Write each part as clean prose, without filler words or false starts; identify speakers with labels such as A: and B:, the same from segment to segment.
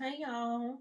A: Hey y'all.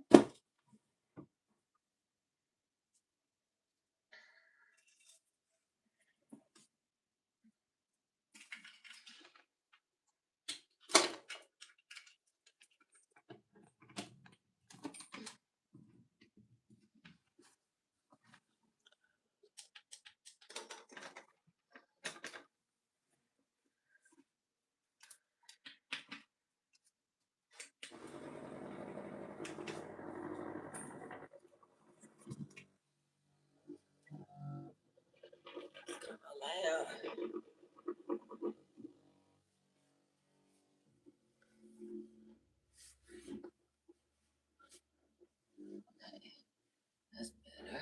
A: That's better.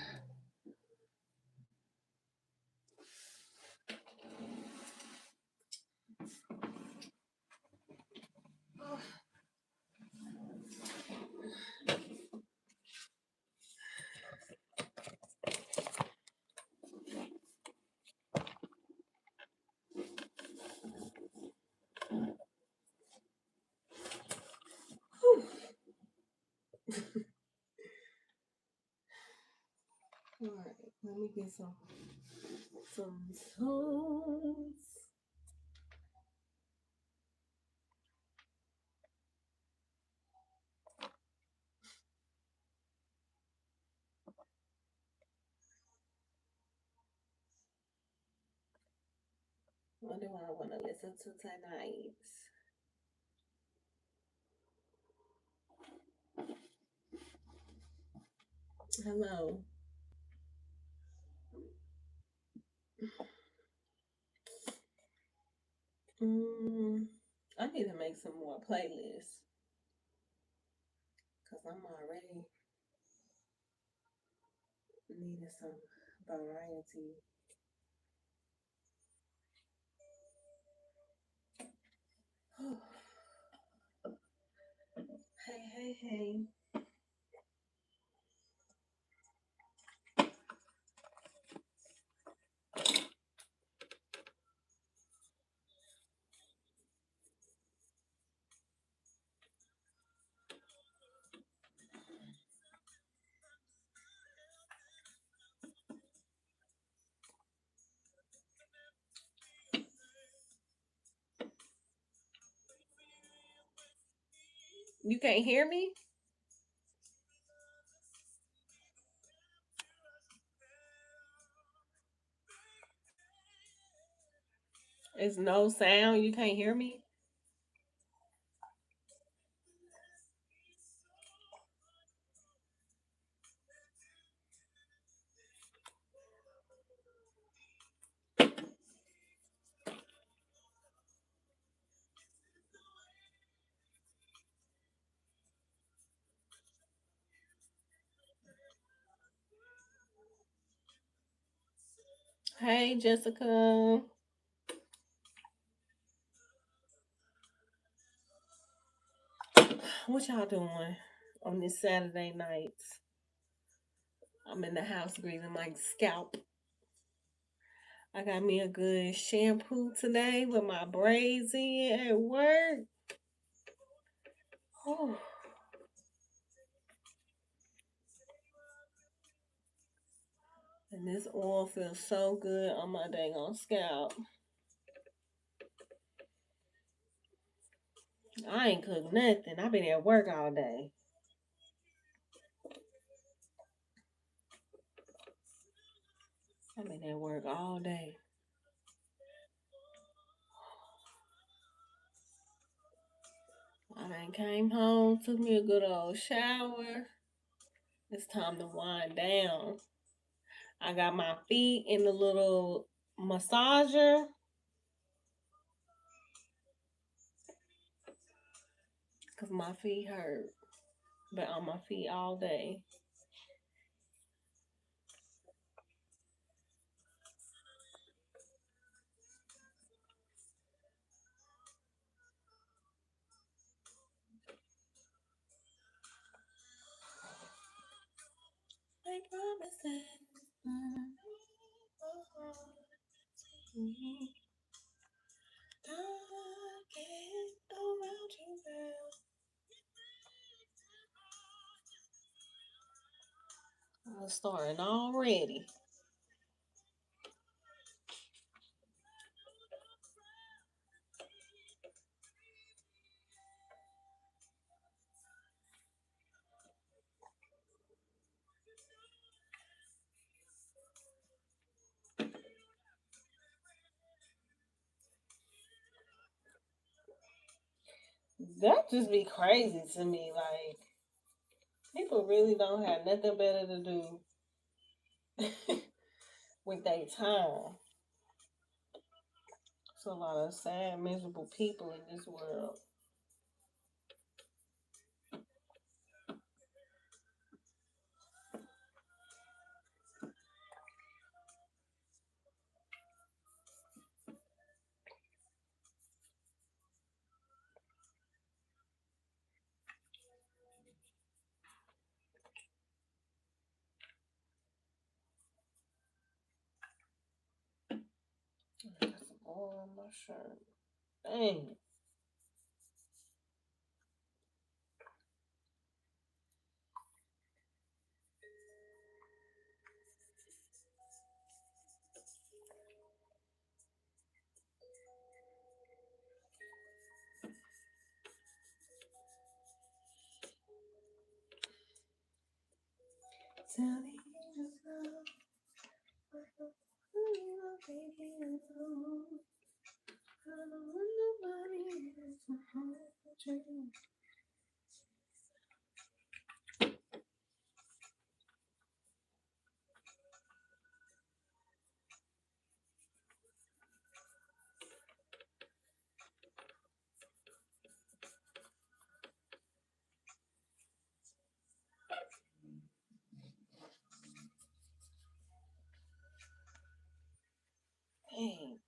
A: All right, let me get some toes. What do I want to listen to tonight? Hello. I need to make some more playlists because I'm already needing some variety. Hey. You can't hear me? It's no sound. You can't hear me? Hey, Jessica. What y'all doing on this Saturday night? I'm in the house greasing my scalp. I got me a good shampoo today with my braids in at work. Oh, and this oil feels so good on my dang on scalp. I ain't cooked nothing. I've been at work all day. I've been at work all day. I done came home, took me a good old shower. It's time to wind down. I got my feet in the little massager because my feet hurt. Been on my feet all day. I promise I can't around you, girl. Y'all starting already. That just be crazy to me. Like, people really don't have nothing better to do with their time. It's a lot of sad, miserable people in this world. I got some oil on my shirt. Dang. Tell me you just love, baby, alone. I don't want nobody else to hold you. Dang.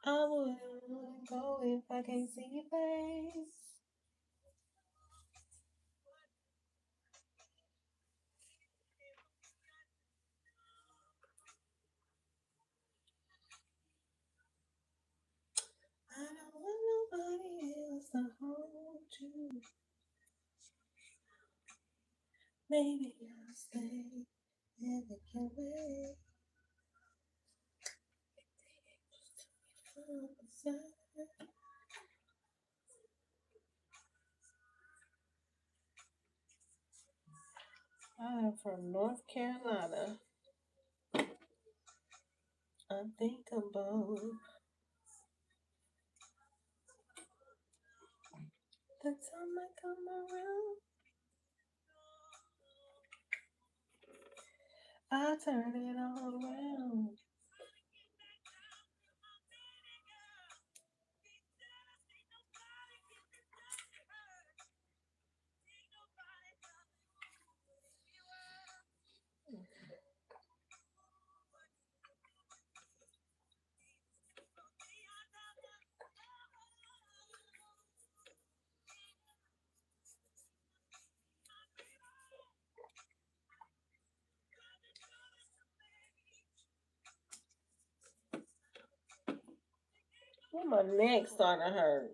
A: I wouldn't go if I can't see your face. I don't want nobody else to hold you. Maybe I'll stay and make your way from the side. I'm from North Carolina. Unthinkable. The time I come around, I turn it all around. Well, my neck starting to hurt.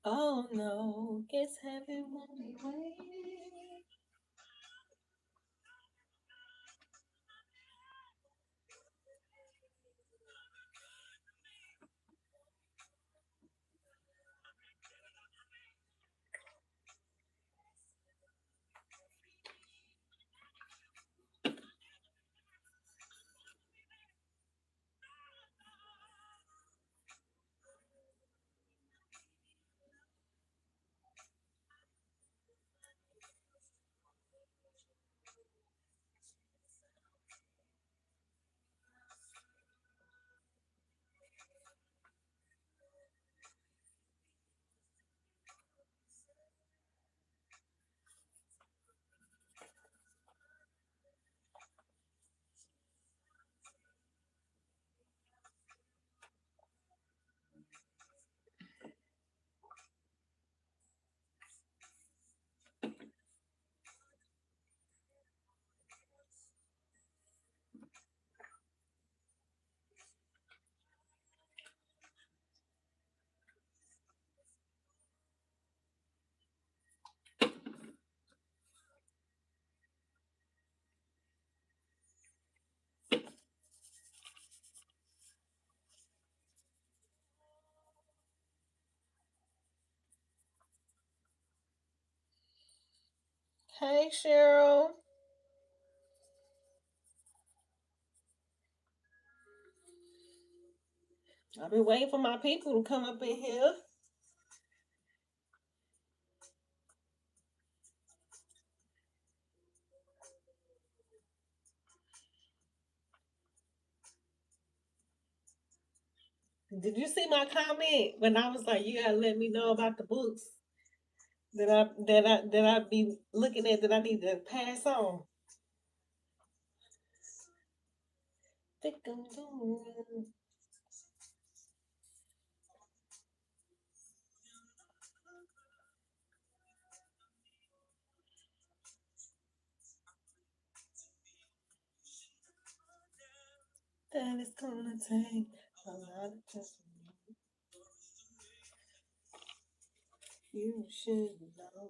A: Oh no, guess heaven won't be waiting. Hey, Cheryl. I've been waiting for my people to come up in here. Did you see my comment when I was like, "You gotta let me know about the books that I be looking at that I need to pass on." Think I'm doing that it's gonna take a lot of trust. You should know.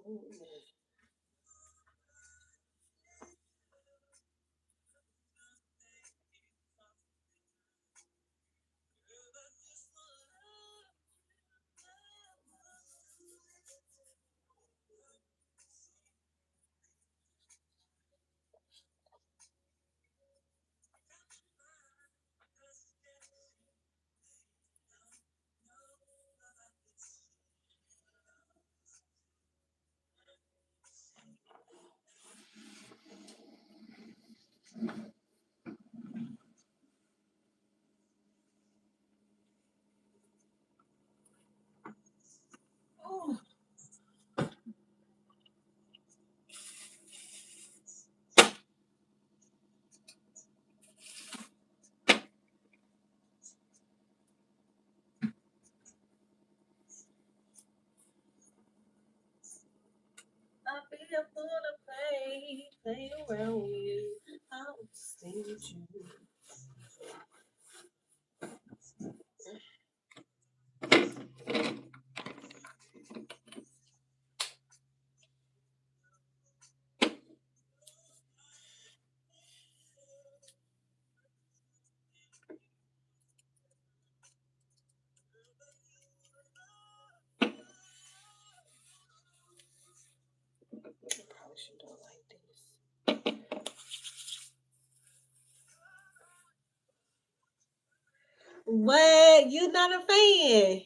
A: Oh, I be a fool to play around with you. I'll stay with you. I probably should do it like this. What? You not a fan?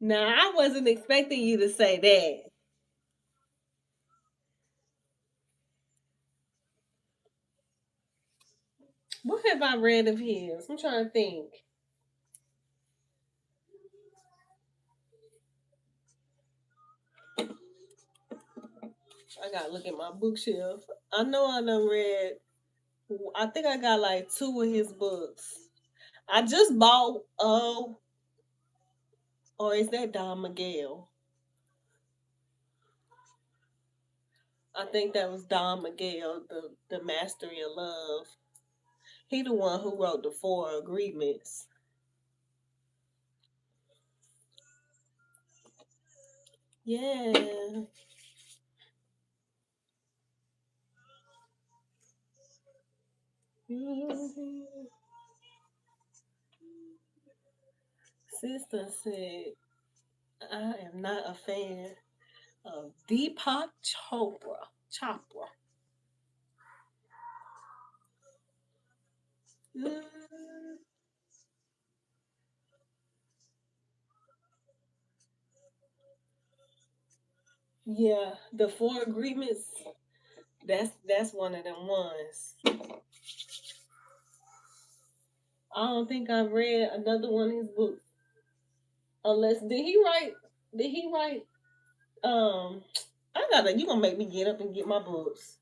A: Nah, I wasn't expecting you to say that. What have I read of his? I'm trying to think. I gotta look at my bookshelf. I know I done read. I think I got like two of his books. I just bought. Oh, or is that Don Miguel? I think that was Don Miguel, the Mastery of Love. He the one who wrote the Four Agreements. Yeah. Mhm. Sister said, I am not a fan of Deepak Chopra. Mm, yeah, the Four Agreements. That's one of them ones. I don't think I've read another one of his books. Unless did he write um I gotta you gonna make me get up and get my books.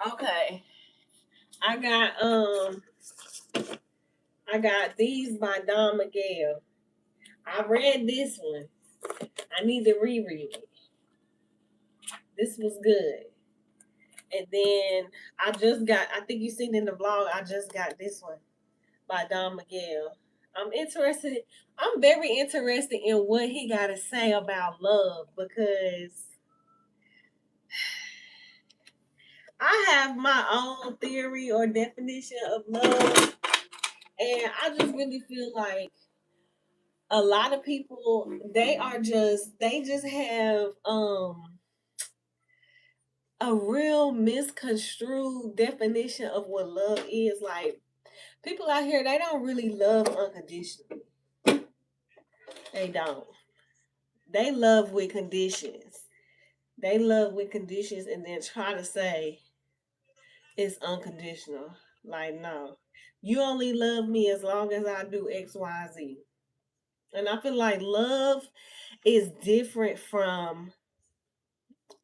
A: Okay. I got these by Don Miguel. I read this one. I need to reread it. This was good. And then I think you seen in the vlog, I just got this one by Don Miguel. I'm very interested in what he got to say about love because I have my own theory or definition of love. And I just really feel like a lot of people, they just have a real misconstrued definition of what love is. Like, people out here, they don't really love unconditionally. They don't. They love with conditions. They love with conditions and then try to say it's unconditional. Like, no. You only love me as long as I do X, Y, Z. And I feel like love is different from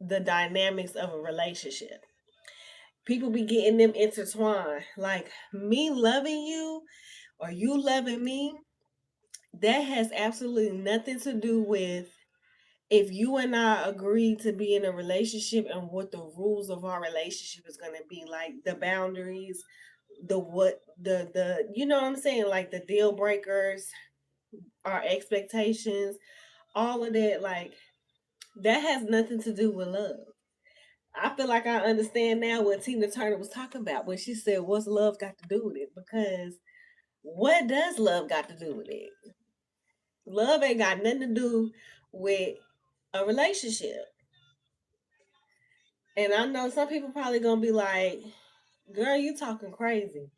A: the dynamics of a relationship. People be getting them intertwined. Like, me loving you or you loving me, that has absolutely nothing to do with if you and I agree to be in a relationship and what the rules of our relationship is going to be, like the boundaries, the what the you know what I'm saying, like the deal breakers, our expectations, all of that. Like, that has nothing to do with love. I feel like I understand now what Tina Turner was talking about when she said, "What's love got to do with it?" Because what does love got to do with it? Love ain't got nothing to do with a relationship. And I know some people probably gonna be like, "Girl, you talking crazy."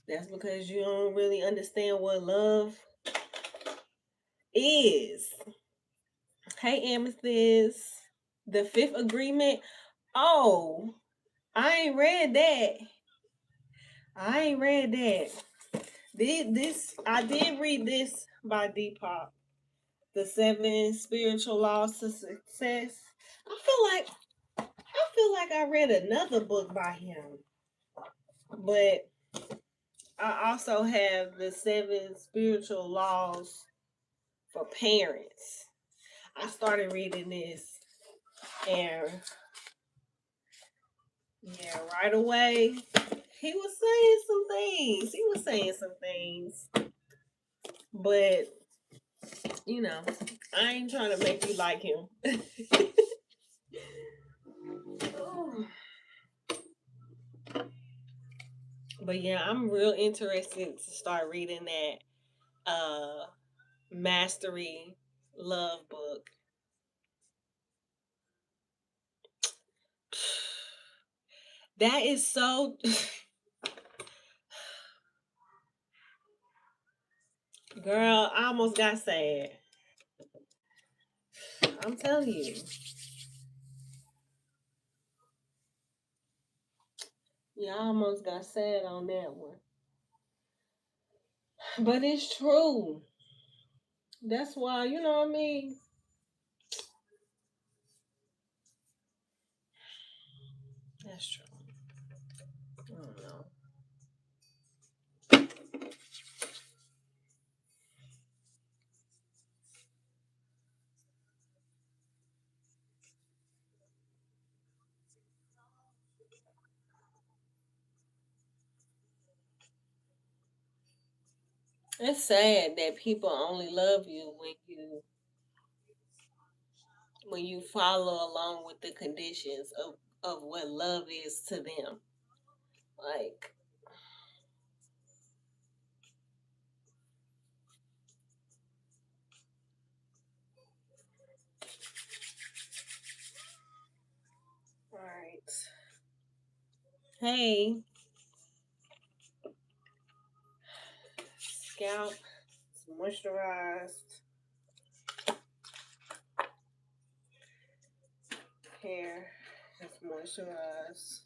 A: That's because you don't really understand what love is. Hey, Amethyst. The fifth agreement. Oh, I ain't read that. I ain't read that. This I did read this by Deepak. The seven spiritual laws to success. I feel like I read another book by him, but I also have the seven spiritual laws for parents. I started reading this, and yeah, right away he was saying some things. But I ain't trying to make you like him. But yeah, I'm real interested to start reading that mastery love book. That is so girl, I almost got sad. I'm telling you. Yeah, I almost got sad on that one. But it's true. That's why, you know what I mean? That's true. I don't know. It's sad that people only love you when you follow along with the conditions of what love is to them. Like, all right. Hey, scalp, it's moisturized. Hair, it's moisturized.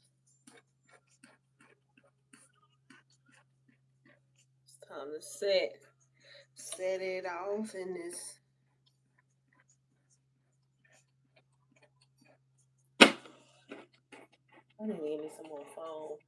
A: It's time to set it off in this. I need to give me some more phone.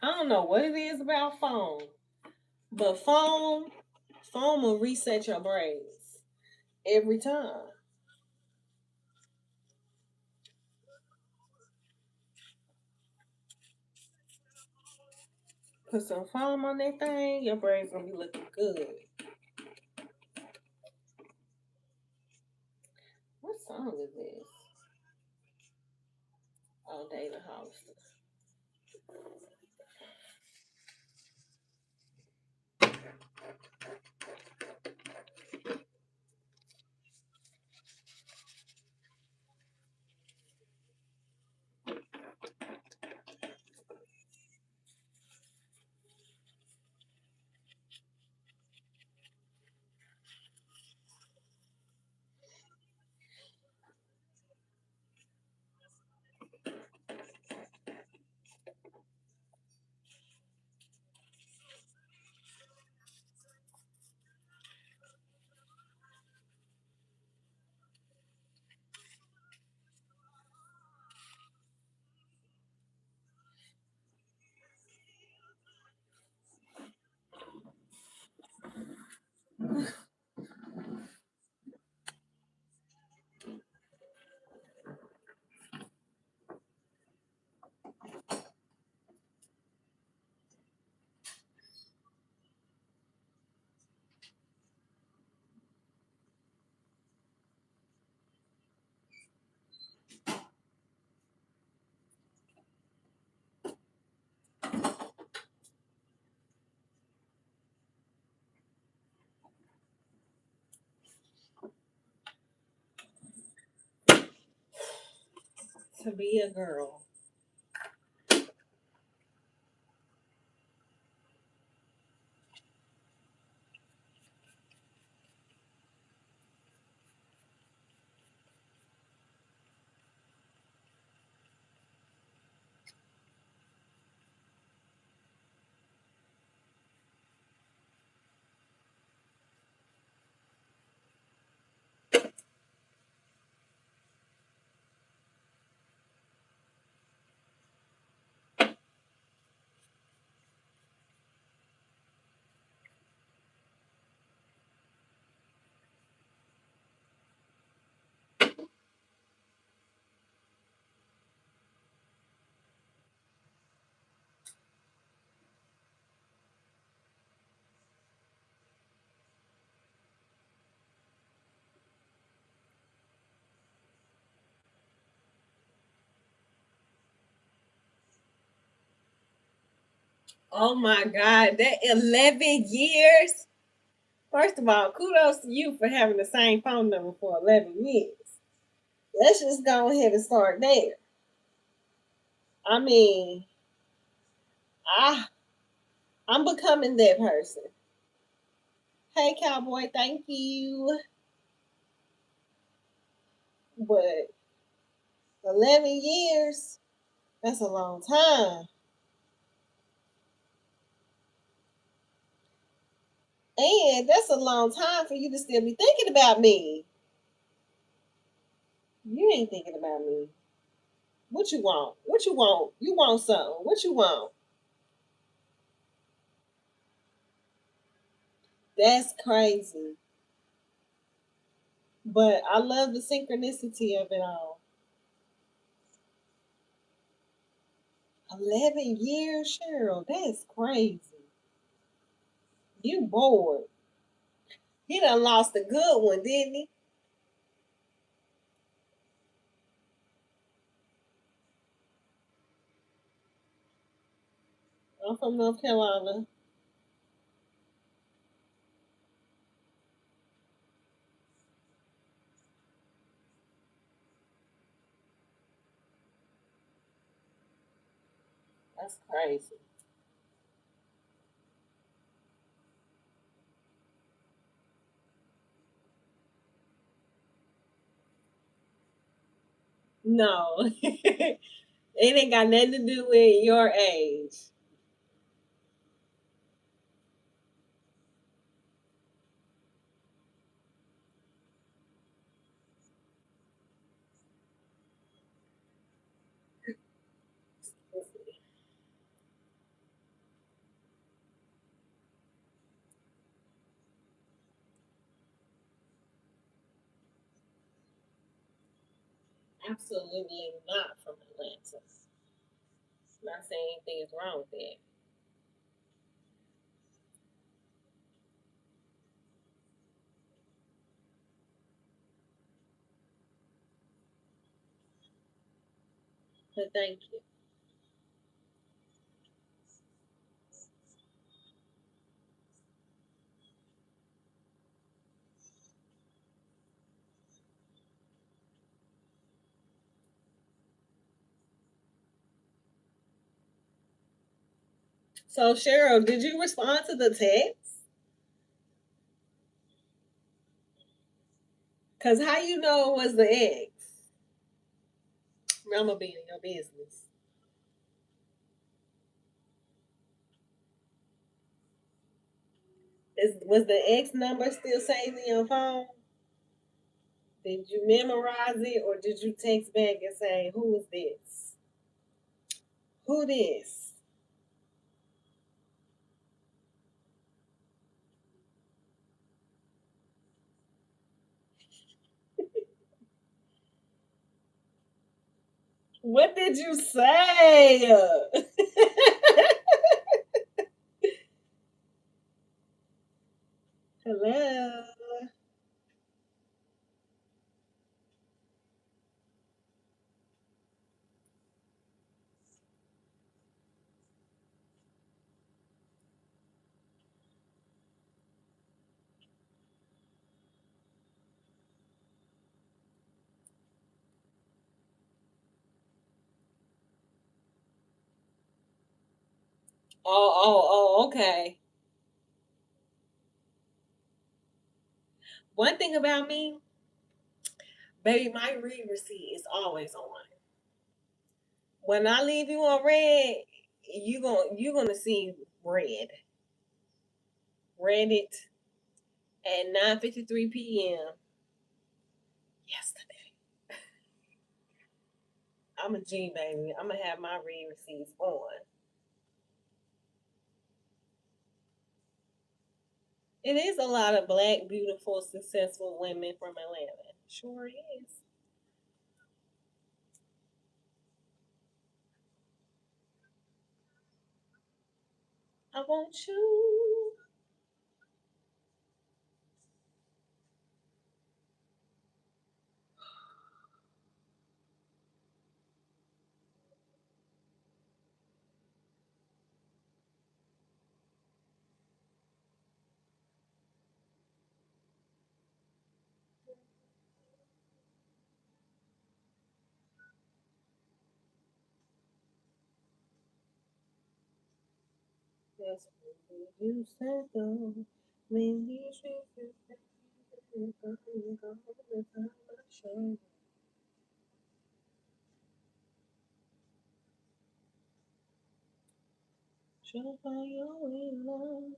A: I don't know what it is about phone, but phone will reset your braids every time. Put some foam on that thing, your braids gonna be looking good. What song is this? Oh, Dana Hollister. To be a girl. Oh my God, that 11 years. First of all, kudos to you for having the same phone number for 11 years. Let's just go ahead and start there. I mean, I, I'm becoming that person. Hey, cowboy, thank you. But 11 years, that's a long time. And that's a long time for you to still be thinking about me. You ain't thinking about me. What you want? What you want? You want something. What you want? That's crazy. But I love the synchronicity of it all. 11 years, Cheryl. That's crazy. You bored. He done lost a good one, didn't he? I'm from North Carolina. That's crazy. No. It ain't got nothing to do with your age. Absolutely not from Atlanta. Not saying anything is wrong with that. But thank you. So Cheryl, did you respond to the text? Cause how you know it was the ex? I'm gonna be in your business. Was the ex number still saved in your phone? Did you memorize it or did you text back and say, who is this? Who this? What did you say? Hello. Okay. One thing about me, baby, my read receipt is always on. When I leave you on red, you gonna see red. Read it at 9:53 p.m. yesterday. I'm a G baby. I'm gonna have my read receipts on. It is a lot of black, beautiful, successful women from Atlanta. Sure is. I want you. That's what you said though. When these dreams are coming, show. Show how you're in love.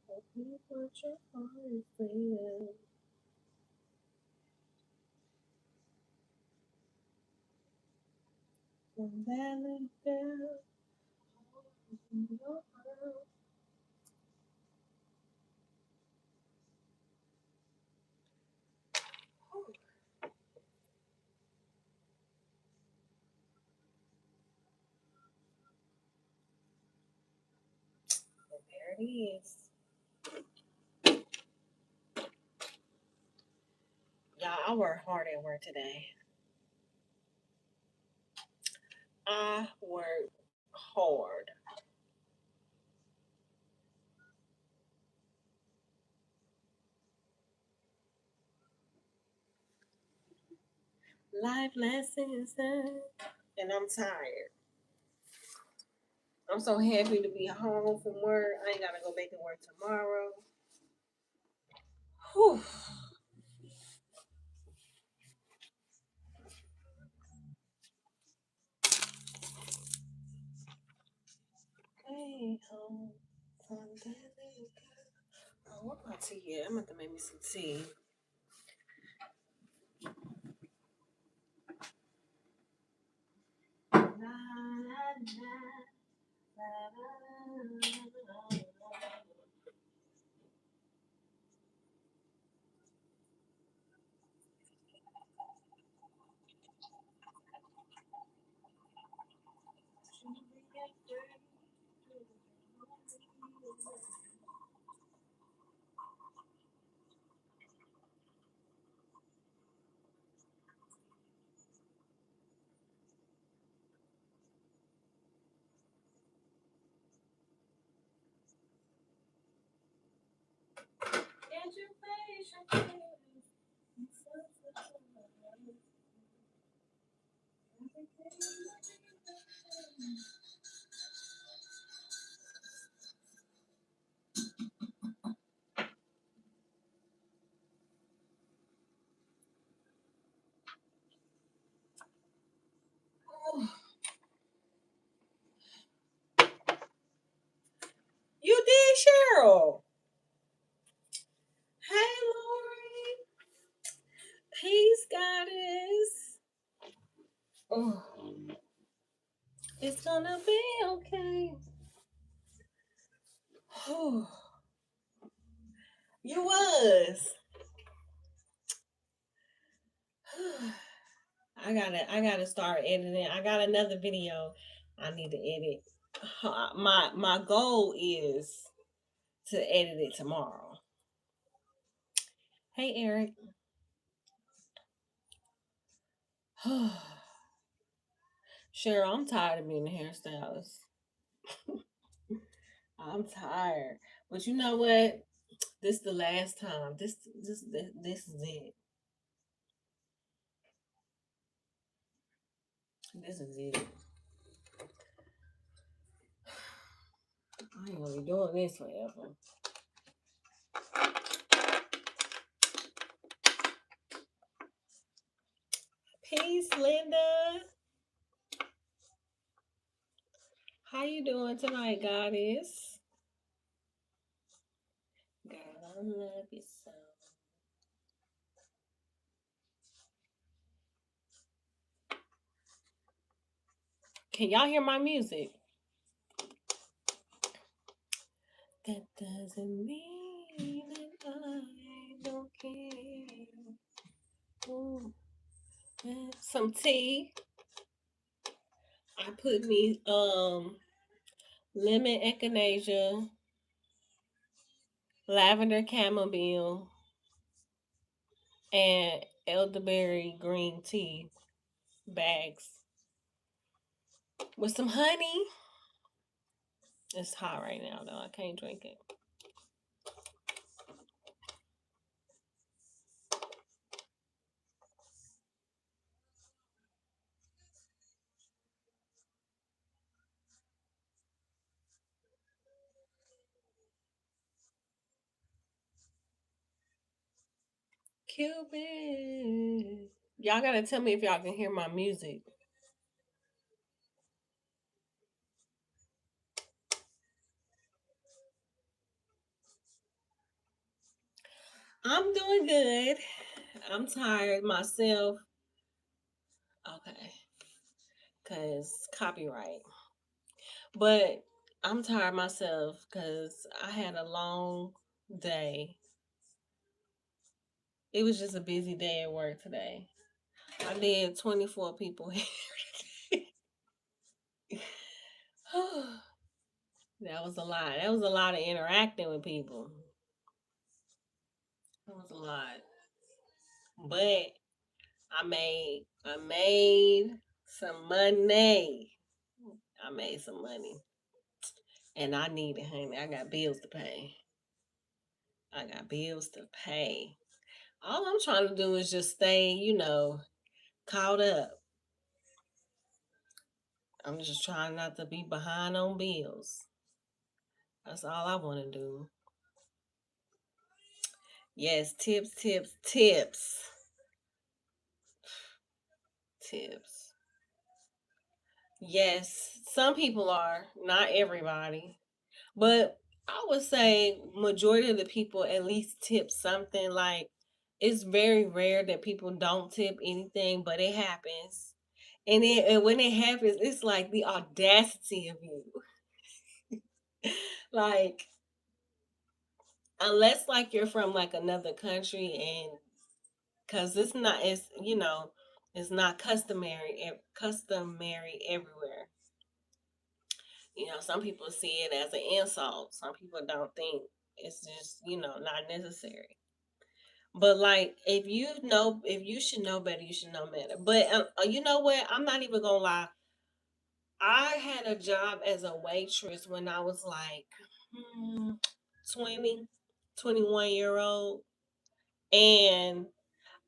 A: Hope you what your heart is saying. From valley down, your heart. And there it is. Y'all, I work hard at work today. I work hard. Life lessons, and I'm tired. I'm so happy to be home from work. I ain't gotta go back to work tomorrow. Whew. Okay, home from Delhi. Oh, what my tea at? I'm gonna make me some tea. La, la, la, la, la, la, la. You did, Cheryl. Hey, Lori. Peace, goddess. Oh, it's gonna be okay. Oh, you was. I gotta start editing. I got another video I need to edit. My goal is to edit it tomorrow. Hey, Eric. Cheryl, I'm tired of being a hairstylist. I'm tired. But you know what? This the last time. This is it. This is it. I ain't gonna be doing this forever. Peace, Linda. How you doing tonight, goddess? Girl, I love you so. Can y'all hear my music? That doesn't mean that I don't care. Ooh, some tea. I put me lemon echinacea, lavender chamomile, and elderberry green tea bags with some honey. It's hot right now though. I can't drink it. Cupid. Y'all gotta tell me if y'all can hear my music. I'm doing good. I'm tired myself. Okay. Cause copyright. But I'm tired myself because I had a long day. It was just a busy day at work today. I did 24 people here. That was a lot. That was a lot of interacting with people. That was a lot. But I made some money. I made some money. And I need it, honey. I got bills to pay. I got bills to pay. All I'm trying to do is just stay, caught up. I'm just trying not to be behind on bills. That's all I want to do. Yes, tips, tips, tips, tips. Yes, some people are, not everybody. But I would say majority of the people at least tip something. Like it's very rare that people don't tip anything, but it happens. And when it happens, it's like the audacity of you. Like unless like you're from like another country and cuz it's not it's not customary everywhere. Some people see it as an insult. Some people don't think it's just, not necessary. But like, if you should know better, you should know better. But you know what? I'm not even gonna lie. I had a job as a waitress when I was like 20, 21 year old, and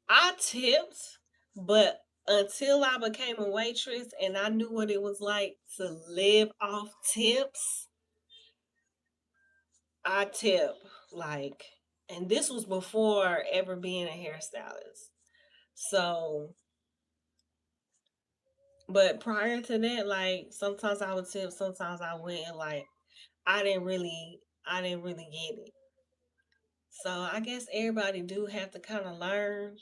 A: I tipped, but until I became a waitress and I knew what it was like to live off tips, I tip like, and this was before ever being a hairstylist. So, but prior to that, like sometimes I would tip, sometimes I wouldn't. Like I didn't really get it. So I guess everybody do have to kind of learn,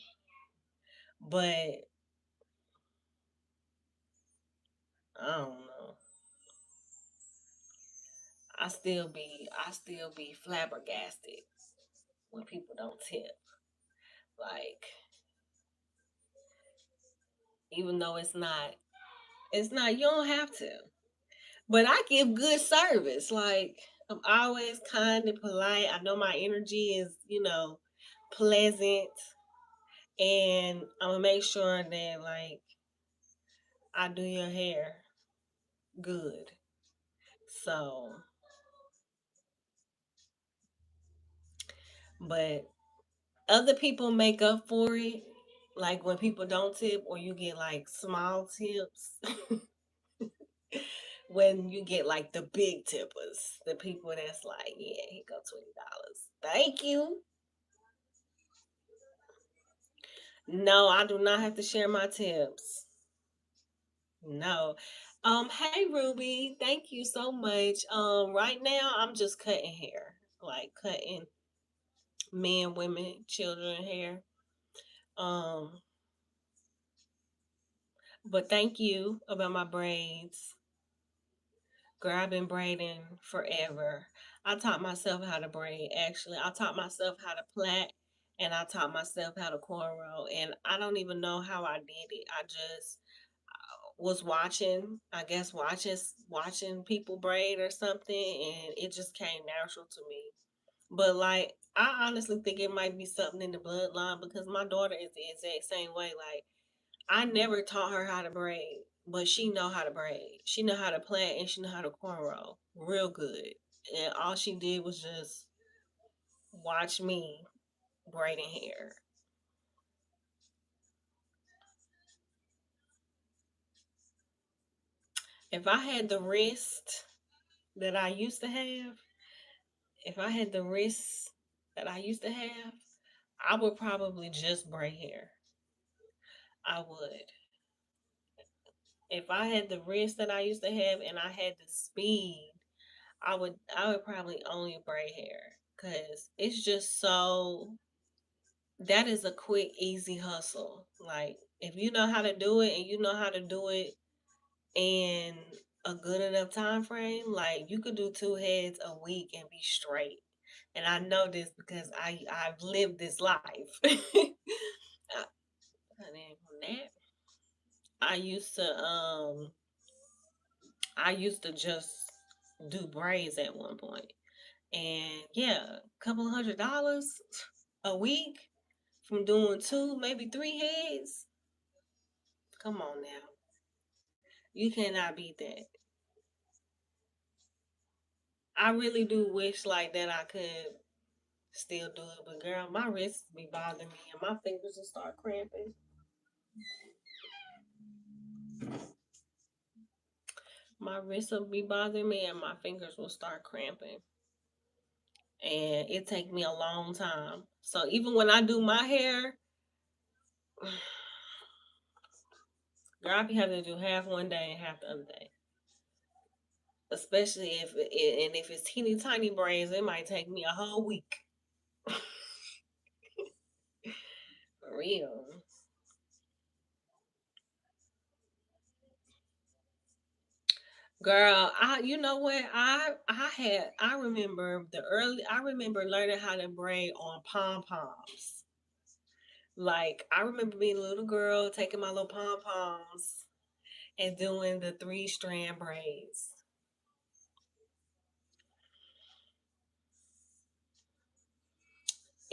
A: but I don't know. I still be flabbergasted when people don't tip. Like even though it's not. You don't have to. But I give good service. Like I'm always kind and polite. I know my energy is, pleasant, and I'm gonna make sure that like I do your hair good. So, but other people make up for it. Like when people don't tip, or you get like small tips. When you get like the big tippers, the people that's like, yeah, here go $20. Thank you. No, I do not have to share my tips. No. Hey Ruby, thank you so much. Right now I'm just cutting hair. Like cutting men, women, children hair. Um, but thank you about my braids. Girl, I've been braiding forever. I taught myself how to braid actually. I taught myself how to plait and I taught myself how to cornrow. And I don't even know how I did it. I just was watching, I guess watching people braid or something, and it just came natural to me. But like, I honestly think it might be something in the bloodline because my daughter is the exact same way. Like, I never taught her how to braid, but she know how to braid. She know how to plait and she know how to cornrow real good. And all she did was just watch me braiding hair. If I had the wrist that I used to have, if I had the wrist that I used to have, I would probably just braid hair. I would. If I had the wrist that I used to have and I had the speed, I would probably only braid hair cuz it's just so that is a quick easy hustle. Like if you know how to do it and you know how to do it in a good enough time frame, like you could do two heads a week and be straight. And I know this because I've lived this life. And then from that, I used to I used to just do braids at one point. And yeah, a couple $100 a week from doing two, maybe three heads. Come on now. You cannot beat that. I really do wish like that I could still do it, but girl, my wrists be bothering me and my fingers will start cramping. my wrists will be bothering me and my fingers will start cramping. And it take me a long time. So even when I do my hair, girl, I be having to do half one day and half the other day. Especially if it's teeny tiny braids, it might take me a whole week. For real. Girl, you know what? I remember learning how to braid on pom poms. Like I remember being a little girl taking my little pom poms and doing the 3-strand braids.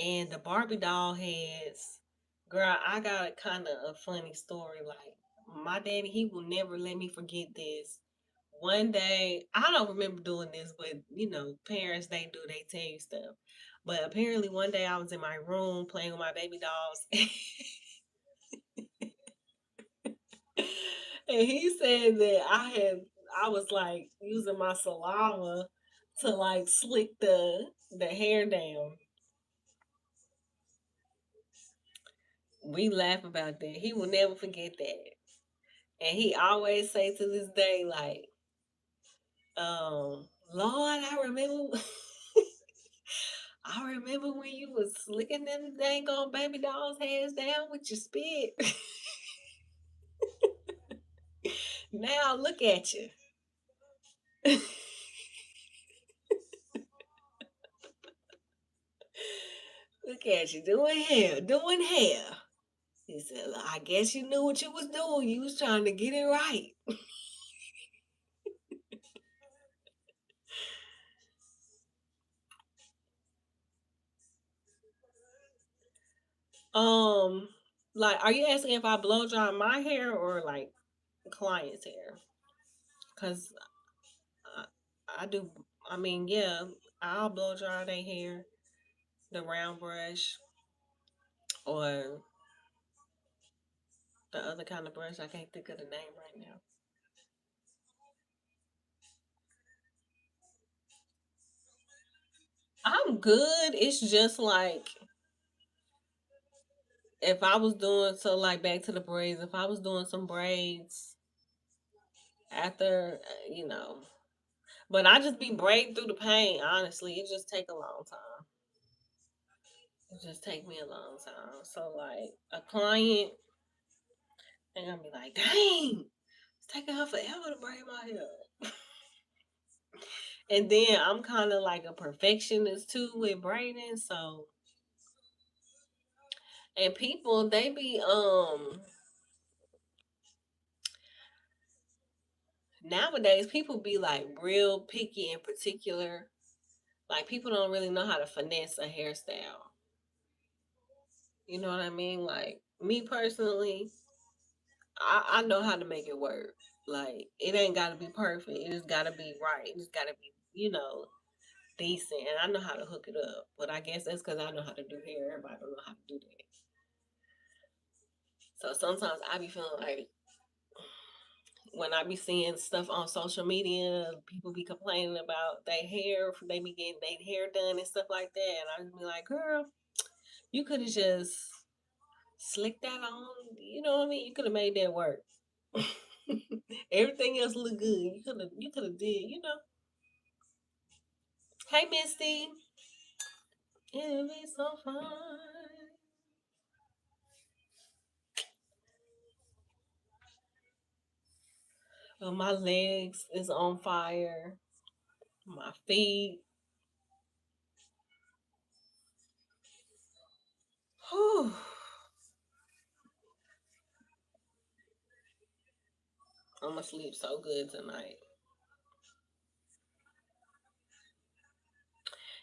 A: And the Barbie doll heads. Girl, I got a kind of a funny story. Like my daddy, he will never let me forget this. One day, I don't remember doing this, but parents they do, they tell you stuff. But apparently, one day I was in my room playing with my baby dolls, and he said that I was like using my saliva to like slick the hair down. We laugh about that. He will never forget that. And he always say to this day, like, Lord, I remember I remember when you was slicking them dang on baby dolls' heads down with your spit. Now look at you. Look at you doing hair, doing hair. He said, I guess you knew what you was doing. You was trying to get it right. Um, like, are you asking if I blow dry my hair or like clients' hair? Cause I do. I mean, yeah, I'll blow dry their hair, the round brush, or the other kind of brush. I can't think of the name right now. I'm good. It's just like if I was doing so, like back to the braids. If I was doing some braids after, but I just be braiding through the pain. Honestly, it just take a long time. It just take me a long time. So like a client, they gonna be like, "Dang, it's taking her forever to braid my hair." And then I'm kind of like a perfectionist too with braiding. So and people they be nowadays people be like real picky and particular. Like people don't really know how to finesse a hairstyle. You know what I mean? Like me personally, I know how to make it work. Like it ain't gotta be perfect. It just gotta be right. It just gotta be, decent. And I know how to hook it up. But I guess that's because I know how to do hair. Everybody don't know how to do that. So sometimes I be feeling like when I be seeing stuff on social media, people be complaining about their hair, they be getting their hair done and stuff like that. And I just be like, girl, you could have just slicked that on. You know what I mean? You could have made that work. Everything else look good. You could have did. Hey Misty. It'll be so fun. My legs is on fire. My feet. Whew. I'm gonna sleep so good tonight.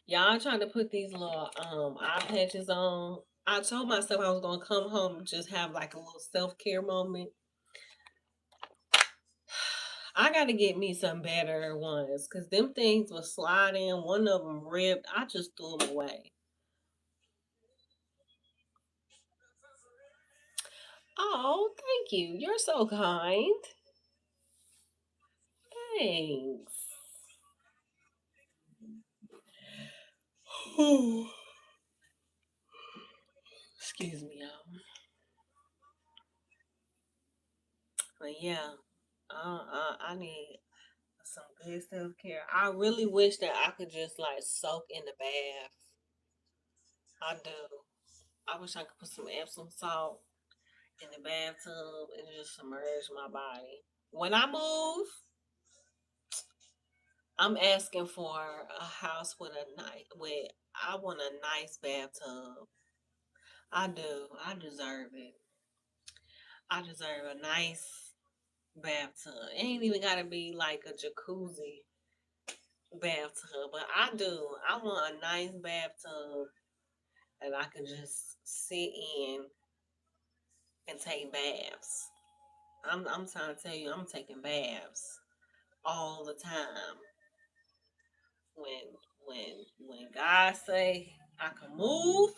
A: Y'all trying to put these little eye patches on. I told myself I was gonna come home and just have like a little self care moment. I gotta get me some better ones because them things was sliding. One of them ripped. I just threw them away. Oh, thank you. You're so kind. Thanks. Excuse me, y'all. But yeah, I need some good self care. I really wish that I could just like soak in the bath. I do. I wish I could put some Epsom salt in the bathtub and just submerge my body. When I move, I'm asking for a house with a nice with I want a nice bathtub. I do. I deserve it. I deserve a nice bathtub. It ain't even gotta be like a jacuzzi bathtub, but I do. I want a nice bathtub that I can just sit in and take baths. I'm trying to tell you, I'm taking baths all the time. When when God say I can move,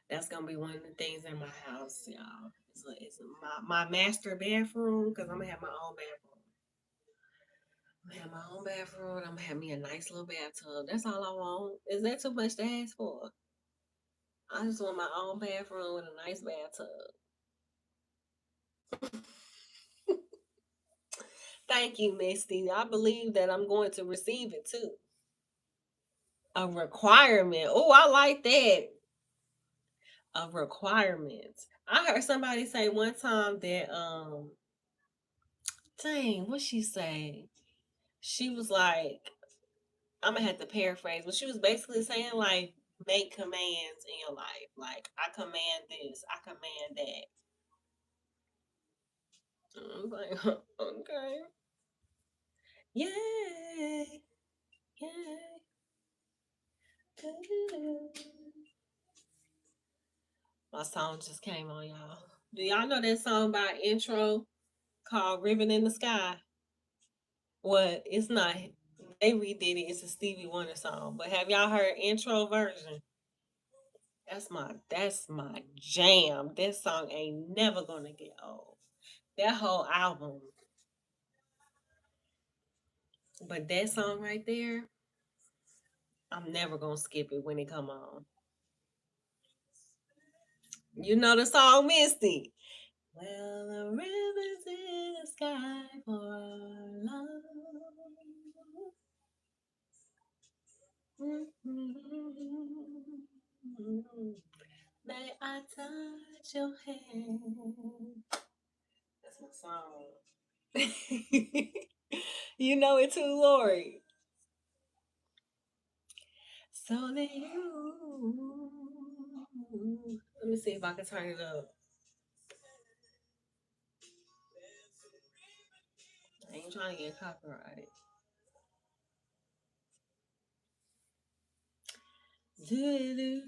A: that's gonna be one of the things in my house, y'all. It's my master bathroom because I'm gonna have my own bathroom. I'm gonna have my own bathroom. I'm gonna have me a nice little bathtub. That's all I want. Is that too much to ask for? I just want my own bathroom with a nice bathtub. Thank you, Misty. I believe that I'm going to receive it too. A requirement. Oh, I like that. A requirement. I heard somebody say one time that dang, what she say? She was like, I'm gonna have to paraphrase, but she was basically saying like make commands in your life. Like I command this, I command that. I'm like, okay. Yay. Yay. My song just came on, y'all. Do y'all know that song by Intro called Ribbon in the Sky? Well, it's not. They redid it. It's a Stevie Wonder song. But have y'all heard Intro version? That's my jam. That song ain't never gonna get old. That whole album. But that song right there, I'm never gonna skip it when it come on. You know the song Misty. Well, the ribbons in the sky for love. May I touch your hand? That's my song. You know it too, Lori. So that you. Let me see if I can turn it up. I ain't trying to get copyrighted. Do-do-do.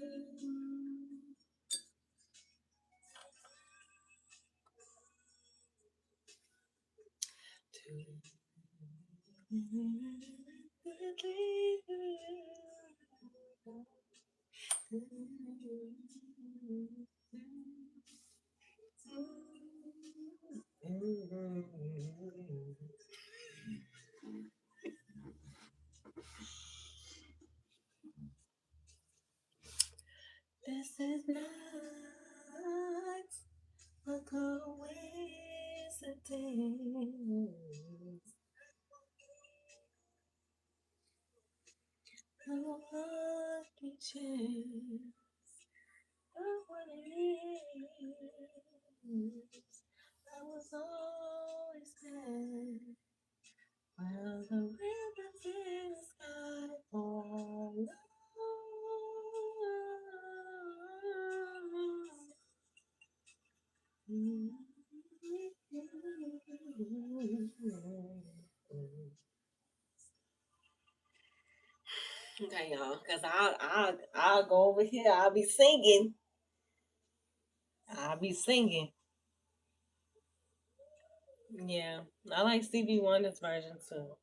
A: This is not a coincidence. No lucky chance. That's what it is. I was always there. Well, the ribbons in the sky for love. Okay, y'all, because I'll go over here. I'll be singing. I'll be singing. Yeah, I like Stevie Wonder's version too.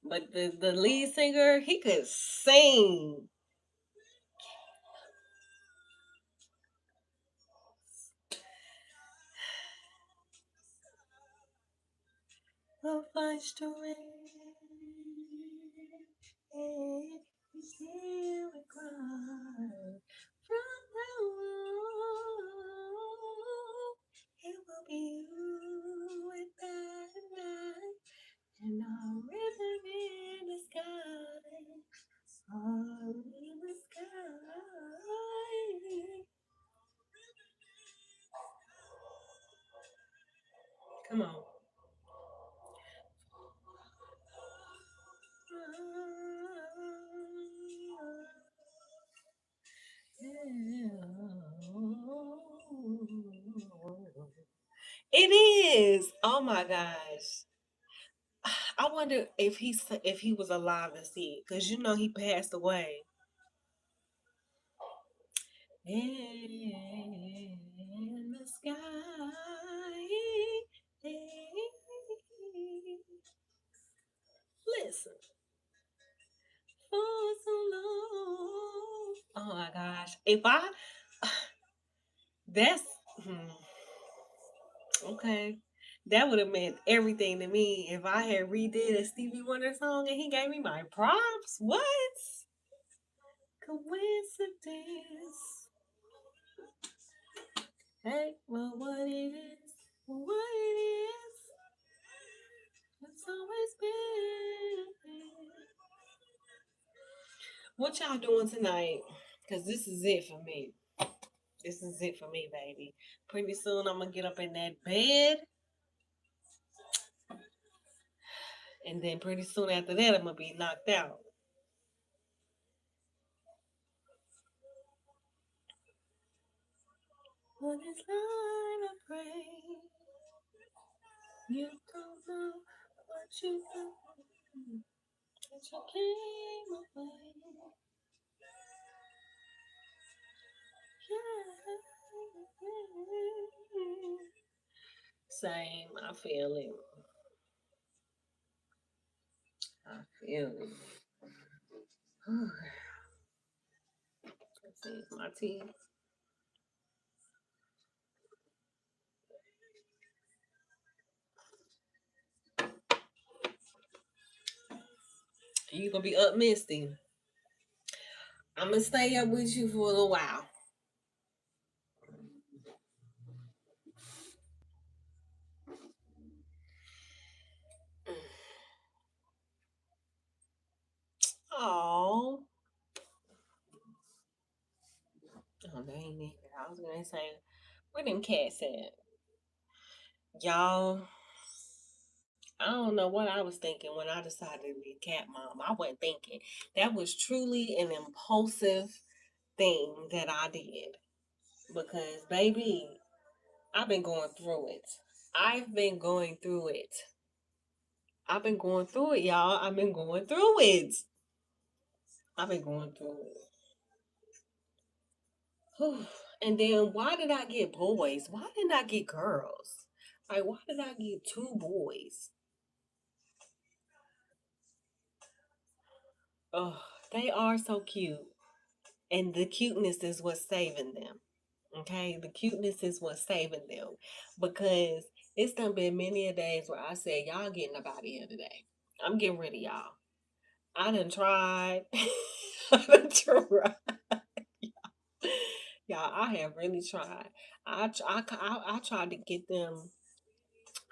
A: But the lead singer, he could sing. touch the rain, and you still will cry. From now on, it will be you and I, and our river in the sky, all in the sky. Come on. It is. Oh my gosh. I wonder if he was alive to see it, because you know he passed away. In the sky. Listen. For so long. Oh my gosh. If I that's okay. That would have meant everything to me if I had redid a Stevie Wonder song and he gave me my props. What? Coincidence. Hey, well, what it is, what it is, it's always been. What y'all doing tonight? Because this is it for me. This is it for me, baby. Pretty soon I'm going to get up in that bed. And then pretty soon after that, I'm going to be knocked out. On this line of rain, you don't know what you do. That you came away. Same, I feel it. I feel it. Let's see, my tea. You gonna be up, Misty? I'm gonna stay up with you for a little while. Oh, oh, they ain't it. I was gonna say, where them cats at? Y'all, I don't know what I was thinking when I decided to be a cat mom. I wasn't thinking. That was truly an impulsive thing that I did. Because, baby, I've been going through it. I've been going through it. I've been going through it, y'all. I've been going through it. I've been going through it. Whew. And then why did I get boys? Why didn't I get girls? Like, why did I get two boys? Oh, they are so cute. And the cuteness is what's saving them. Okay? The cuteness is what's saving them. Because it's done been many a days where I said, y'all getting up out of here today. I'm getting rid of y'all. I done tried. I done tried. Y'all, I have really tried. I tried to get them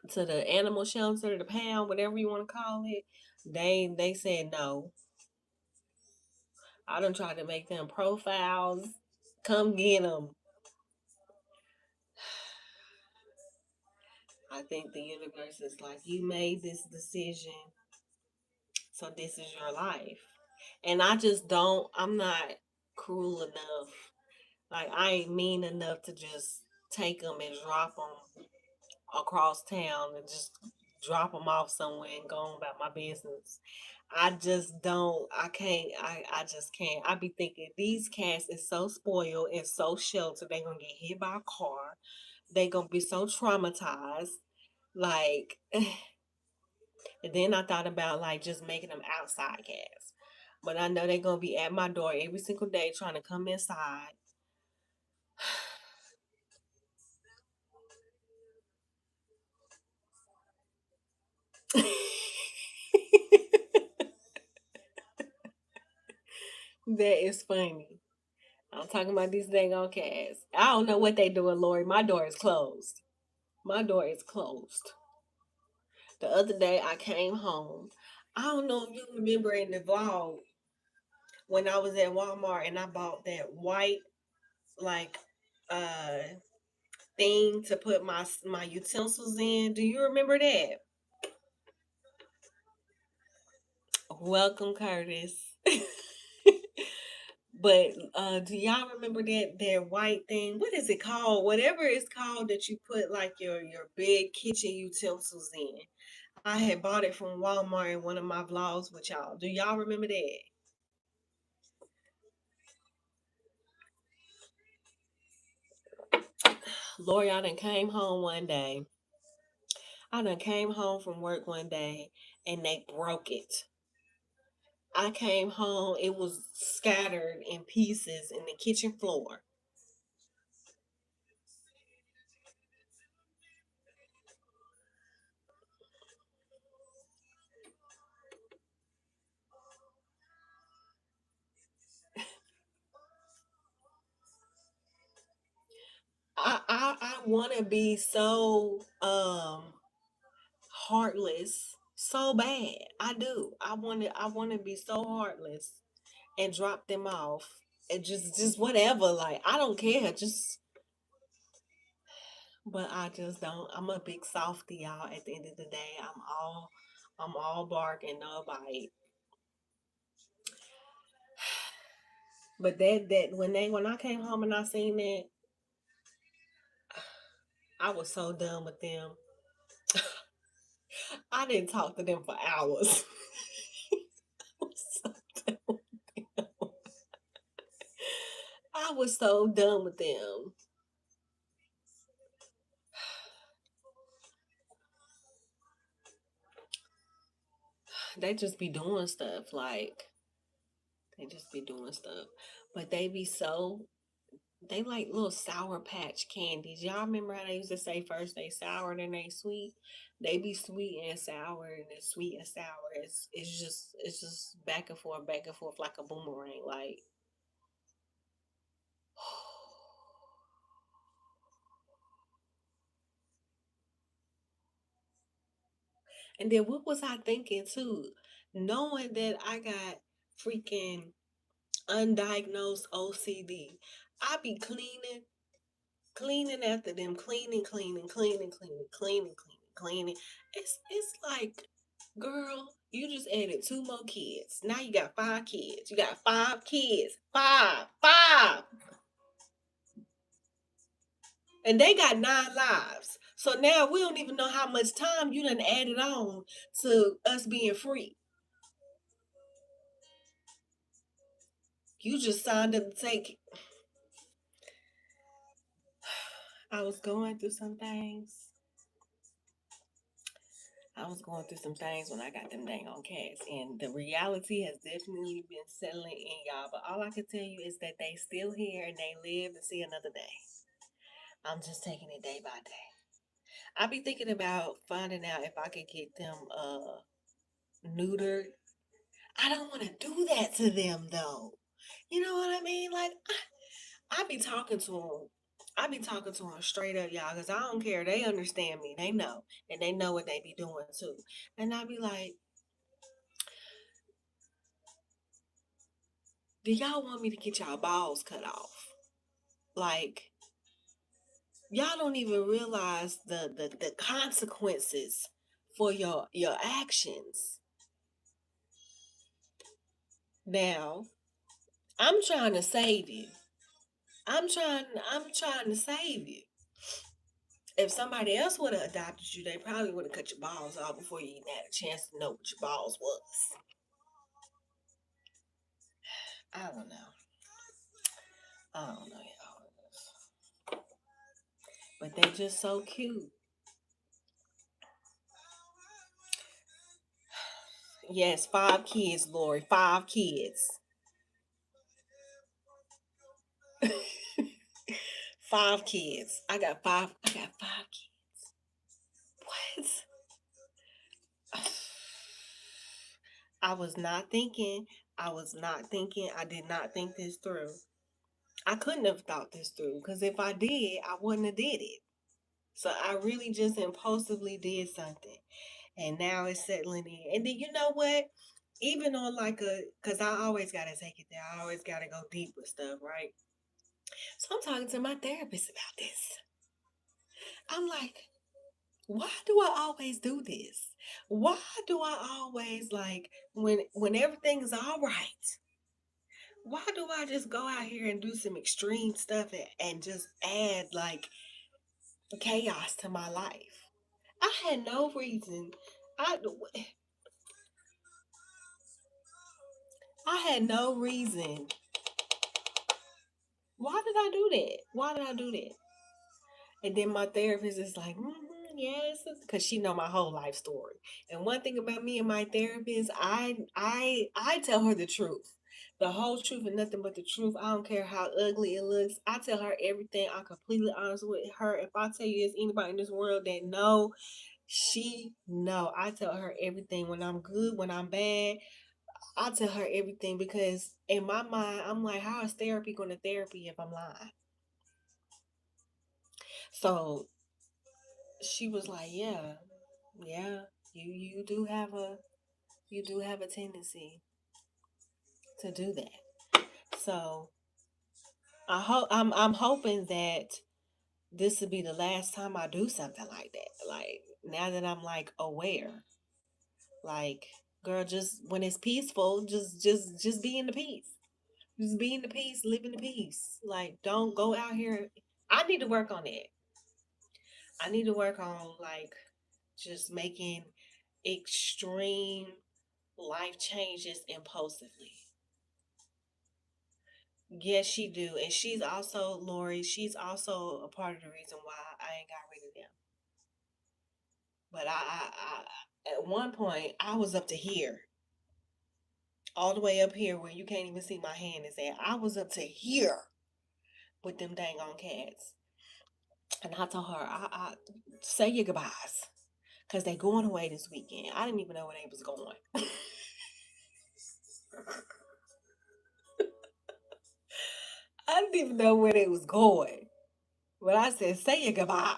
A: to the animal shelter, the pound, whatever you want to call it. They said no. I done tried to make them profiles. Come get them. I think the universe is like, you made this decision, so this is your life. And I just don't. I'm not cruel enough. Like I ain't mean enough to just take them and drop them across town and just drop them off somewhere and go on about my business. I just don't. I can't. I just can't. I be thinking these cats is so spoiled and so sheltered. They gonna get hit by a car. They gonna be so traumatized. Like, and then I thought about like just making them outside cats. But I know they're gonna be at my door every single day trying to come inside. That is funny. I'm talking about these dang on cats. I don't know what they doing, Lori. My door is closed. My door is closed. The other day I came home. I don't know if you remember in the vlog when I was at Walmart and I bought that white like uh thing to put my utensils in. Do you remember that? Welcome, Curtis. But do y'all remember that white thing? What is it called? Whatever it's called that you put like your big kitchen utensils in. I had bought it from Walmart in one of my vlogs with y'all. Do y'all remember that? Lori, I done came home one day. I done came home from work one day and they broke it. I came home, it was scattered in pieces in the kitchen floor. I want to be so heartless so bad. I do. I want to be so heartless and drop them off and just whatever. Like I don't care. Just but I just don't. I'm a big softy, y'all. At the end of the day, I'm all bark and no bite. But that when I came home and I seen that, I was so done with them. I didn't talk to them for hours. I was so done. I was so done with them. They just be doing stuff like they just be doing stuff, but they like little sour patch candies. Y'all remember how they used to say first they sour then they sweet? They be sweet and sour and it's sweet and sour. It's just back and forth like a boomerang. Like and then what was I thinking too? Knowing that I got freaking undiagnosed OCD. I be cleaning after them, cleaning. It's like, girl, you just added two more kids. Now you got five kids. You got five kids. Five. And they got 9 lives. So now we don't even know how much time you done added on to us being free. You just signed up to take. I was going through some things. I was going through some things when I got them dang on cats, and the reality has definitely been settling in, y'all. But all I can tell you is that they still here and they live to see another day. I'm just taking it day by day. I be thinking about finding out if I could get them neutered. I don't want to do that to them though. You know what I mean? Like I be talking to them. I be talking to them straight up, y'all, because I don't care. They understand me. They know. And they know what they be doing too. And I be like, do y'all want me to get y'all balls cut off? Like, y'all don't even realize the consequences for your actions. Now, I'm trying to save you. I'm trying to save you. If somebody else would have adopted you, they probably would have cut your balls off before you even had a chance to know what your balls was. I don't know. I don't know, y'all. But they're just so cute. Yes, 5 kids, Lori. 5 kids. 5 kids. I got five. I got 5 kids. What? I was not thinking. I was not thinking, I did not think this through. I couldn't have thought this through because if I did, I wouldn't have did it. So I really just impulsively did something. And now it's settling in. And then you know what? Even on like because I always got to take it there. I always got to go deep with stuff, right? So I'm talking to my therapist about this. I'm like, why do I always do this? Why do I always like when everything's all right? Why do I just go out here and do some extreme stuff and just add like chaos to my life? I had no reason. I I had no reason. Why did I do that? Why did I do that? And then my therapist is like, yes, because she know my whole life story. And one thing about me and my therapist, I tell her the truth, the whole truth and nothing but the truth. I don't care how ugly it looks. I tell her everything. I'm completely honest with her. If I tell you there's anybody in this world that know, she know. I tell her everything when I'm good, when I'm bad. I tell her everything because in my mind, I'm like, how is therapy going to therapy if I'm lying? So she was like, yeah, yeah, you do have a tendency to do that. So I'm hoping that this will be the last time I do something like that. Like now that I'm like aware, like girl, just when it's peaceful, just be in the peace. Just be in the peace, live in the peace. Like don't go out here. I need to work on it. I need to work on like just making extreme life changes impulsively. Yes, she do. And she's also, Lori, she's also a part of the reason why I ain't got rid of them. But at one point, I was up to here, all the way up here where you can't even see my hand is at. I was up to here with them dang on cats. And I told her, I say your goodbyes. Because they going away this weekend. I didn't even know where they was going. I didn't even know where they was going. But I said, say your goodbyes.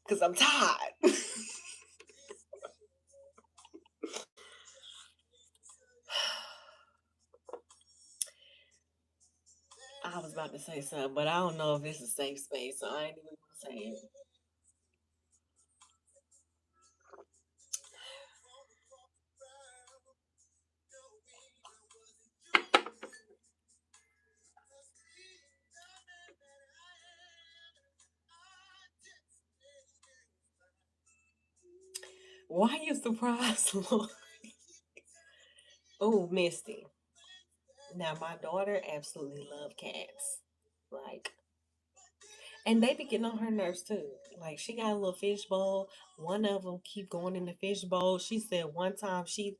A: Because I'm tired. I was about to say something, but I don't know if it's a safe space, so I ain't even gonna say it. Why you surprised, Lord? Oh, Misty. Now my daughter absolutely love cats. Like, and they be getting on her nerves too. Like she got a little fish bowl. One of them keep going in the fish bowl. She said one time she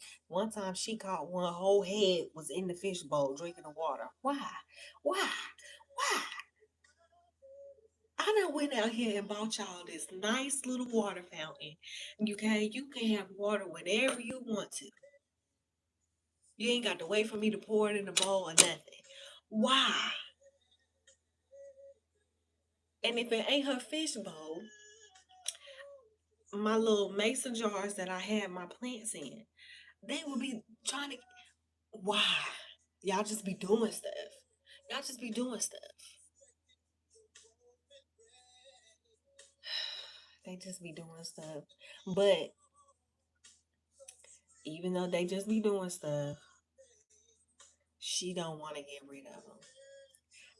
A: caught one whole head was in the fish bowl drinking the water. Why? Why? Why? I done went out here and bought y'all this nice little water fountain. Okay, you can have water whenever you want to. You ain't got to wait for me to pour it in the bowl or nothing. Why? And if it ain't her fish bowl, my little mason jars that I had my plants in, they will be trying to. Why? Y'all just be doing stuff. Y'all just be doing stuff. They just be doing stuff. But even though they just be doing stuff, she don't want to get rid of them.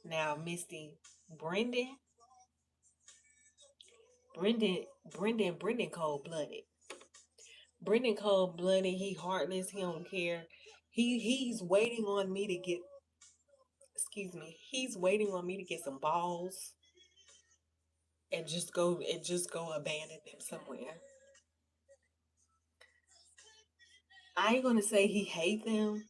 A: Now, Misty, Brendan, Brendan cold blooded. Brendan cold blooded. He heartless. He don't care. He's waiting on me to get. Excuse me. He's waiting on me to get some balls and just go abandon them somewhere. I ain't gonna say he hate them,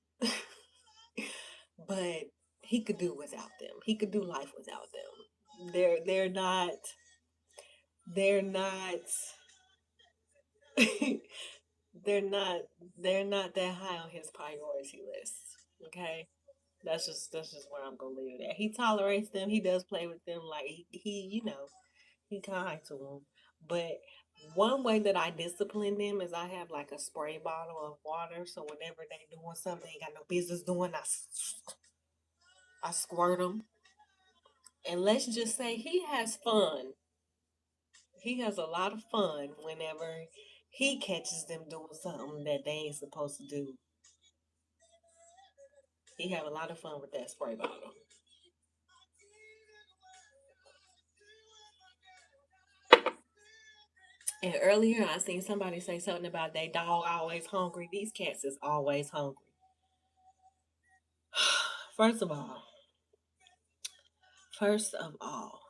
A: but he could do without them. He could do life without them. They're not they're not they're not that high on his priority list. Okay. That's just where I'm gonna leave it at. He tolerates them. He does play with them. Like he he kind to them. But one way that I discipline them is I have like a spray bottle of water. So whenever they doing something they ain't got no business doing, I squirt them. And let's just say he has fun. He has a lot of fun whenever he catches them doing something that they ain't supposed to do. He have a lot of fun with that spray bottle. And earlier, I seen somebody say something about they dog always hungry. These cats is always hungry. First of all, first of all,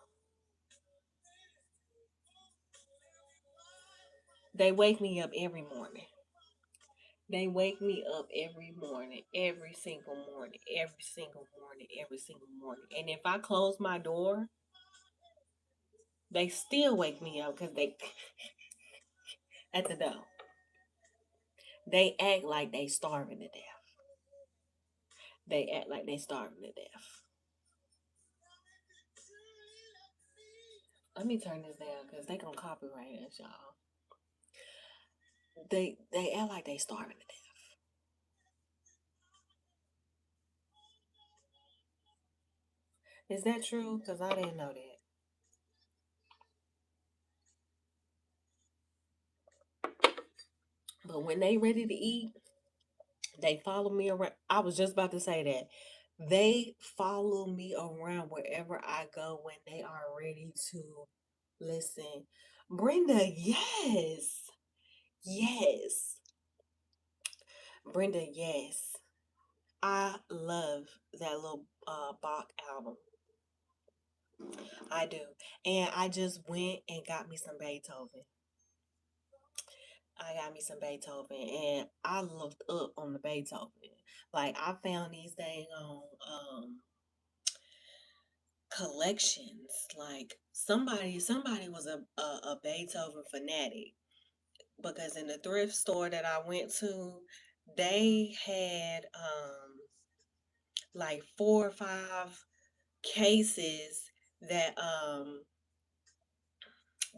A: they wake me up every morning. They wake me up every single morning, every single morning, every single morning. And if I close my door, they still wake me up because they at the door. They act like they starving to death. They act like they starving to death. Let me turn this down because they gonna copyright us, y'all. They act like they starving to death. Is that true? Because I didn't know that. But when they ready to eat, they follow me around. I was just about to say that. They follow me around wherever I go when they are ready to listen. Brenda, yes. Yes. Brenda, yes. I love that little Bach album. I do. And I just went and got me some Beethoven. I got me some Beethoven and I looked up on the Beethoven. Like I found these dang on collections. Like somebody was a Beethoven fanatic because in the thrift store that I went to, they had like 4 or 5 cases that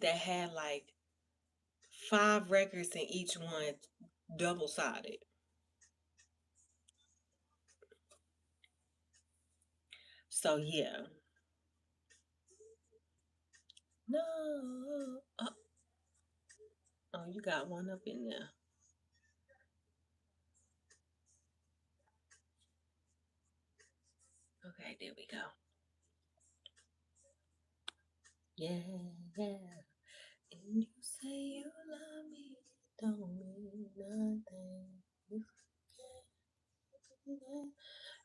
A: that had like 5 records in each one, double sided. So yeah. No. Oh, you got one up in there. Okay, there we go. Yeah, yeah. And you say you love me, don't mean nothing.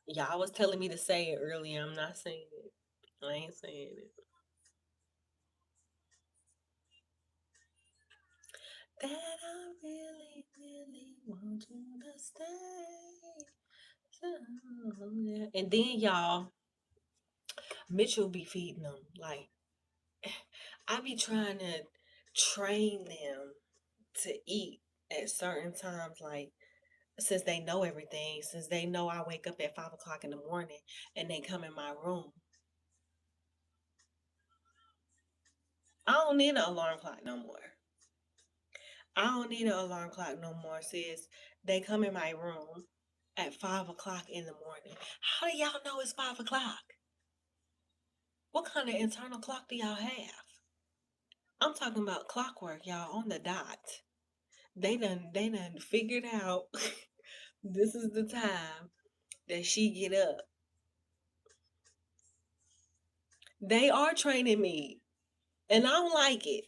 A: Y'all was telling me to say it earlier. I'm not saying it. I ain't saying it. That I really, really want you to stay. So, yeah. And then y'all, Mitchell be feeding them. Like I be trying to train them to eat at certain times, like since they know everything, since they know I wake up at 5 o'clock in the morning and they come in my room. I don't need an alarm clock no more. I don't need an alarm clock no more, sis. They come in my room at 5 o'clock in the morning. How do y'all know it's 5 o'clock? What kind of internal clock do y'all have? I'm talking about clockwork, y'all, on the dot. They done figured out this is the time that she get up. They are training me, and I don't like it.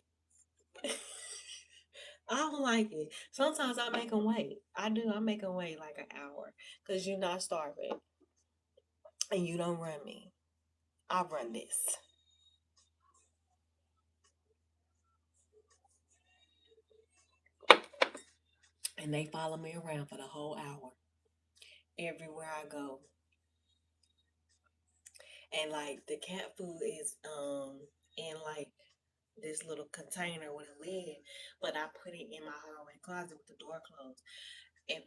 A: I don't like it. Sometimes I make them wait. I do. I make them wait like an hour because you're not starving and you don't run me. I run this, and they follow me around for the whole hour everywhere I go. And like the cat food is in like this little container with a lid, but I put it in my hallway closet with the door closed. If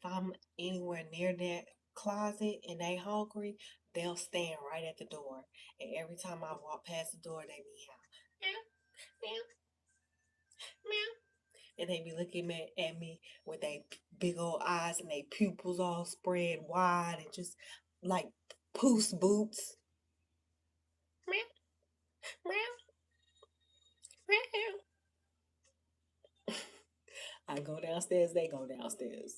A: I'm anywhere near that closet and they hungry, they'll stand right at the door. And every time I walk past the door, they meow, meow, meow, meow. And they be looking at me with their big old eyes and their pupils all spread wide and just like Puss Boots. Meow, meow, meow. I go downstairs, they go downstairs.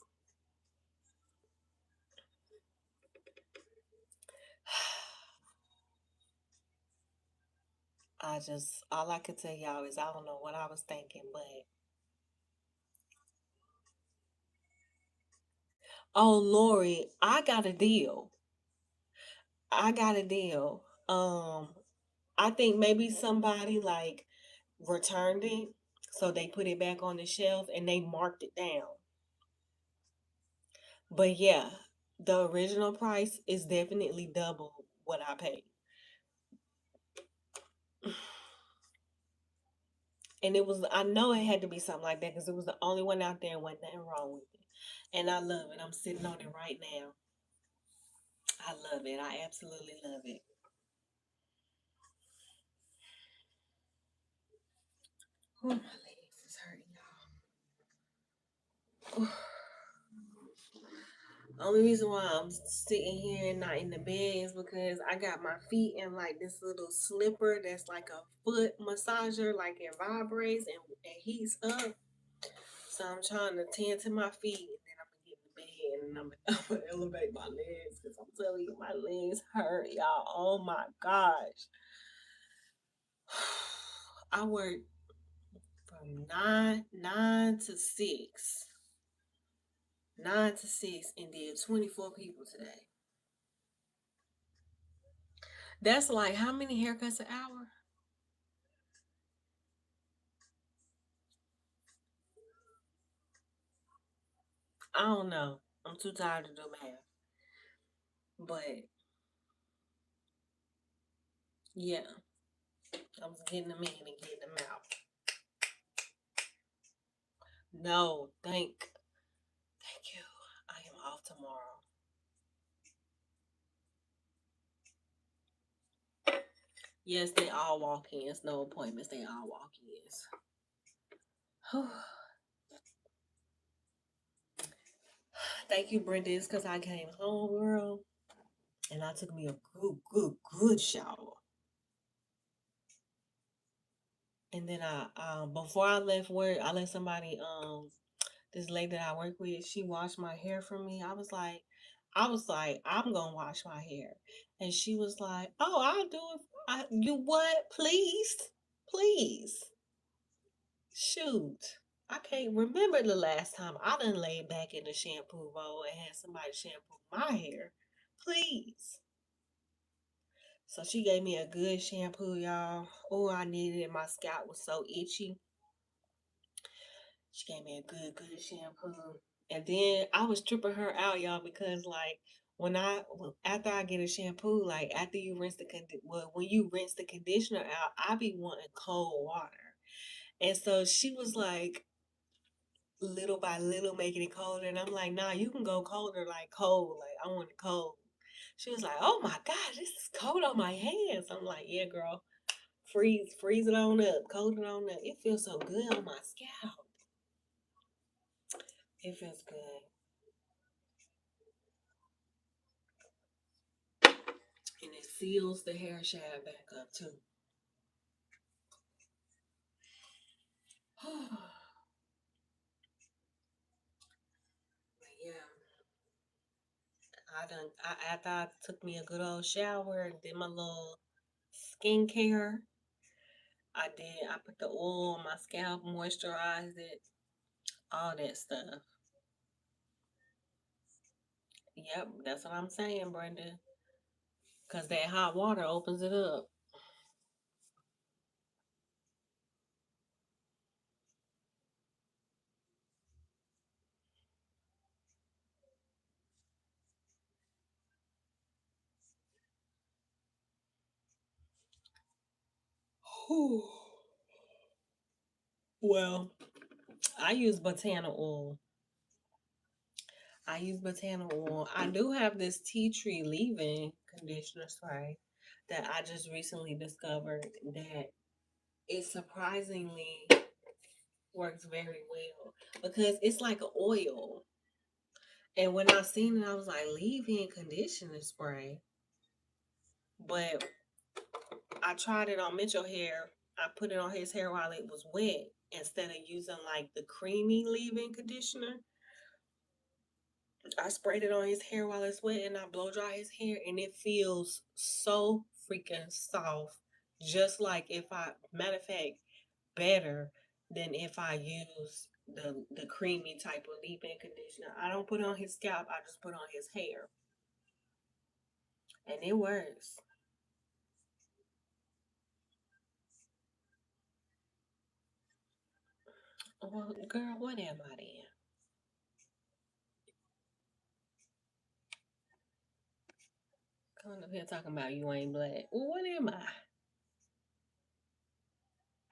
A: All I can tell y'all is I don't know what I was thinking, but oh, Lori, I got a deal. I got a deal. I think maybe somebody like returned it, so they put it back on the shelf and they marked it down. But yeah, the original price is definitely double what I paid. And it was, I know it had to be something like that because it was the only one out there and wasn't nothing wrong with it. And I love it. I'm sitting on it right now. I love it. I absolutely love it. Oh, my legs is hurting, y'all. Only reason why I'm sitting here and not in the bed is because I got my feet in like this little slipper that's like a foot massager, like it vibrates and heats up. So I'm trying to tend to my feet and then I'm gonna get in the bed and I'm gonna elevate my legs because I'm telling you, my legs hurt, y'all. Oh my gosh. I work from nine to six. 9 to 6 and did 24 people today. That's like how many haircuts an hour? I don't know. I'm too tired to do math. But yeah, I was getting them in and getting them out. No, thank you. I am off tomorrow. Yes, they all walk-ins. No appointments. They all walk-ins. Thank you, Brenda. It's because I came home, girl, and I took me a good shower. And then before I left work, I let somebody this lady that I work with, she washed my hair for me. I was like, I'm gonna wash my hair, and she was like, "Oh, I'll do it." You what? Please, please. Shoot, I can't remember the last time I done laid back in the shampoo bowl and had somebody shampoo my hair. Please. So she gave me a good shampoo, y'all. Oh, I needed it. My scalp was so itchy. She gave me a good shampoo. And then I was tripping her out, y'all, because like after I get a shampoo, like after you when you rinse the conditioner out, I be wanting cold water. And so she was like little by little making it colder, and I'm like, nah, you can go colder, like cold, like I want it cold. She was like, oh my gosh, this is cold on my hands. I'm like, yeah, girl, freeze it on up, cold it on up. It feels so good on my scalp. It feels good. And it seals the hair shaft back up too. But yeah, after I took me a good old shower and did my little skincare. I put the oil on my scalp, moisturized it, all that stuff. Yep, that's what I'm saying, Brenda. Cause that hot water opens it up. Whew. Well, I use botana oil. I use botanical oil. I do have this tea tree leave-in conditioner spray that I just recently discovered that it surprisingly works very well because it's like an oil. And when I seen it, I was like, leave-in conditioner spray. But I tried it on Mitchell hair. I put it on his hair while it was wet instead of using like the creamy leave-in conditioner. I sprayed it on his hair while it's wet and I blow dry his hair and it feels so freaking soft. Just like if I, matter of fact, better than if I use the creamy type of leave-in conditioner. I don't put it on his scalp, I just put it on his hair. And it works. Well, girl, what am I then? Coming up here talking about you ain't black. Well, what am I?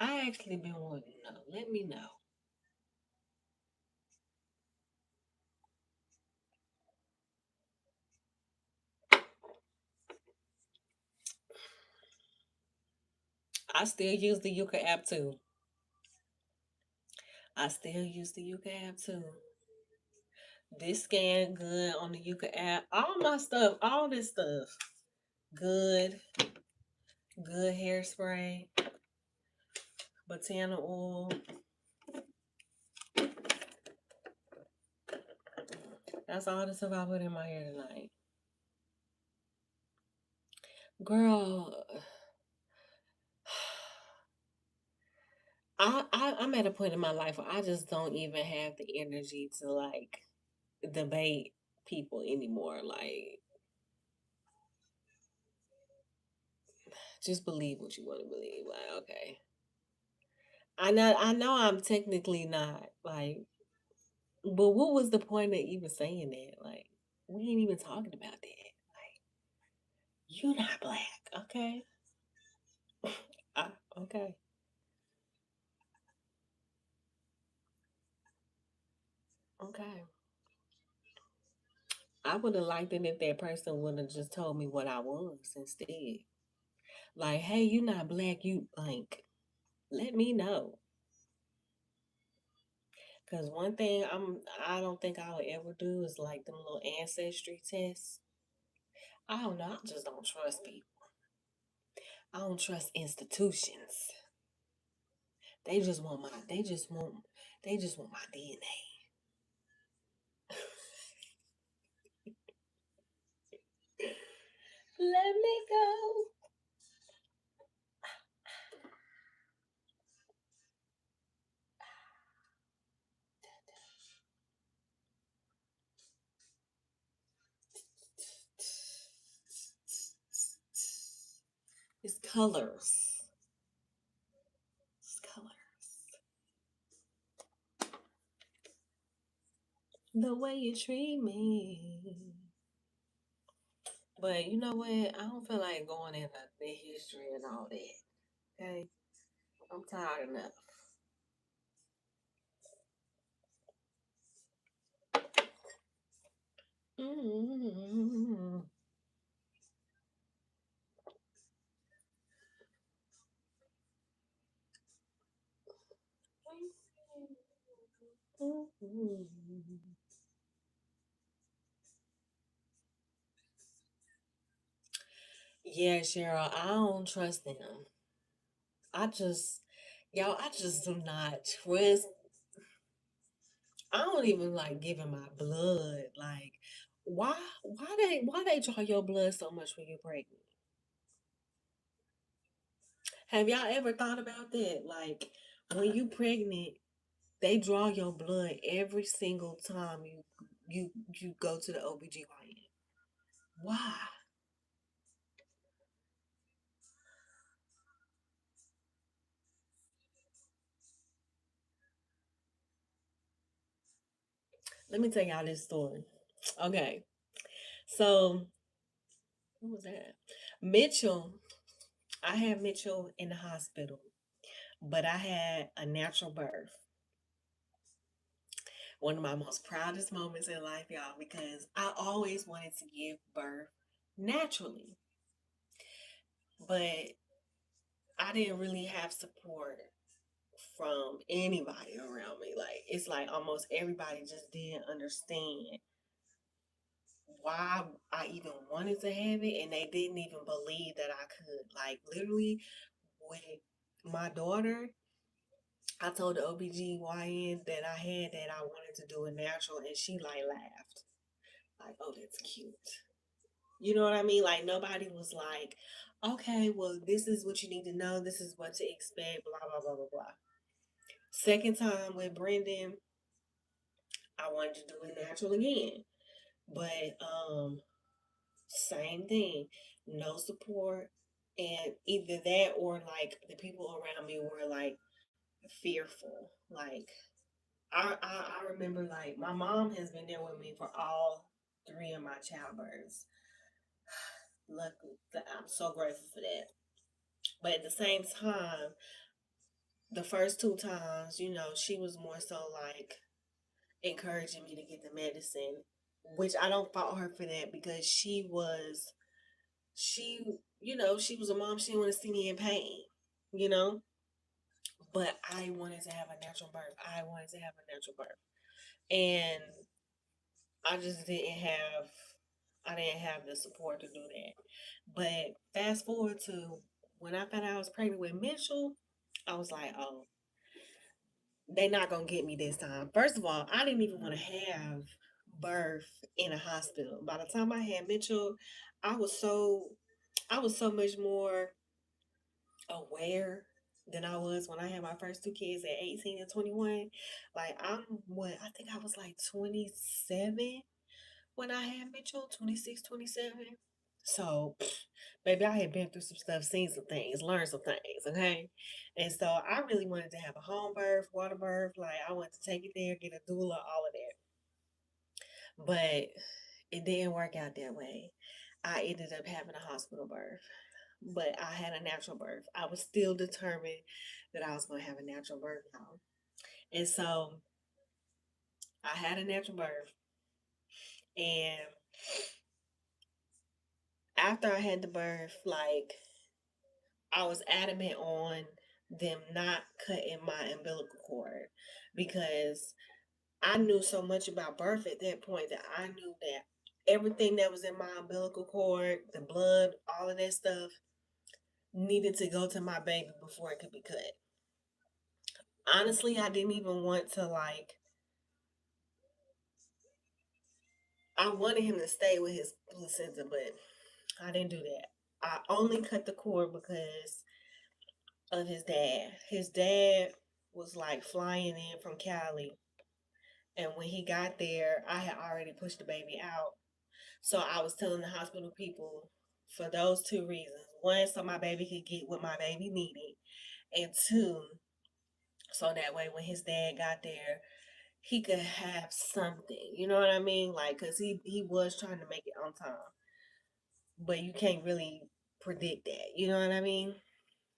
A: I actually been wanting to know. Let me know. I still use the Yuka app too. I still use the Yuka app too. This scan good on the Yuka app. All my stuff, all this stuff, good. Good hairspray, botana oil. That's all the stuff I put in my hair tonight. Girl, I'm at a point in my life where I just don't even have the energy to like debate people anymore. Like, just believe what you want to believe. Like, okay. I know I'm technically not like, but what was the point of even saying that? Like, we ain't even talking about that. Like, you not black, okay? I, okay, okay. I would have liked it if that person would have just told me what I was instead. Like, hey, you not black, you blank. Let me know. Cause one thing I don't think I would ever do is like them little ancestry tests. I don't know. I just don't trust people. I don't trust institutions. They just want my DNA. Let me go. It's colors. It's colors. The way you treat me. But you know what? I don't feel like going into the history and all that. Okay? I'm tired enough. Mm-hmm. Yeah, Cheryl, I don't trust them. I just, y'all, I just do not trust. I don't even like giving my blood. Like, why they draw your blood so much when you're pregnant? Have y'all ever thought about that? Like, when you pregnant, they draw your blood every single time you go to the OBGYN. Why? Let me tell y'all this story. Okay. So, what was that? Mitchell, I had Mitchell in the hospital, but I had a natural birth. One of my most proudest moments in life, y'all, because I always wanted to give birth naturally, but I didn't really have support from anybody around me. Like, it's like almost everybody just didn't understand why I even wanted to have it, and they didn't even believe that I could. Like, literally, with my daughter, I told the OBGYN that I had that I wanted to do it natural, and she like laughed. Like, oh, that's cute. You know what I mean? Like, nobody was like, okay, well, this is what you need to know. This is what to expect, blah, blah, blah, blah, blah. Second time with Brendan, I wanted to do it natural again. But same thing. No support. And either that or like the people around me were like fearful. Like I remember like my mom has been there with me for all three of my childbirths. Luckily, I'm so grateful for that. But at the same time, the first two times, she was more so like encouraging me to get the medicine, which I don't fault her for that because she was a mom. She didn't want to see me in pain, you know. But I wanted to have a natural birth. I wanted to have a natural birth, and I just I didn't have the support to do that. But fast forward to when I found out I was pregnant with Mitchell, I was like, oh, they not gonna get me this time. First of all, I didn't even want to have birth in a hospital. By the time I had Mitchell, I was so I was so much more aware than I was when I had my first two kids at 18 and 21. Like I think I was like 27 when I had Mitchell, 26, 27. So, baby, I had been through some stuff, seen some things, learned some things, okay? And so I really wanted to have a home birth, water birth. Like, I wanted to take it there, get a doula, all of that. But it didn't work out that way. I ended up having a hospital birth, but I had a natural birth. I was still determined that I was going to have a natural birth now. And so I had a natural birth. And after I had the birth, like, I was adamant on them not cutting my umbilical cord because I knew so much about birth at that point that I knew that everything that was in my umbilical cord, the blood, all of that stuff needed to go to my baby before it could be cut. Honestly, I didn't even want to like I wanted him to stay with his placenta, but I didn't do that. I only cut the cord because of his dad. His dad was like flying in from Cali. And when he got there, I had already pushed the baby out. So I was telling the hospital people for those two reasons. One, so my baby could get what my baby needed. And two, so that way when his dad got there, he could have something. You know what I mean? Like, because he was trying to make it on time. But you can't really predict that. You know what I mean?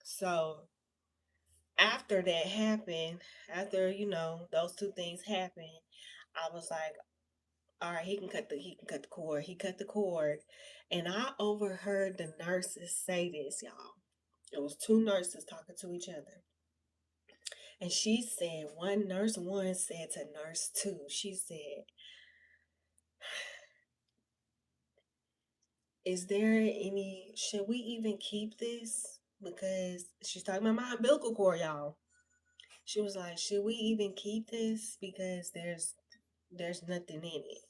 A: So after that happened, after, those two things happened, I was like, all right, he can cut the cord. He cut the cord. And I overheard the nurses say this, y'all. It was two nurses talking to each other. And she said, nurse one said to nurse two, she said, should we even keep this? Because she's talking about my umbilical cord, y'all. She was like, should we even keep this? Because there's nothing in it.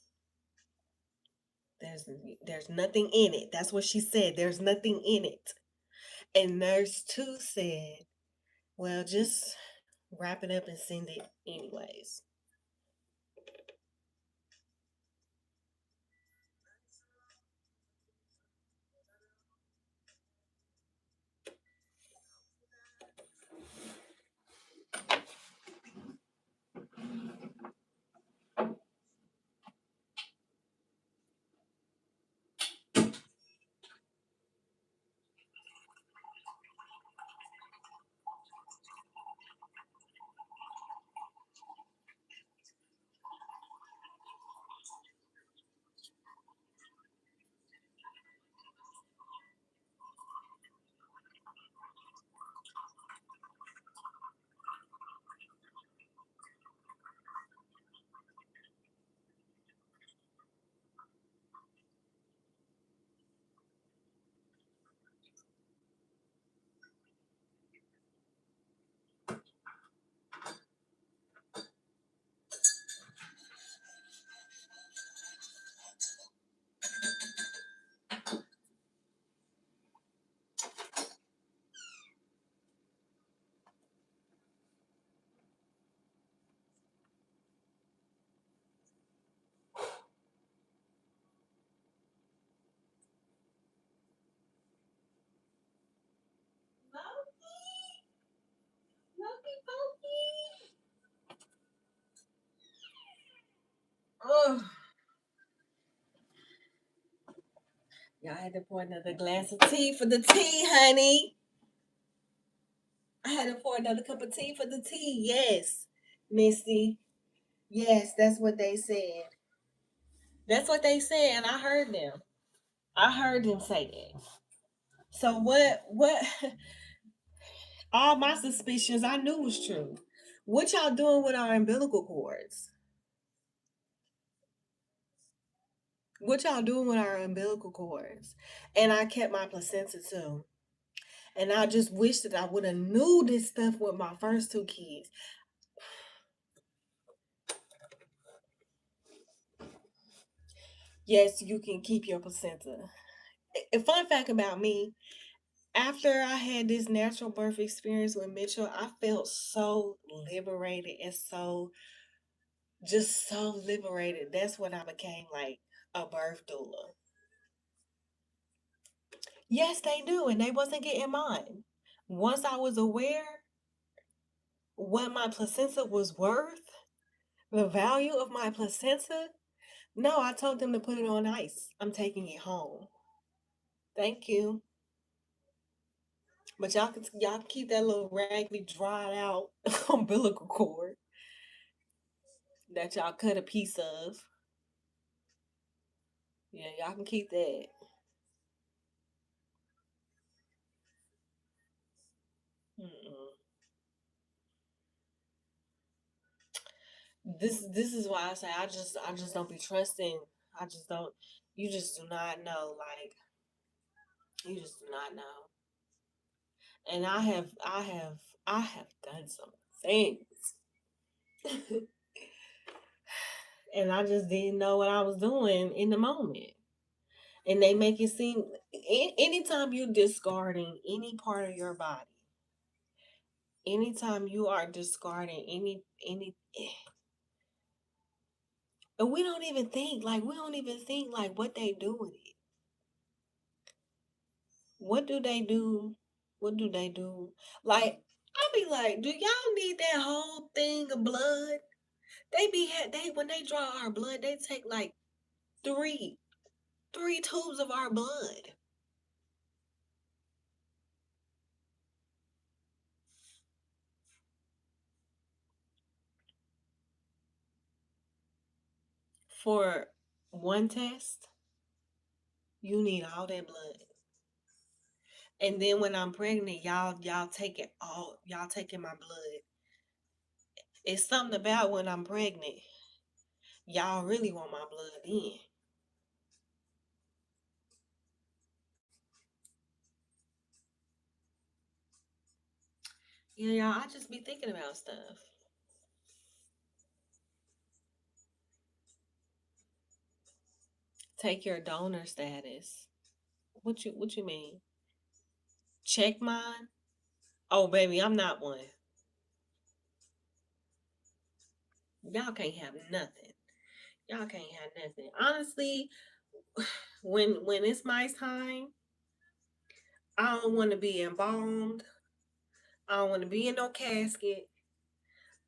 A: There's there's nothing in it. That's what she said. There's nothing in it. And nurse two said, well, just wrap it up and send it anyways. Y'all had to pour another glass of tea for the tea, honey. I had to pour another cup of tea for the tea. Yes, Misty. Yes, that's what they said. That's what they said, and I heard them. I heard them say that. So what all my suspicions I knew was true. What y'all doing with our umbilical cords? What y'all doing with our umbilical cords? And I kept my placenta too. And I just wish that I would have knew this stuff with my first two kids. Yes, you can keep your placenta. A fun fact about me, after I had this natural birth experience with Mitchell, I felt so liberated and so liberated. That's when I became like a birth doula. Yes, they do, and they wasn't getting mine. Once I was aware what my placenta was worth, the value of my placenta, no, I told them to put it on ice. I'm taking it home. Thank you. But y'all keep that little raggedy dried out umbilical cord that y'all cut a piece of. Yeah, y'all can keep that. Mm-mm. This is why I say I just don't be trusting. I just don't. You just do not know. Like you just do not know. And I have done some things, and I just didn't know what I was doing in the moment. And they make it seem anytime you're discarding any part of your body, anytime you are discarding any and we don't even think like what they do with it. What do they do? What do they do? Like I'll be like, do y'all need that whole thing of blood? They when they draw our blood, they take like three three tubes of our blood for one test. You need all that blood. And then when I'm pregnant, y'all take it all. Y'all taking my blood. It's something about when I'm pregnant. Y'all really want my blood in. Yeah, y'all. I just be thinking about stuff. Take your donor status. What you mean? Check mine. Oh baby, I'm not one. Y'all can't have nothing. Y'all can't have nothing. Honestly, when it's my time, I don't want to be embalmed. I don't want to be in no casket.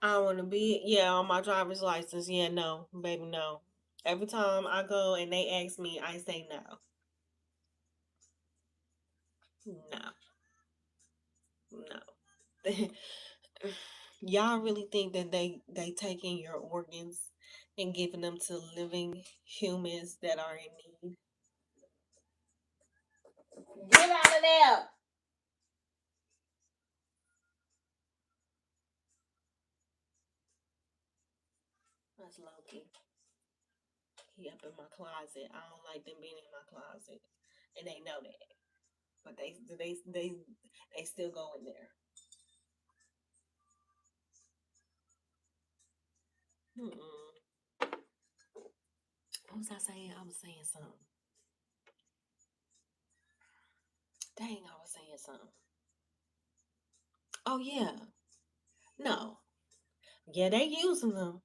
A: I want to be, yeah, on my driver's license. Yeah, no, baby, no. Every time I go and they ask me, I say no. No, no. Y'all really think that they taking your organs and giving them to living humans that are in need? Get out of there. That's Loki. He up in my closet. I don't like them being in my closet, and they know that. But they still go in there. Mm-mm. What was I saying? I was saying something. Dang, I was saying something. Oh yeah. No. Yeah, they using them,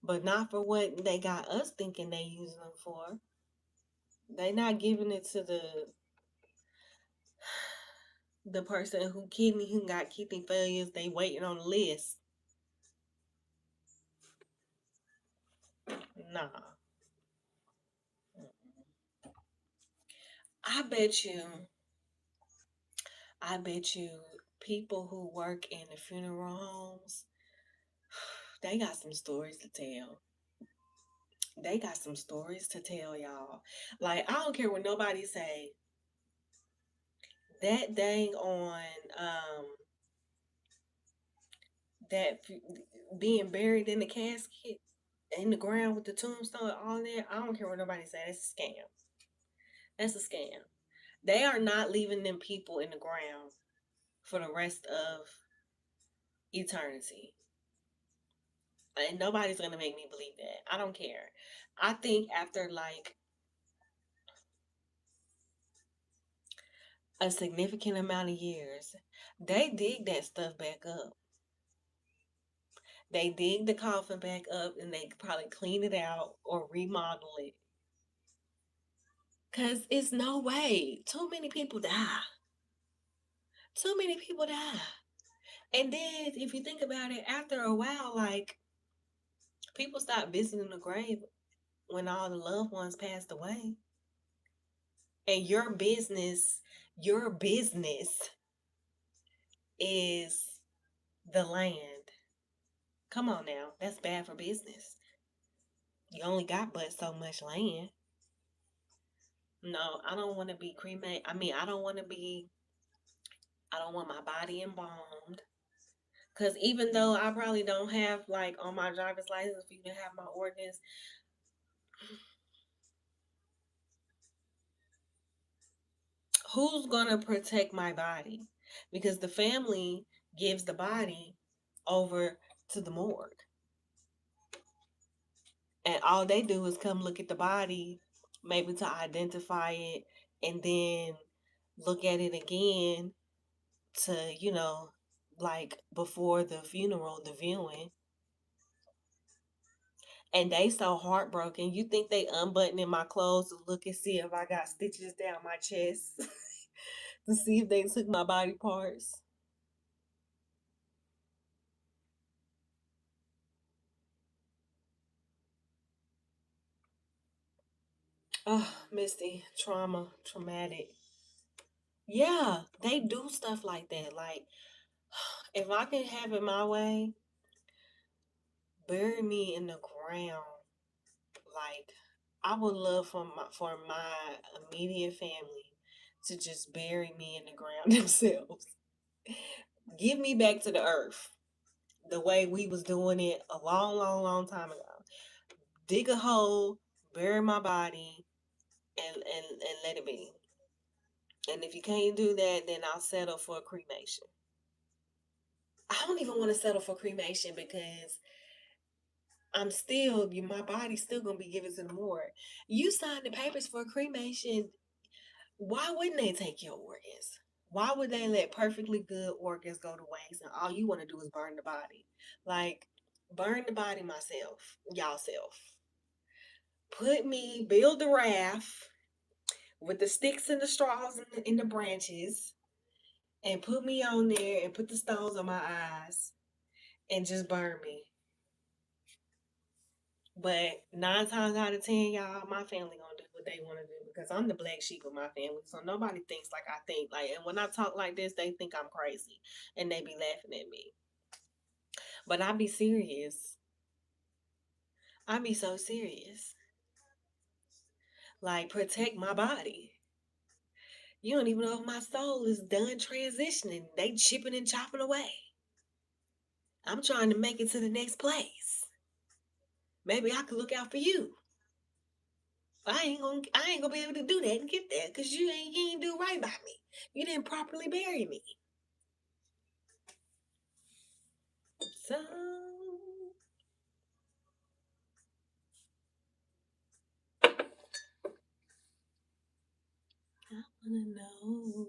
A: but not for what they got us thinking they using them for. They not giving it to the person who got kidney failures. They waiting on the list. Nah. I bet you, I bet you people who work in the funeral homes, they got some stories to tell. They got some stories to tell y'all. Like, I don't care what nobody say. That dang on that being buried in the casket in the ground with the tombstone, all that. I don't care what nobody say. That's a scam. That's a scam. They are not leaving them people in the ground for the rest of eternity. And nobody's gonna make me believe that. I don't care. I think after like a significant amount of years, they dig that stuff back up. They dig the coffin back up and they probably clean it out or remodel it. Cause it's no way. Too many people die. Too many people die. And then if you think about it, after a while, like people stop visiting the grave when all the loved ones passed away. And your business is the land. Come on now. That's bad for business. You only got but so much land. No, I don't want to be cremated. I mean, I don't want my body embalmed. Because even though I probably don't have, like, on my driver's license for you to have my organs, who's going to protect my body? Because the family gives the body over to the morgue. And all they do is come look at the body, maybe to identify it, and then look at it again to, like before the funeral, the viewing. And they so heartbroken. You think they unbuttoning my clothes to look and see if I got stitches down my chest to see if they took my body parts? Oh, Misty, traumatic. Yeah, they do stuff like that. Like, if I can have it my way, bury me in the ground. Like, I would love for my immediate family to just bury me in the ground themselves. Give me back to the earth the way we was doing it a long, long, long time ago. Dig a hole, bury my body, and let it be. And if you can't do that, then I'll settle for cremation. I don't even want to settle for cremation because my body's still gonna be given to the morgue. You signed the papers for cremation. Why wouldn't they take your organs? Why would they let perfectly good organs go to waste and all you want to do is burn the body? Like, burn the body myself, y'all self. Build a raft with the sticks and the straws and the branches and put me on there and put the stones on my eyes and just burn me. But 9 times out of 10, y'all, my family gonna do what they want to do because I'm the black sheep of my family. So nobody thinks like I think. Like, and when I talk like this, they think I'm crazy and they be laughing at me. But I be serious. I be so serious. Like, protect my body. You don't even know if my soul is done transitioning. They chipping and chopping away. I'm trying to make it to the next place. Maybe I could look out for you. I ain't gonna be able to do that and get there because you ain't do right by me. You didn't properly bury me. So I wanna know.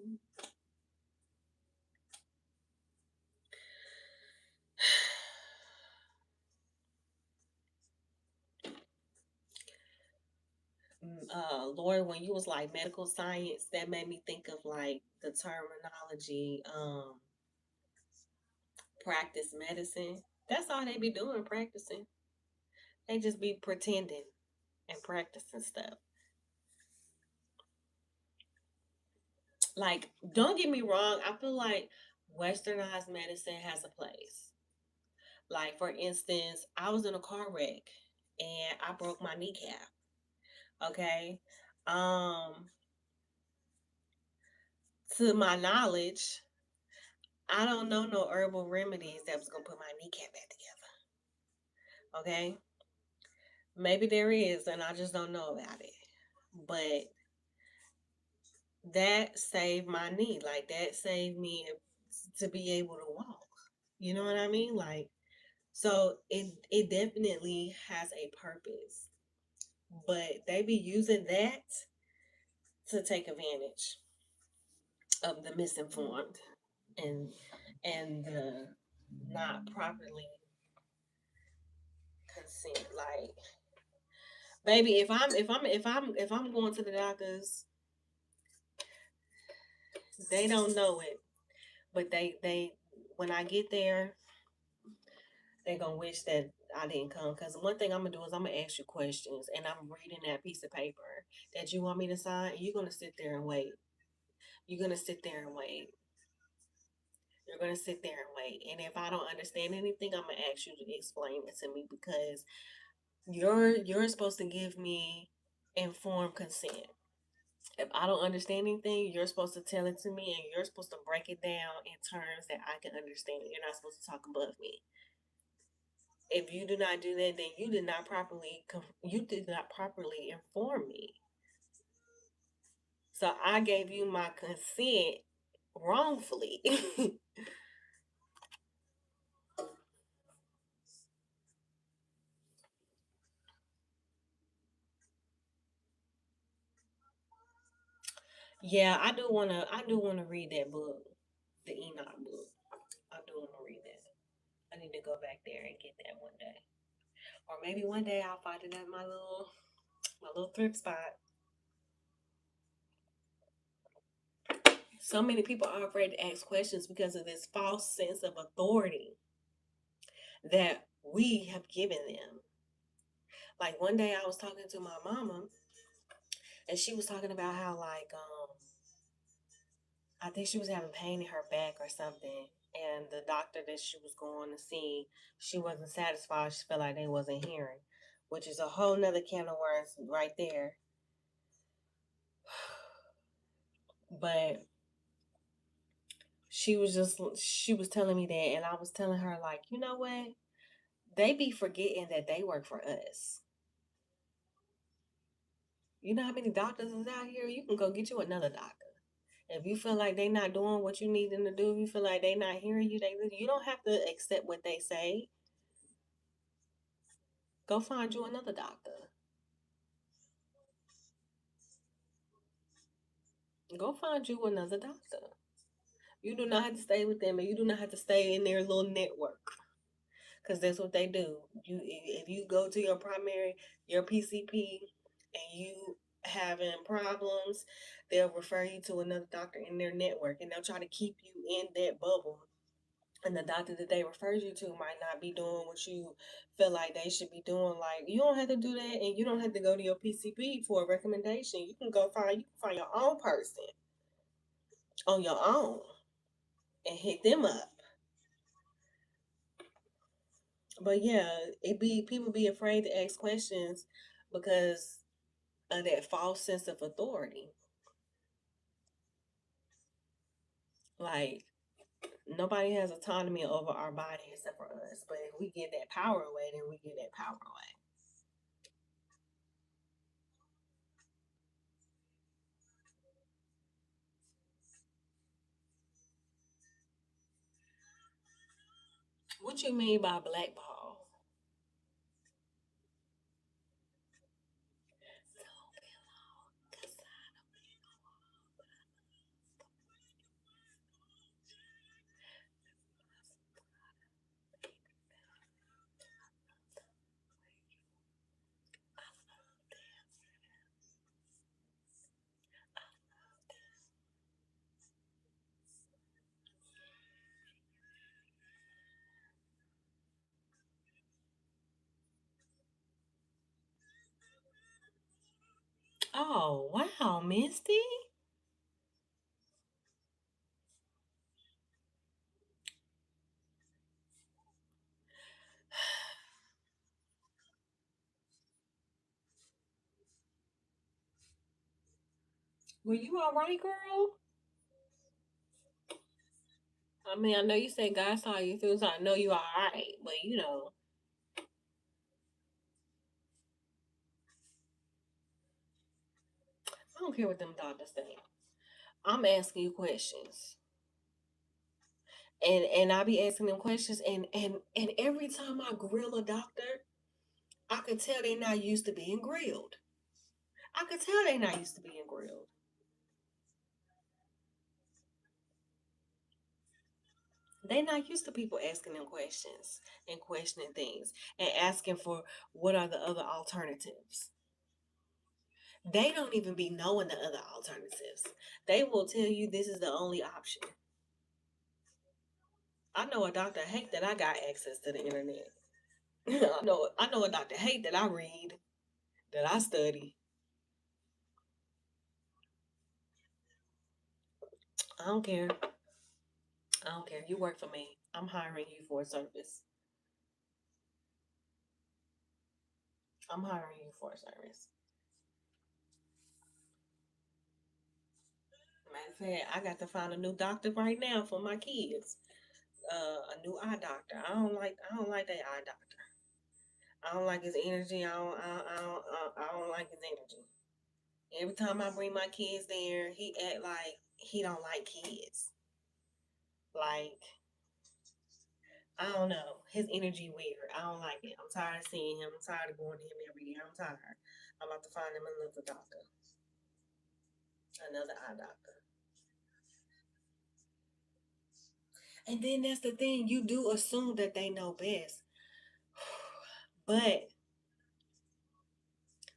A: Lord, when you was like medical science, that made me think of like the terminology, practice medicine. That's all they be doing, practicing. They just be pretending and practicing stuff. Like, don't get me wrong, I feel like westernized medicine has a place. Like, for instance, I was in a car wreck and I broke my kneecap. Okay. Um, to my knowledge, I don't know no herbal remedies that was gonna put my kneecap back together. Okay. Maybe there is, and I just don't know about it. But that saved my knee. Like, that saved me to be able to walk. You know what I mean? Like, so it definitely has a purpose. But they be using that to take advantage of the misinformed and the not properly consent. Like, baby, if I'm going to the doctors, they don't know it, but they when I get there, they gonna wish that I didn't come. Cause one thing I'm gonna do is I'm gonna ask you questions, and I'm reading that piece of paper that you want me to sign. And you're gonna sit there and wait. You're gonna sit there and wait. You're gonna sit there and wait. And if I don't understand anything, I'm gonna ask you to explain it to me because you're supposed to give me informed consent. If I don't understand anything, you're supposed to tell it to me, and you're supposed to break it down in terms that I can understand. You're not supposed to talk above me. If you do not do that, then you did not properly inform me. So I gave you my consent wrongfully. Yeah, I do wanna read that book, the Enoch book. I do wanna read that. I need to go back there and get that one day. Or maybe one day I'll find it at my little thrift spot. So many people are afraid to ask questions because of this false sense of authority that we have given them. Like, one day I was talking to my mama, and she was talking about how, like, I think she was having pain in her back or something, and the doctor that she was going to see, she wasn't satisfied. She felt like they wasn't hearing, which is a whole nother can of worms right there. But she was telling me that, and I was telling her, like, you know what? They be forgetting that they work for us. You know how many doctors is out here? You can go get you another doctor. If you feel like they not doing what you need them to do, if you feel like they not hearing you, you don't have to accept what they say. Go find you another doctor. Go find you another doctor. You do not have to stay with them, and you do not have to stay in their little network, because that's what they do. If you go to your PCP, and you having problems, they'll refer you to another doctor in their network, and they'll try to keep you in that bubble. And the doctor that they refers you to might not be doing what you feel like they should be doing. Like, you don't have to do that, and you don't have to go to your PCP for a recommendation. You can find your own person on your own and hit them up. But yeah, it be people be afraid to ask questions because of that false sense of authority. Like, nobody has autonomy over our body except for us. But if we get that power away, then we get that power away. What you mean by blackball? Oh, wow, Misty. Were you all right, girl? I mean, I know you said God saw you through, so I know you all right. But I don't care what them doctors say. I'm asking you questions, and I be asking them questions, and every time I grill a doctor, I could tell they not used to being grilled. I could tell they not used to being grilled. They not used to people asking them questions and questioning things and asking for what are the other alternatives. They don't even be knowing the other alternatives. They will tell you this is the only option. I know a doctor hate that I got access to the internet. I know a doctor hate that I read, that I study. I don't care. I don't care. You work for me. I'm hiring you for a service. I'm hiring you for a service. Matter of fact, I got to find a new doctor right now for my kids. A new eye doctor. I don't like that eye doctor. I don't like his energy. I don't like his energy. Every time I bring my kids there, he act like he don't like kids. Like, I don't know. His energy weird. I don't like it. I'm tired of seeing him. I'm tired of going to him every year. I'm tired. I'm about to find him another doctor. Another eye doctor. And then that's the thing. You do assume that they know best. But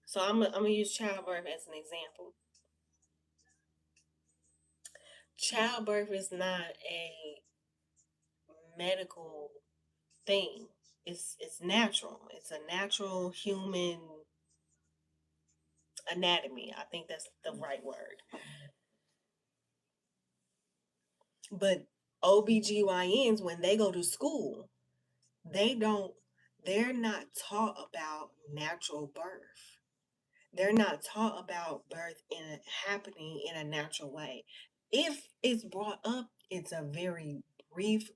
A: so I'm gonna use childbirth as an example. Childbirth is not a medical thing. It's natural. It's a natural human anatomy. I think that's the right word. But OBGYNs, when they go to school, they don't they're not taught about natural birth. They're not taught about birth happening in a natural way. If it's brought up, it's a very brief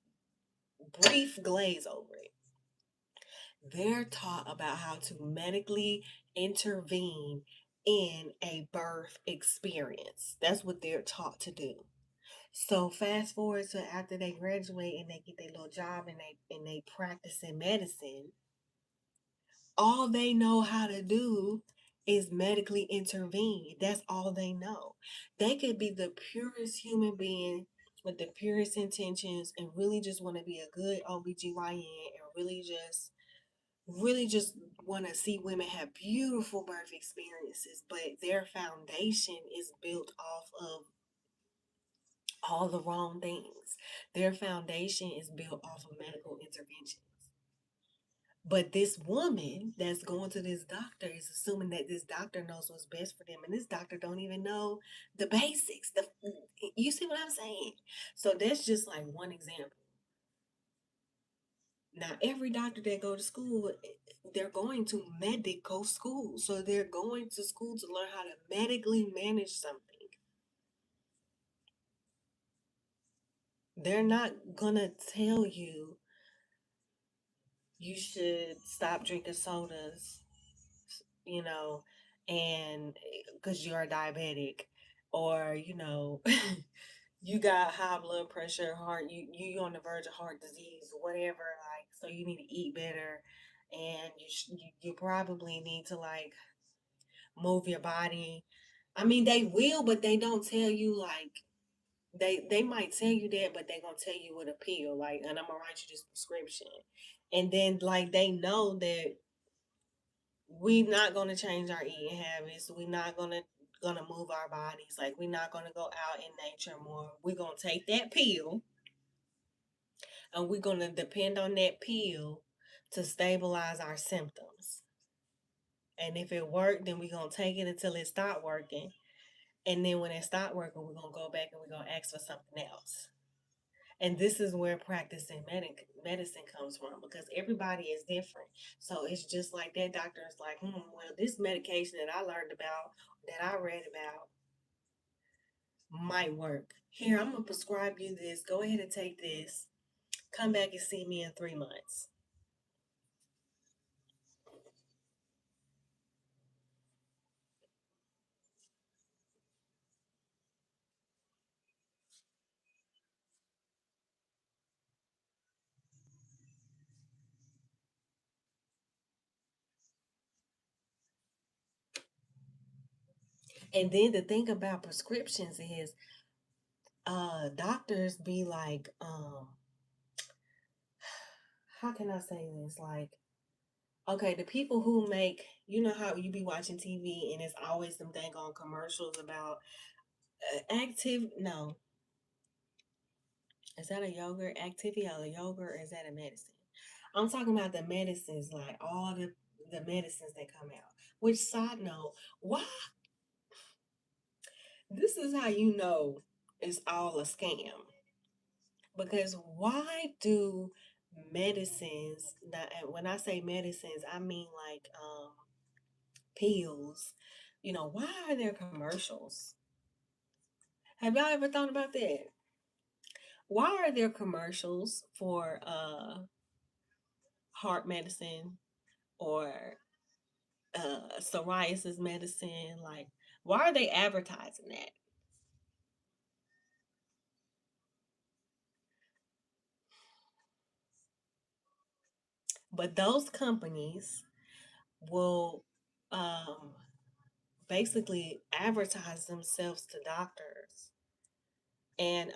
A: glaze over it. They're taught about how to medically intervene in a birth experience. That's what they're taught to do. So fast forward to after they graduate and they get their little job and they practice in medicine, all they know how to do is medically intervene. That's all they know. They could be the purest human being with the purest intentions and really just want to be a good OBGYN and really just want to see women have beautiful birth experiences, but their foundation is built off of all the wrong things. Their foundation is built off of medical interventions. But this woman that's going to this doctor is assuming that this doctor knows what's best for them, and this doctor don't even know the basics. You see what I'm saying? So that's just like one example. Now, every doctor that go to school, they're going to medical school, so they're going to school to learn how to medically manage something. They're not gonna tell you should stop drinking sodas, you know, and because you're diabetic, or you got high blood pressure, heart, you on the verge of heart disease, whatever. Like, so you need to eat better, and you probably need to like move your body. I mean, they will, but they don't tell you like they might tell you that, but they gonna tell you with a pill, like, and I'm gonna write you this prescription, and then like they know that we not gonna change our eating habits. We not gonna move our bodies. Like, we're not gonna go out in nature more. We're gonna take that pill, and we're gonna depend on that pill to stabilize our symptoms. And if it worked, then we're gonna take it until it stop working. And then when it stop working, we're gonna go back and we're gonna ask for something else. And this is where practicing medicine comes from, because everybody is different. So it's just like that doctor is like, well, this medication that I learned about, that I read about, might work. Here, I'm gonna prescribe you this. Go ahead and take this. Come back and see me in 3 months. And then the thing about prescriptions is doctors be like, how can I say this? Like, okay, the people who make, you know how you be watching TV and it's always them dang on commercials about active, no, is that a yogurt activity or a yogurt or is that a medicine? I'm talking about the medicines, like all the medicines that come out. Which side note, why this is how you know it's all a scam. Because why do medicines, and when I say medicines, I mean like pills, why are there commercials? Have y'all ever thought about that? Why are there commercials for heart medicine or psoriasis medicine? Like, why are they advertising that? But those companies will um, basically advertise themselves to doctors and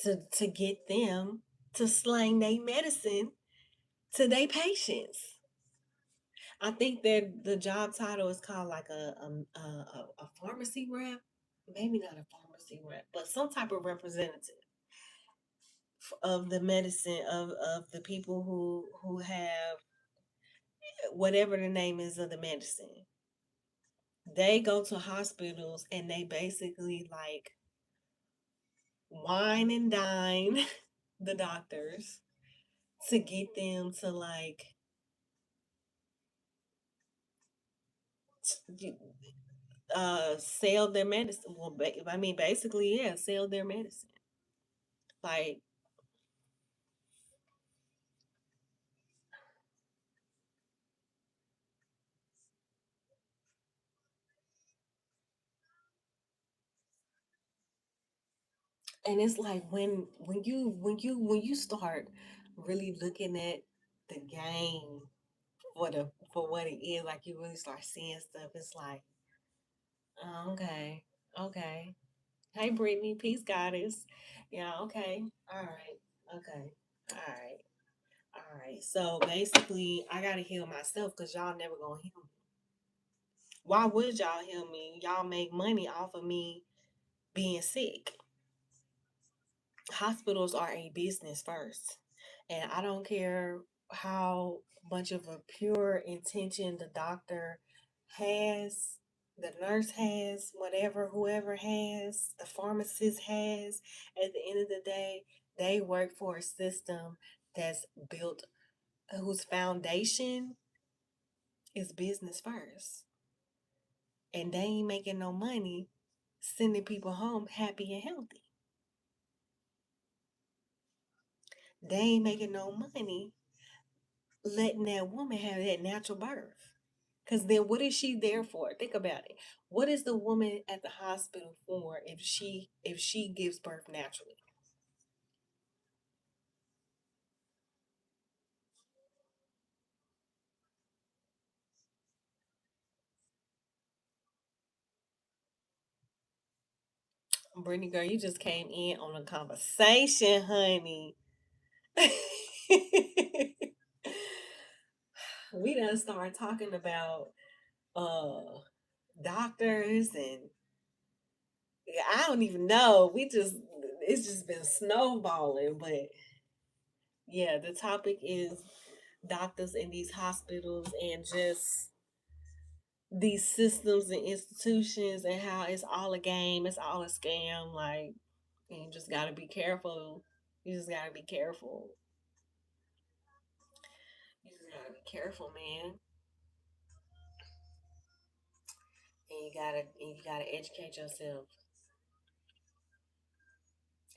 A: to get them to slang their medicine to their patients. I think that the job title is called like a pharmacy rep, maybe not a pharmacy rep, but some type of representative of the medicine of the people who have whatever the name is of the medicine. They go to hospitals and they basically like wine and dine the doctors to get them to like sell their medicine. Well, I mean, basically, yeah, sell their medicine. Like, and it's like when you start really looking at the game for what it is, like you really start seeing stuff. It's like, oh, okay, okay. Hey, Brittany, peace goddess. Yeah, okay, all right, okay, all right, all right. So basically, I gotta heal myself because y'all never gonna heal me. Why would y'all heal me? Y'all make money off of me being sick. Hospitals are a business first. And I don't care how much of a pure intention the doctor has, the nurse has, whatever, whoever has, the pharmacist has. At the end of the day, they work for a system that's built, whose foundation is business first. And they ain't making no money sending people home happy and healthy. They ain't making no money letting that woman have that natural birth. Because then what is she there for? Think about it. What is the woman at the hospital for if she gives birth naturally? Brittany girl, you just came in on a conversation, honey. We done start talking about uh doctors and I don't even know. It's just been snowballing, but yeah, the topic is doctors in these hospitals and just these systems and institutions and how it's all a game, it's all a scam. Like, you just gotta be careful. You just gotta be careful. You just gotta be careful, man. and you gotta educate yourself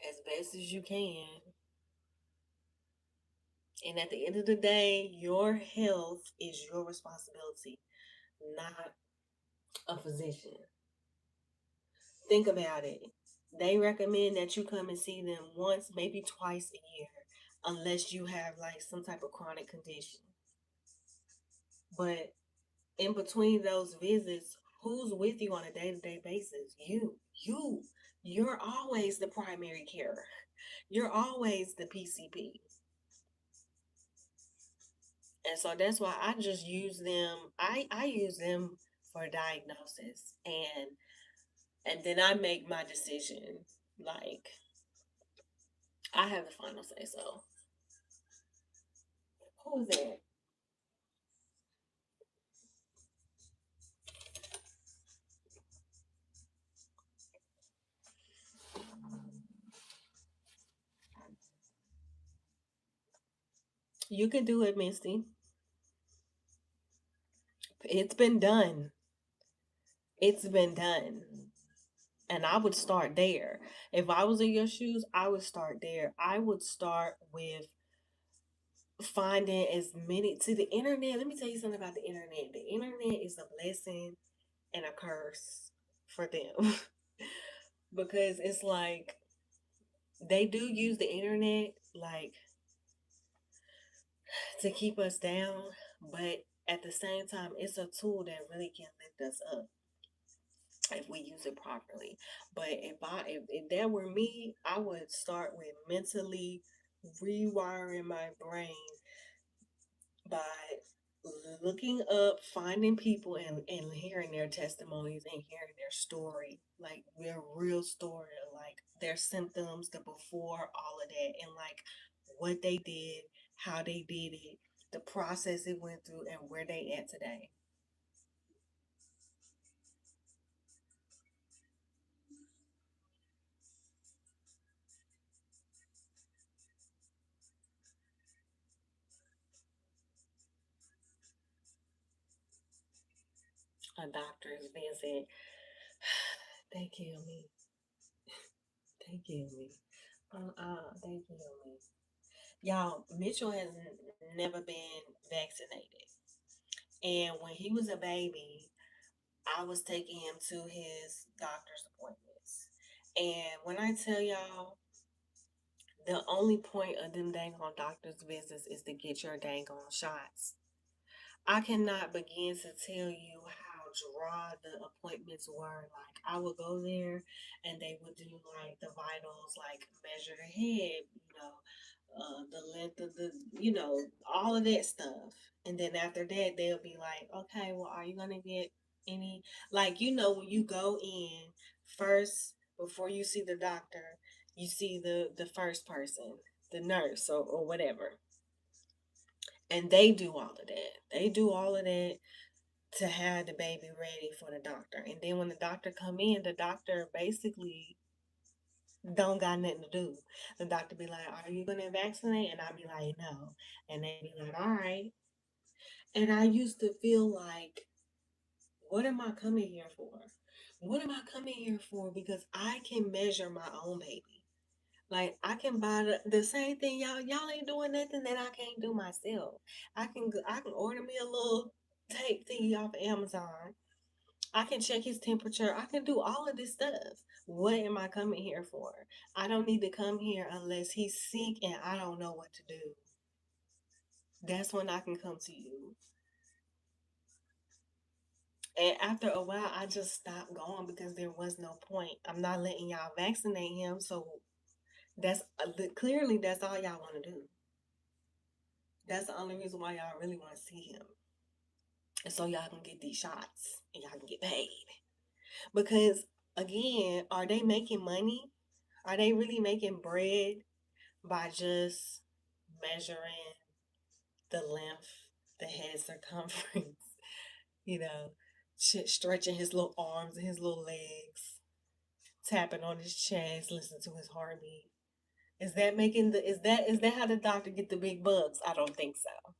A: as best as you can. And at the end of the day, your health is your responsibility, not a physician. Think about it. They recommend that you come and see them once, maybe twice a year, unless you have like some type of chronic condition. But in between those visits, who's with you on a day to day basis? You. You're always the primary care. You're always the PCP. And so that's why I just use them. I use them for diagnosis, and then I make my decision. Like, I have the final say so. Who's that? You can do it, Misty. It's been done. It's been done. And I would start there. If I was in your shoes, I would start there. I would start with finding as many to the internet. Let me tell you something about the internet. The internet is a blessing and a curse for them. Because it's like they do use the internet like to keep us down, but at the same time it's a tool that really can lift us up if we use it properly. But if that were me, I would start with mentally rewiring my brain by looking up, finding people and hearing their testimonies and hearing their story, like their real story, like their symptoms, the before, all of that, and like what they did, how they did it, the process it went through, and where they at today. A doctor's visit, they kill me. They kill me. They kill me. Y'all, Mitchell has never been vaccinated. And when he was a baby, I was taking him to his doctor's appointments. And when I tell y'all, the only point of them dang on doctor's visits is to get your dang on shots. I cannot begin to tell you how dry the appointments were. Like, I would go there and they would do like the vitals, like measure the head, the length of all of that stuff. And then after that, they'll be like, okay, well, are you going to get any, like, when you go in first, before you see the doctor, you see the first person, the nurse or whatever. And they do all of that. They do all of that to have the baby ready for the doctor. And then when the doctor come in, the doctor basically don't got nothing to do. The doctor be like, "Are you gonna vaccinate?" And I be like, "No." And they be like, "All right." And I used to feel like, what am I coming here for? What am I coming here for? Because I can measure my own baby. Like, I can buy the same thing y'all ain't doing nothing that I can't do myself. I can order me a little tape thingy off Amazon. I can check his temperature. I can do all of this stuff. What am I coming here for? I don't need to come here unless he's sick and I don't know what to do. That's when I can come to you. And after a while, I just stopped going because there was no point. I'm not letting y'all vaccinate him, so that's clearly that's all y'all want to do. That's the only reason why y'all really want to see him, and so y'all can get these shots and y'all can get paid. Because again, are they making money? Are they really making bread by just measuring the length, the head circumference, you know, stretching his little arms and his little legs, tapping on his chest, listening to his heartbeat? Is that how the doctor get the big bucks? I don't think so.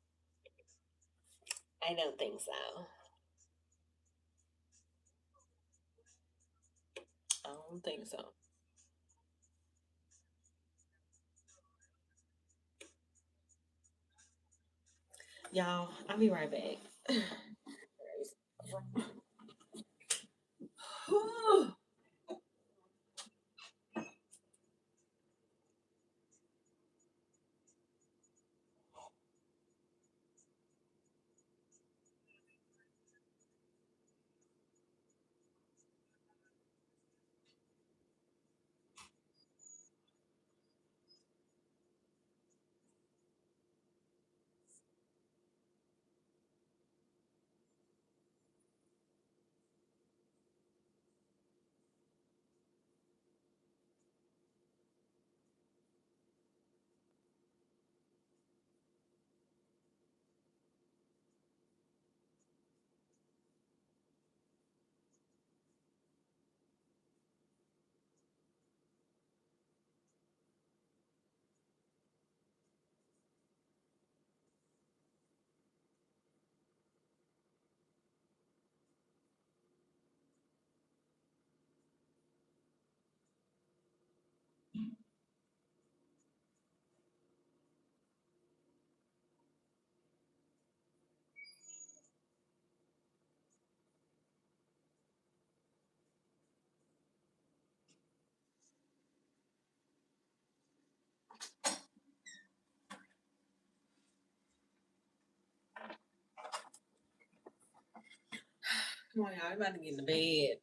A: I don't think so. I don't think so. Y'all, I'll be right back. Come on, y'all. I'm about to get in the bed.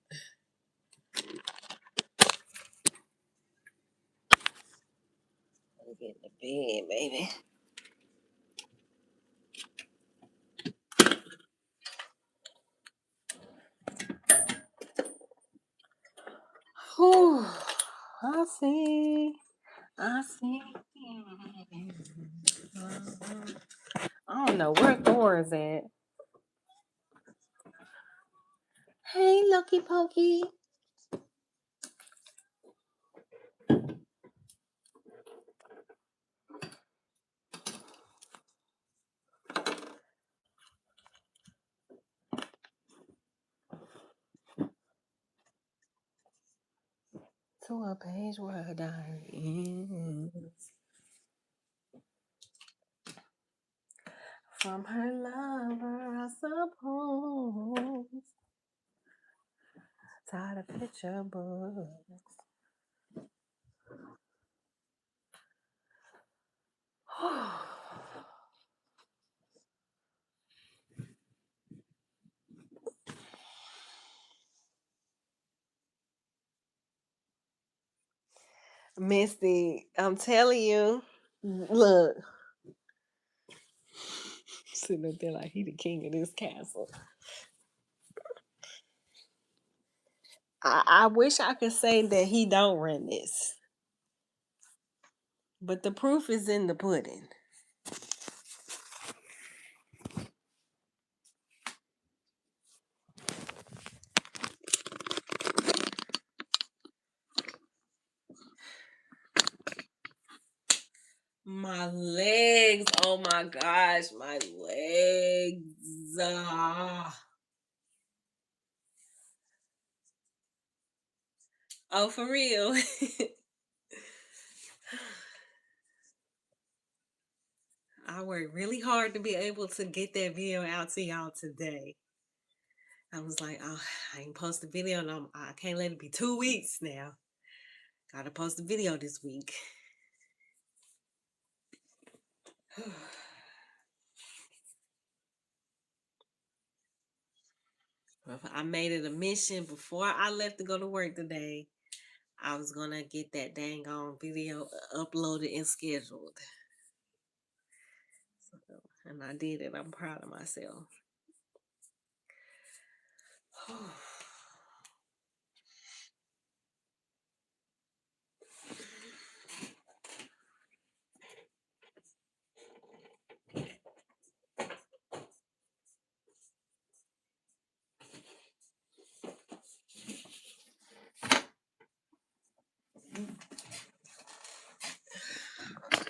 A: Get in the bed, baby. Whew. I see. I see. I don't know where Thor is at. Hey, Lucky Pokey. To a page where her diary is. From her lover, I suppose. Tired of picture books. Misty, I'm telling you, look, sitting up there like he the king of this castle. I wish I could say that he don't run this, but the proof is in the pudding. My legs, oh my gosh, my legs. Oh, for real. I worked really hard to be able to get that video out to y'all today. I was like, oh, I ain't post a video and I can't let it be 2 weeks now. Gotta post a video this week. I made it a mission before I left to go to work today. I was gonna get that dang on video uploaded and scheduled. And I did it. I'm proud of myself.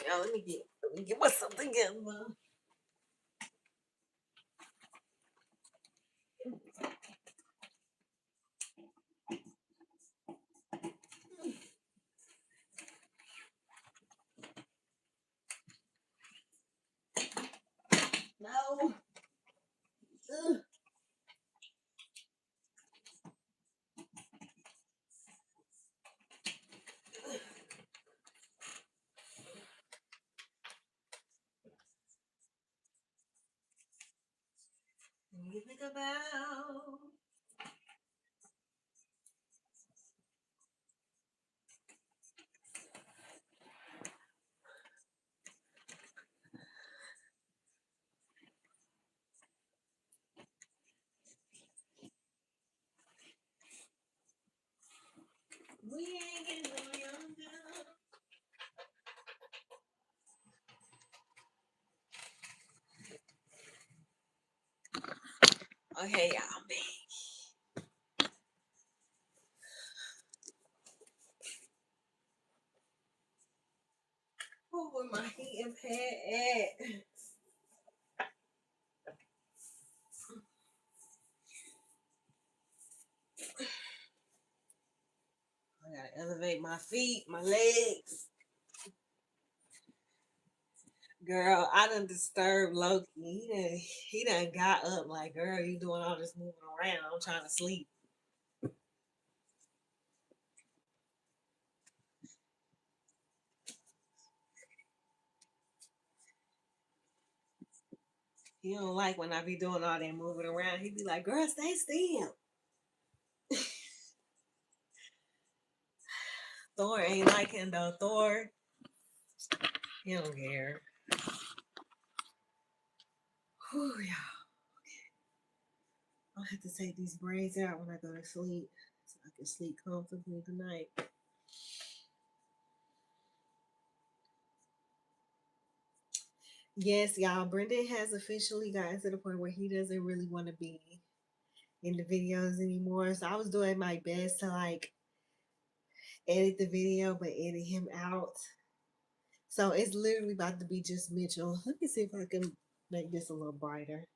A: Now let me get myself together. You think about. We ain't getting no younger. Okay, y'all. Oh, where my heating pad at? I gotta elevate my feet, my legs. Girl, I done disturbed Loki. He done got up like, girl, you doing all this moving around. I'm trying to sleep. He don't like when I be doing all that moving around. He be like, girl, stay still. Thor ain't like him though. Thor, he don't care. Whew, yeah. I'll have to take these braids out when I go to sleep so I can sleep comfortably tonight. Yes, y'all, Brendan has officially gotten to the point where he doesn't really want to be in the videos anymore. So I was doing my best to like edit the video, but edit him out. So it's literally about to be just Mitchell. Let me see if I can make this a little brighter.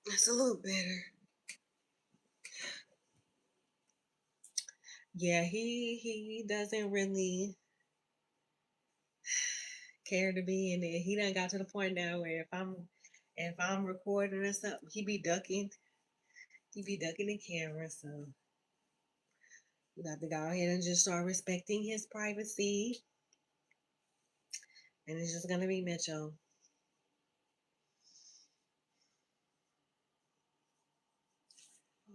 A: It's a little better. Yeah, he doesn't really care to be in it. He done got to the point now where if I'm recording or something, he be ducking the camera. So we got to go ahead and just start respecting his privacy. And it's just gonna be Mitchell.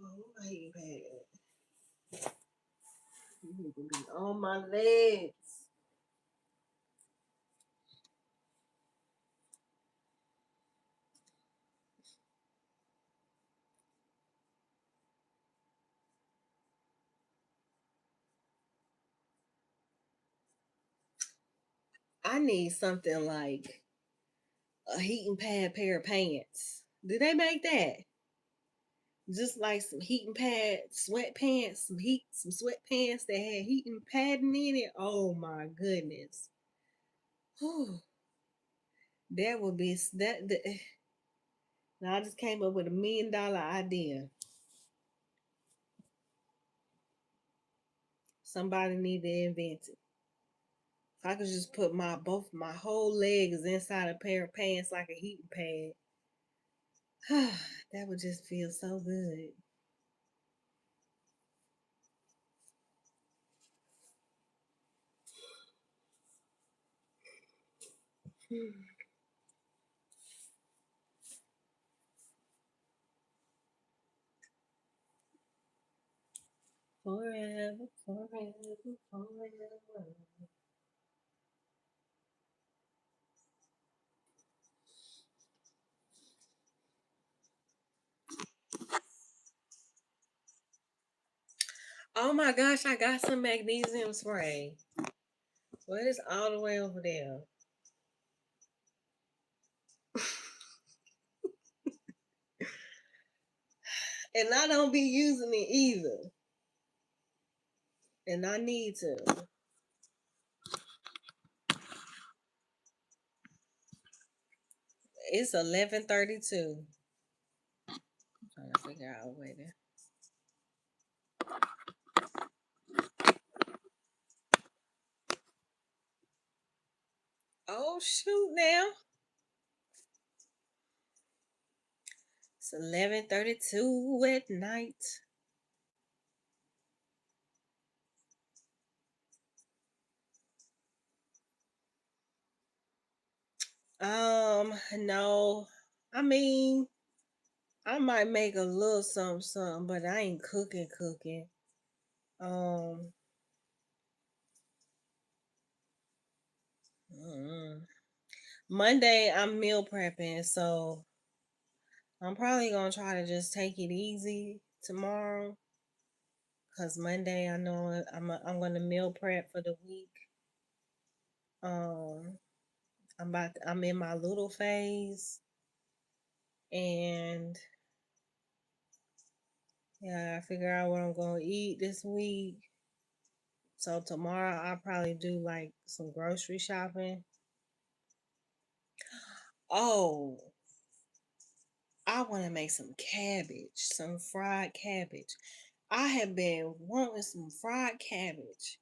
A: Oh, I hate that. You need to be on my legs. I need something like a heating pad pair of pants. Did they make that? Just like some heating pad sweatpants, some sweatpants that had heating padding in it. Oh my goodness. Whew. That would be that. Now I just came up with $1 million idea. Somebody need to invent it. If I could just put both my whole legs inside a pair of pants like a heating pad, that would just feel so good. Forever, forever, forever. Oh my gosh, I got some magnesium spray. Well, it's all the way over there. And I don't be using it either. And I need to. It's 11:32. I'm trying to figure out a way to. Oh shoot now. It's 11:32 at night. No. I mean, I might make a little something, but I ain't cooking. Um, mm. Monday I'm meal prepping, so I'm probably gonna try to just take it easy tomorrow. Cause Monday I know I'm gonna meal prep for the week. Um, I'm in my little phase, and yeah, I figure out what I'm gonna eat this week. So tomorrow I'll probably do like some grocery shopping. Oh, I want to make some cabbage, some fried cabbage. I have been wanting some fried cabbage.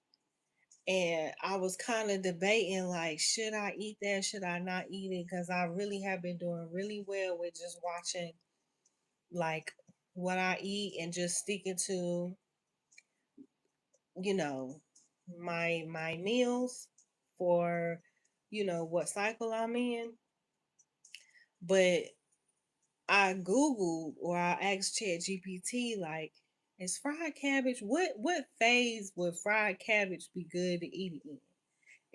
A: And I was kind of debating like, should I eat that? Should I not eat it? Because I really have been doing really well with just watching like what I eat and just sticking to, you know, my meals for, what cycle I'm in. But I Googled or I asked Chat GPT like, is fried cabbage what phase would fried cabbage be good to eat it in?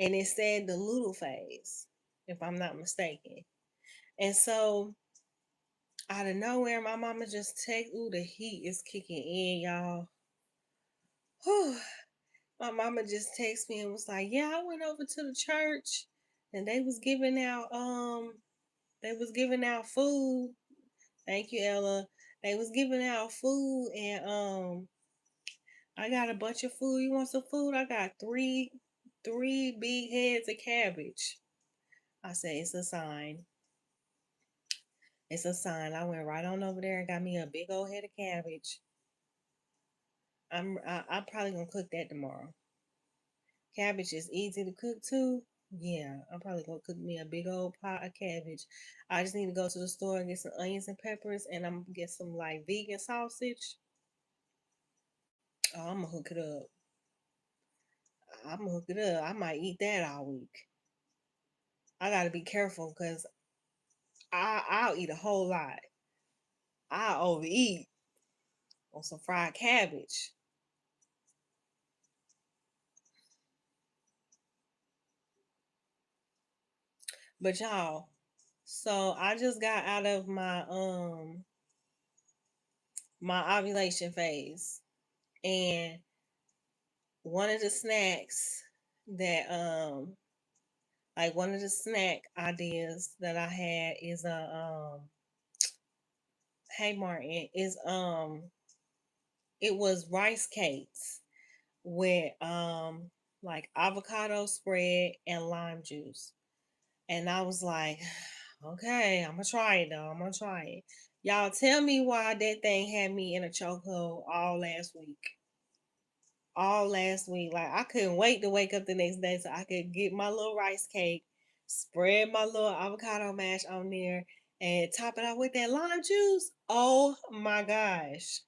A: And it said the little phase, if I'm not mistaken. And so out of nowhere, my mama just text, ooh, the heat is kicking in, y'all. Whew. My mama just texted me and was like, yeah, I went over to the church and they was giving out food. Thank you, Ella. They was giving out food and I got a bunch of food. You want some food? I got three big heads of cabbage. I said it's a sign. It's a sign. I went right on over there and got me a big old head of cabbage. I'm probably gonna cook that tomorrow. Cabbage is easy to cook too. Yeah, I'm probably gonna cook me a big old pot of cabbage. I just need to go to the store and get some onions and peppers, and I'm gonna get some like vegan sausage. Oh, I'm gonna hook it up. I'm gonna hook it up. I might eat that all week. I gotta be careful because I'll eat a whole lot. I'll overeat on some fried cabbage. But y'all, so I just got out of my ovulation phase, and one of the snacks that like one of the snack ideas that I had is a hey Martin, is it was rice cakes with like avocado spread and lime juice. And I was like, okay, I'm gonna try it though. I'm gonna try it. Y'all tell me why that thing had me in a chokehold all last week. All last week. Like I couldn't wait to wake up the next day so I could get my little rice cake, spread my little avocado mash on there, and top it off with that lime juice. Oh my gosh.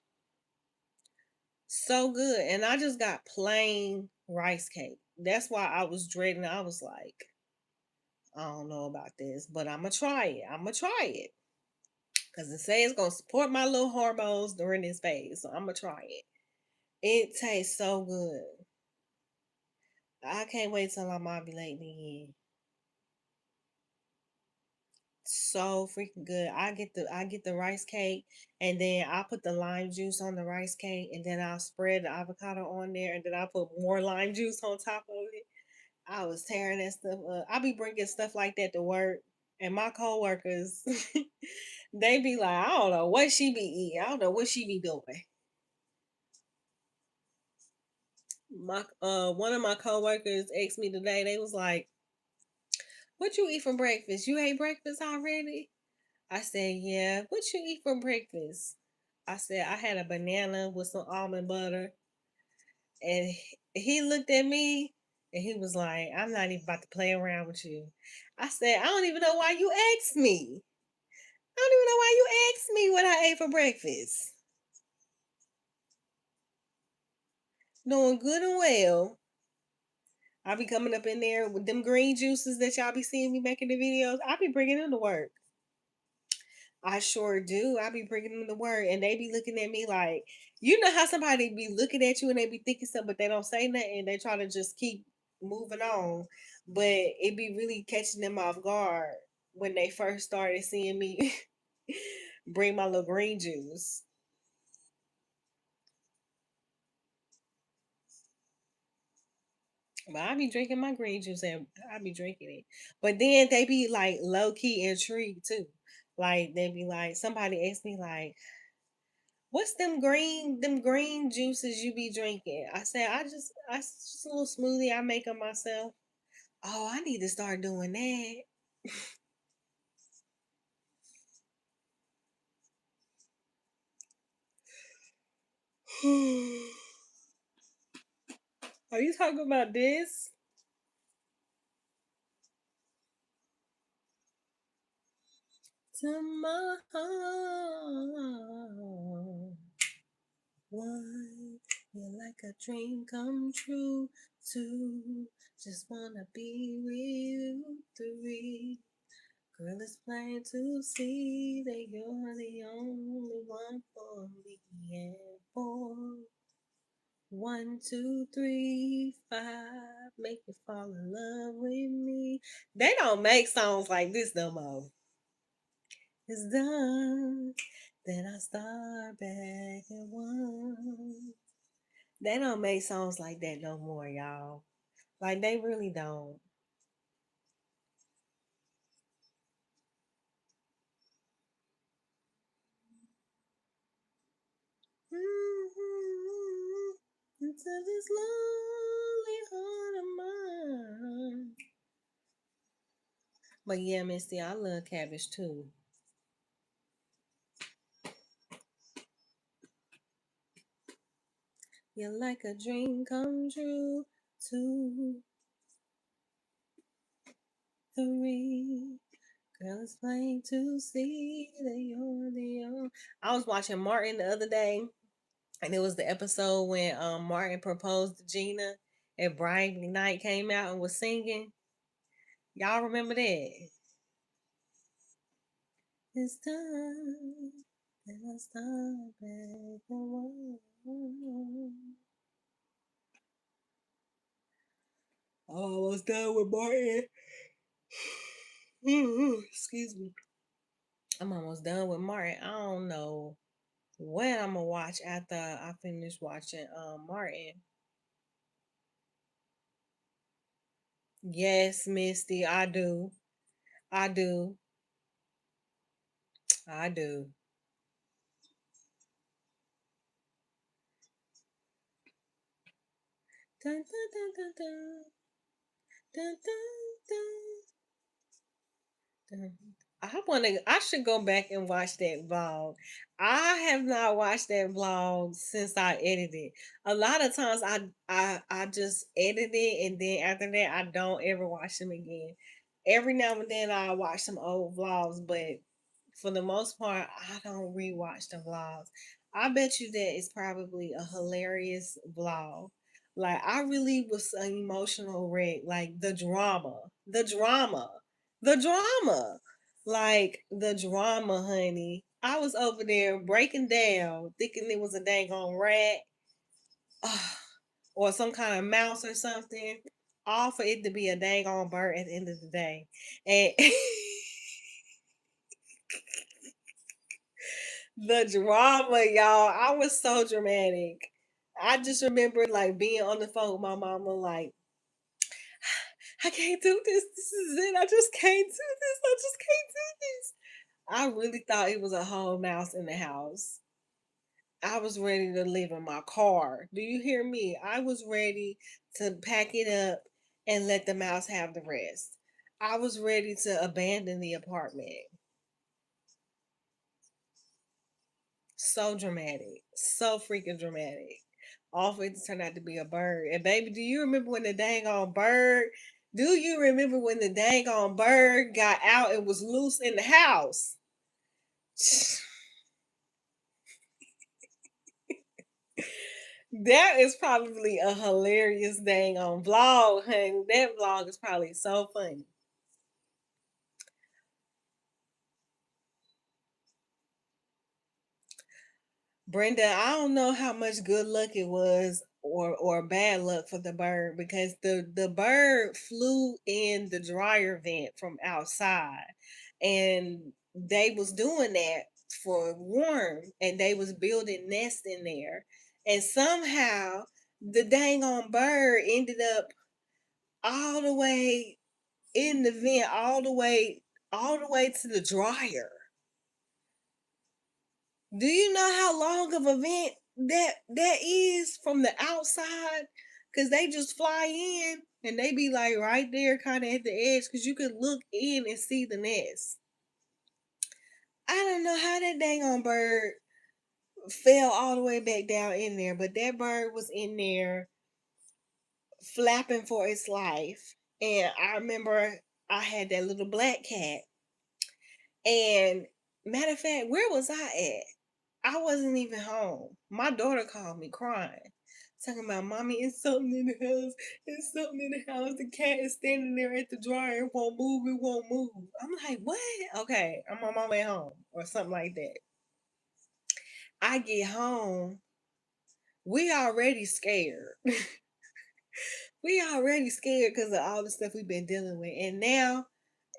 A: So good. And I just got plain rice cake. That's why I was dreading. I was like, I don't know about this, but I'm gonna try it. I'm gonna try it. Cause it says it's gonna support my little hormones during this phase. So I'm gonna try it. It tastes so good. I can't wait till I'm ovulating again. So freaking good. I get the rice cake and then I put the lime juice on the rice cake and then I'll spread the avocado on there and then I put more lime juice on top of it. I was tearing that stuff up. I be bringing stuff like that to work and my coworkers they be like, I don't know what she be eating. I don't know what she be doing. My one of my coworkers asked me today, they was like, what you eat for breakfast? You ate breakfast already? I said, yeah. What you eat for breakfast? I said, I had a banana with some almond butter. And he looked at me and he was like, I'm not even about to play around with you. I said, I don't even know why you asked me. I don't even know why you asked me what I ate for breakfast? Knowing good and well, I be coming up in there with them green juices that y'all be seeing me making the videos. I be bringing them to work. I sure do. I be bringing them to work, and they be looking at me like, you know how somebody be looking at you and they be thinking something, but they don't say nothing. And they try to just keep moving on, but it be really catching them off guard when they first started seeing me bring my little green juice. But I be drinking my green juice and I be drinking it. But then they be like low key intrigued too. Like they be like, somebody asked me like, "What's them green juices you be drinking?" I said, I just a little smoothie I make of myself." Oh, I need to start doing that. Are you talking about this? To my heart. One, you're like a dream come true. Two, just wanna be with you. Three, girl, it's plain to see that you're the only one for me. And four, one, two, three, five, make you fall in love with me. They don't make songs like this no more. It's done. Then I start back at one. They don't make songs like that no more, y'all. Like they really don't. Into this lonely heart of mine. But yeah, Misty, I love cabbage too. You're like a dream come true. Two, three. Girl, it's plain to see that you're the only. I was watching Martin the other day, and it was the episode when Martin proposed to Gina, and Brian Knight came out and was singing. Y'all remember that? It's time that I start back alone. I'm almost done with Martin. Excuse me. I'm almost done with Martin. I don't know what I'm gonna watch after I finish watching Martin. Yes, Misty, I do. I do. I do. Dun, dun, dun, dun, dun. Dun, dun, dun. I want to. I should go back and watch that vlog. I have not watched that vlog since I edited. A lot of times, I just edit it, and then after that, I don't ever watch them again. Every now and then, I watch some old vlogs, but for the most part, I don't rewatch the vlogs. I bet you that it's probably a hilarious vlog. Like I really was an emotional wreck. Like the drama, like the drama, honey. I was over there breaking down, thinking it was a dang on rat, or some kind of mouse or something. All for it to be a dang on bird at the end of the day, and. The drama, y'all. I was so dramatic. I just remember like being on the phone with my mama, like, I can't do this. This is it. I just can't do this. I just can't do this. I really thought it was a whole mouse in the house. I was ready to live in my car. Do you hear me? I was ready to pack it up and let the mouse have the rest. I was ready to abandon the apartment. So dramatic. So freaking dramatic. All for it to turn out to be a bird. And baby, do you remember when the dang on bird? Do you remember when the dang on bird got out and was loose in the house? That is probably a hilarious dang on vlog, honey. That vlog is probably so funny. Brenda, I don't know how much good luck it was or bad luck for the bird because the bird flew in the dryer vent from outside and they was doing that for warm and they was building nests in there and somehow the dang on bird ended up all the way in the vent all the way to the dryer. Do you know how long of a vent that is from the outside? Cause they just fly in and they be like right there, kind of at the edge, cause you could look in and see the nest. I don't know how that dang on bird fell all the way back down in there, but that bird was in there flapping for its life. And I remember I had that little black cat. And matter of fact, where was I at? I wasn't even home. My daughter called me crying, talking about, "Mommy, it's something in the house. It's something in the house. The cat is standing there at the dryer. It won't move. It won't move." I'm like, "What?" Okay, I'm on my way home or something like that. I get home. We already scared. We already scared because of all the stuff we've been dealing with, and now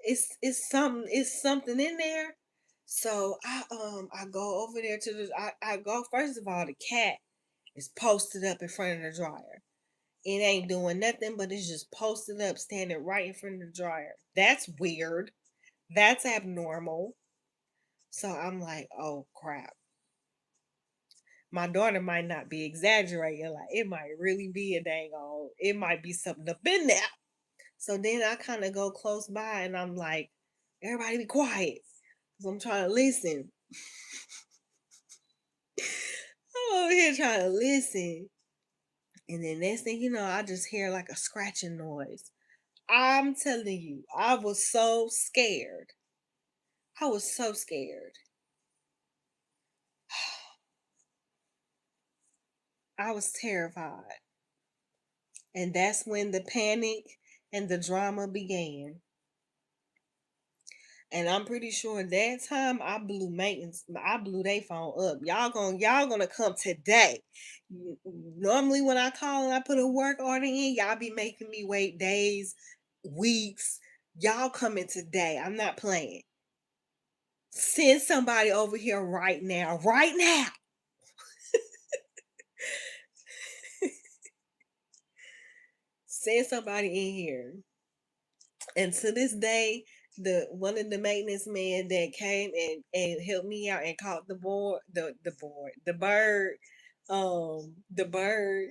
A: it's something in there. So I go over there to I go, first of all, the cat is posted up in front of the dryer. It ain't doing nothing, but it's just posted up, standing right in front of the dryer. That's weird. That's abnormal. So I'm like, oh crap. My daughter might not be exaggerating. Like, it might really be a dang on. It might be something up in there. So then I kind of go close by and I'm like, everybody be quiet. Because I'm trying to listen. I'm over here trying to listen. And then next thing you know, I just hear like a scratching noise. I'm telling you, I was so scared. I was so scared. I was terrified. And that's when the panic and the drama began. And I'm pretty sure that time I blew maintenance. I blew their phone up. Y'all gonna come today. Normally when I call and I put a work order in, y'all be making me wait days, weeks. Y'all coming today. I'm not playing. Send somebody over here right now. Right now. Send somebody in here. And to this day, the one of the maintenance men that came and helped me out and caught the bird, the bird,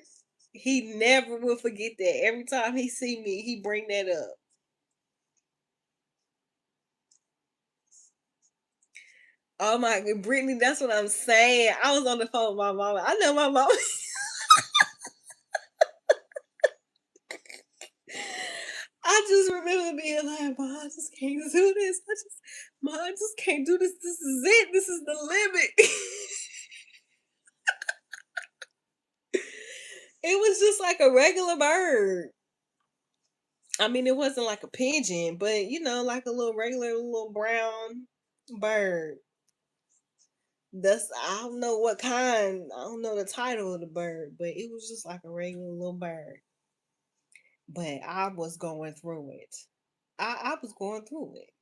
A: he never will forget that. Every time he see me, he bring that up. Oh my god, Brittany, that's what I'm saying. I was on the phone with my mama. I know my mama. I just remember being like, "Ma, I just can't do this. I just can't do this. This is it. This is the limit." It was just like a regular bird. I mean, it wasn't like a pigeon, but like a little regular little brown bird. I don't know what kind. I don't know the title of the bird, but it was just like a regular little bird. But I was going through it. I was going through it.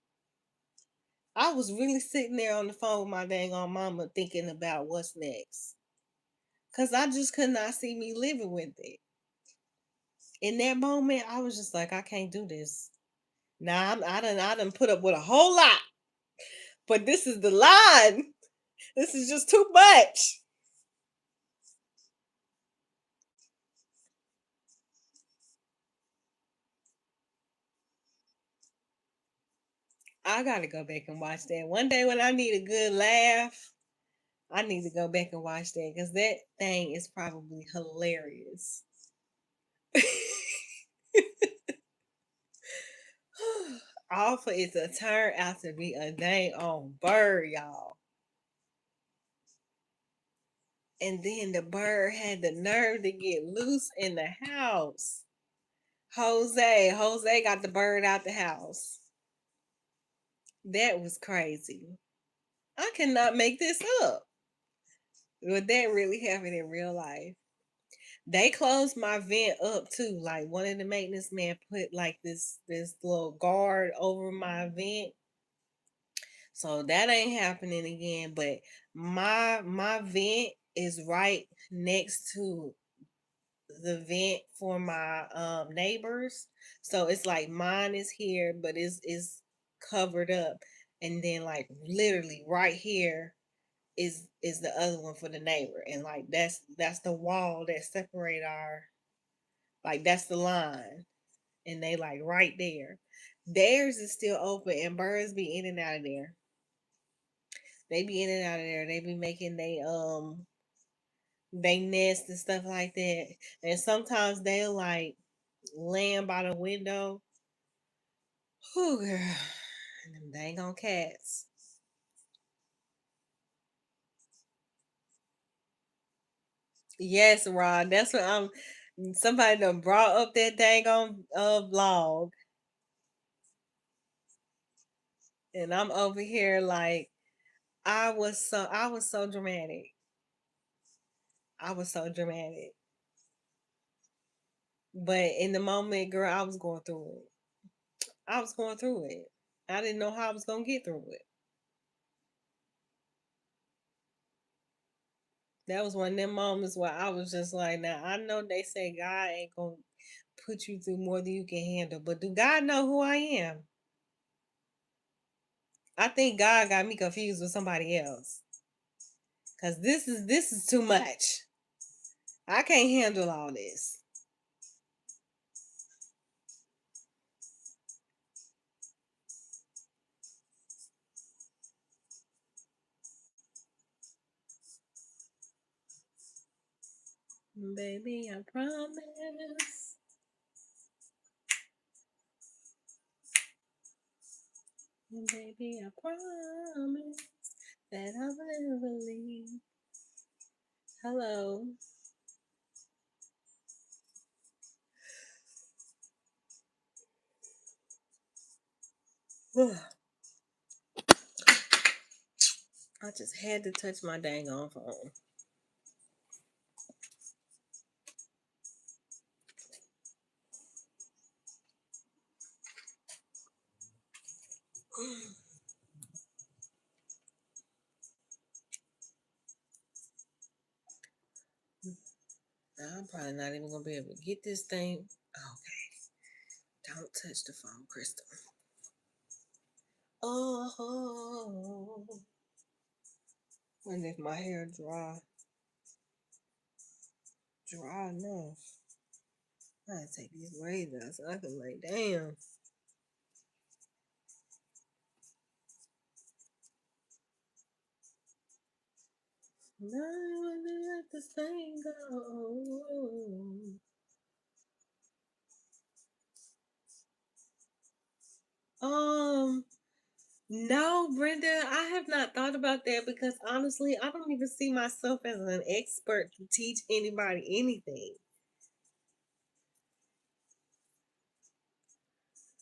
A: I was really sitting there on the phone with my dang on mama thinking about what's next. Cause I just could not see me living with it. In that moment, I was just like, I can't do this. Now I done put up with a whole lot, but this is the line. This is just too much. I gotta go back and watch that. One day when I need a good laugh, I need to go back and watch that because that thing is probably hilarious. All for it to turn out to be a dang on bird, y'all. And then the bird had the nerve to get loose in the house. Jose got the bird out the house. That was crazy. I cannot make this up. But that really happened in real life. They closed my vent up too. Like one of the maintenance men put like this little guard over my vent. So that ain't happening again. But my vent is right next to the vent for my neighbors. So it's like mine is here, but it's covered up. And then like literally right here is the other one for the neighbor. And like that's the wall that separate our, like that's the line. And they like right there. Theirs is still open and birds be in and out of there. They be in and out of there. They be making they nest and stuff like that. And sometimes they'll like land by the window. Whew, girl. Them dang on cats. Yes, Rod. That's what I'm. Somebody done brought up that dang on vlog, and I'm over here like I was so dramatic. I was so dramatic. But in the moment, girl, I was going through it. I was going through it. I didn't know how I was gonna get through it. That was one of them moments where I was just like, now I know they say God ain't gonna put you through more than you can handle, but do God know who I am? I think God got me confused with somebody else. Cause this is too much. I can't handle all this. Baby, I promise. Baby, I promise that I will never leave. Hello. I just had to touch my dang on phone. I'm probably not even gonna be able to get this thing. Okay, don't touch the phone, Crystal. Oh, and if my hair dry enough, I gotta take these braids out so I can lay down. Now I wanna let this thing go. Um, no, Brenda, I have not thought about that because honestly, I don't even see myself as an expert to teach anybody anything.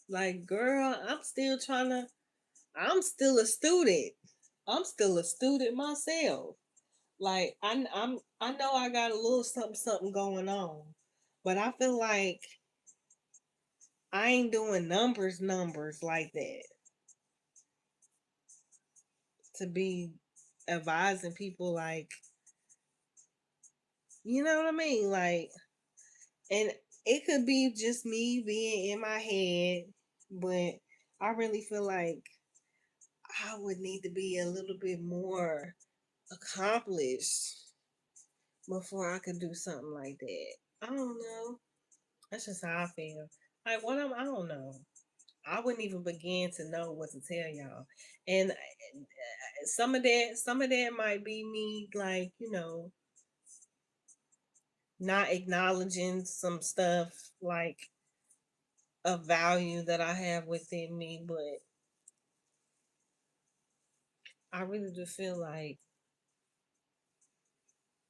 A: Like, girl, I'm still a student. I'm still a student myself. Like, I know I got a little something going on, but I feel like I ain't doing numbers like that to be advising people like, you know what I mean? Like, and it could be just me being in my head, but I really feel like I would need to be a little bit more accomplished before I could do something like that. I don't know. That's just how I feel. Like I don't know. I wouldn't even begin to know what to tell y'all. And some of that might be me like, not acknowledging some stuff like a value that I have within me, but I really do feel like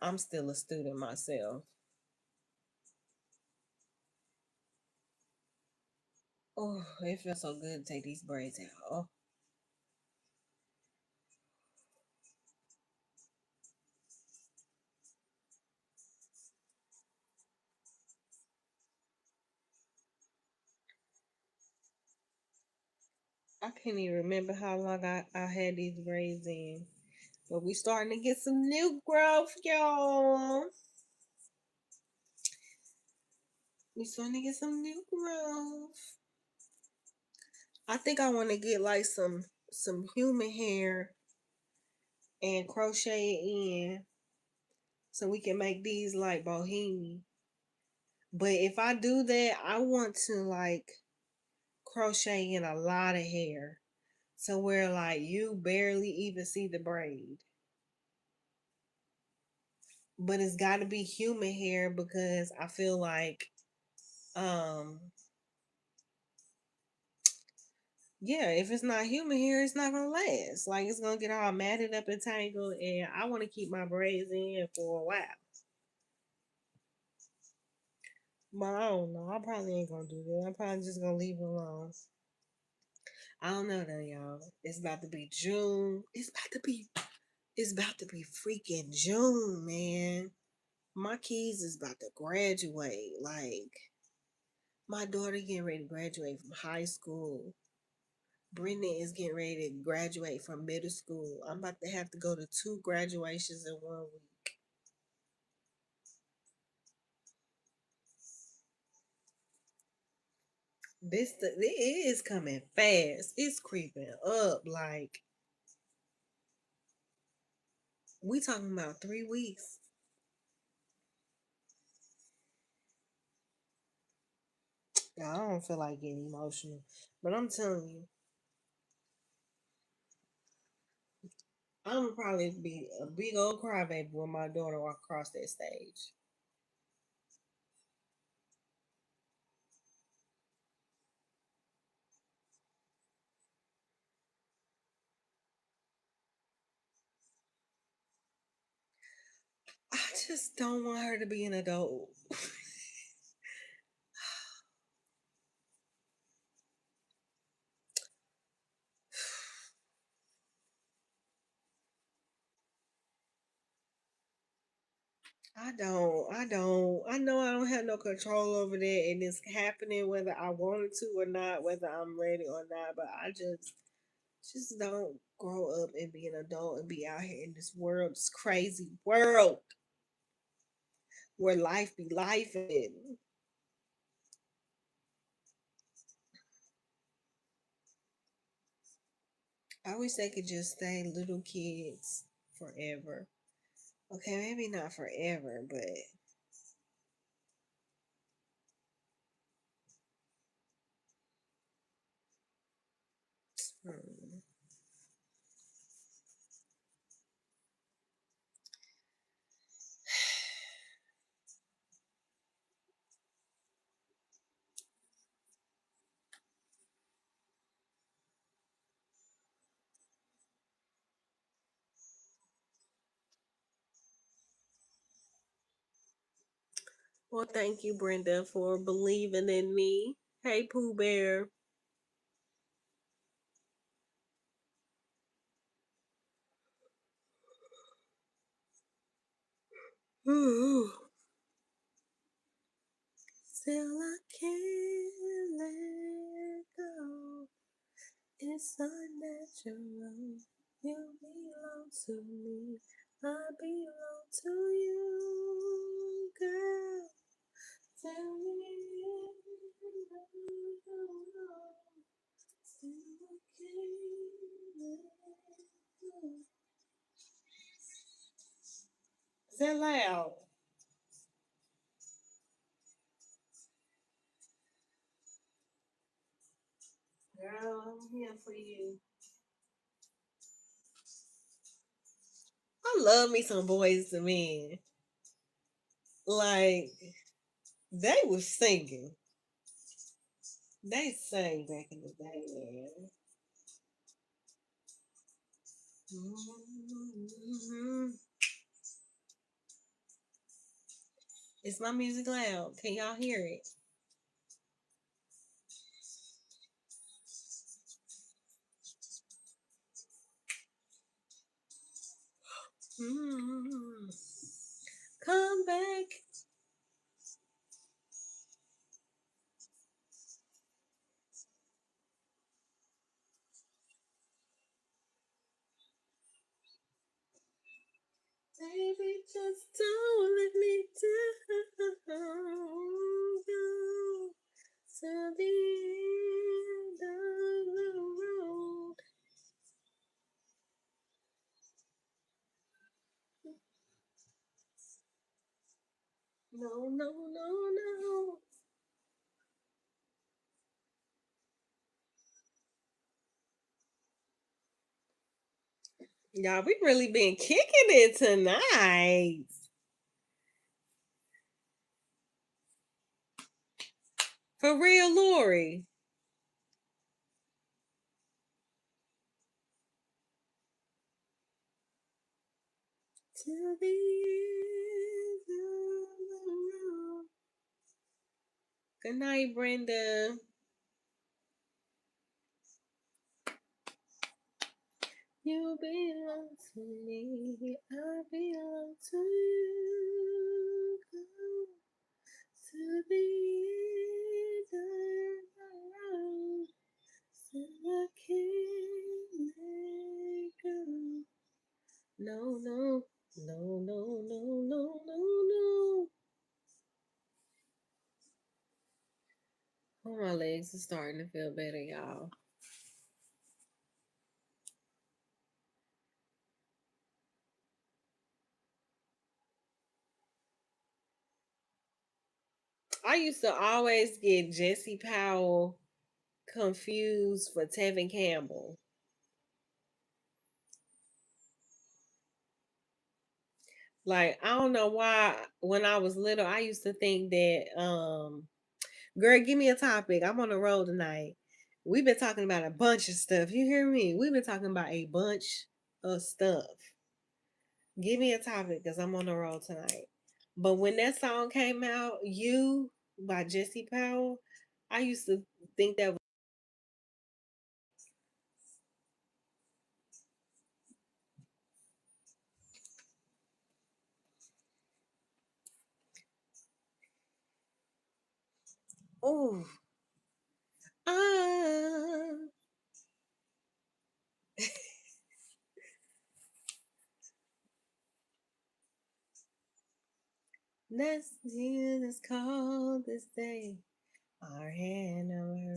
A: I'm still a student myself. Oh, it feels so good to take these braids out. Oh, I can't even remember how long I had these braids in. But we starting to get some new growth, y'all. We starting to get some new growth. I think I want to get like some human hair and crochet it in so we can make these like bohemian. But if I do that, I want to like crochet in a lot of hair. So where like you barely even see the braid. But it's got to be human hair because I feel like um yeah, if it's not human hair, it's not gonna last. Like it's gonna get all matted up and tangled, and I want to keep my braids in for a while. But I don't know. I probably ain't gonna do that. I'm probably just gonna leave it alone. I don't know though, y'all. It's about to be June. It's about to be freaking June, man. My kids is about to graduate. Like my daughter getting ready to graduate from high school. Brittany is getting ready to graduate from middle school. I'm about to have to go to two graduations in 1 week. It is coming fast. It's creeping up. Like we talking about 3 weeks. I don't feel like getting emotional, but I'm telling you, I'm gonna probably be a big old crybaby when my daughter walk across that stage. I just don't want her to be an adult. I know I don't have no control over that, and it's happening whether I wanted to or not, whether I'm ready or not. But I just don't grow up and be an adult and be out here in this world, this crazy world where life be life. And I wish they could just stay little kids forever. Okay, maybe not forever, but hmm. Well, thank you, Brenda, for believing in me. Hey, Pooh Bear. Still, I can't let go. It's unnatural. You belong to me. I belong to you, girl. Tell me if you still I can't let go. Say loud. Girl, I'm here for you. I love me some boys to men. Like, they was singing. They sang back in the day, man. Mhm. Is my music loud? Can y'all hear it? Mm. Come back. Baby, just don't let me down. Go to the end of the road. No, no, no, no. Y'all, we really been kicking it tonight. For real, Lori. To the end of the road. Good night, Brenda. You belong to me. I belong to you. Go to the end of the road. So I can't let go. No, no, no, no, no, no, no, no. Oh, my legs are starting to feel better, y'all. I used to always get Jesse Powell confused for Tevin Campbell. Like, I don't know why when I was little, I used to think that girl, give me a topic. I'm on the road tonight. We've been talking about a bunch of stuff. You hear me? We've been talking about a bunch of stuff. Give me a topic because I'm on the road tonight. But when that song came out, You by Jesse Powell, I used to think that was oh ah let's hear this call this day. Our anniversary.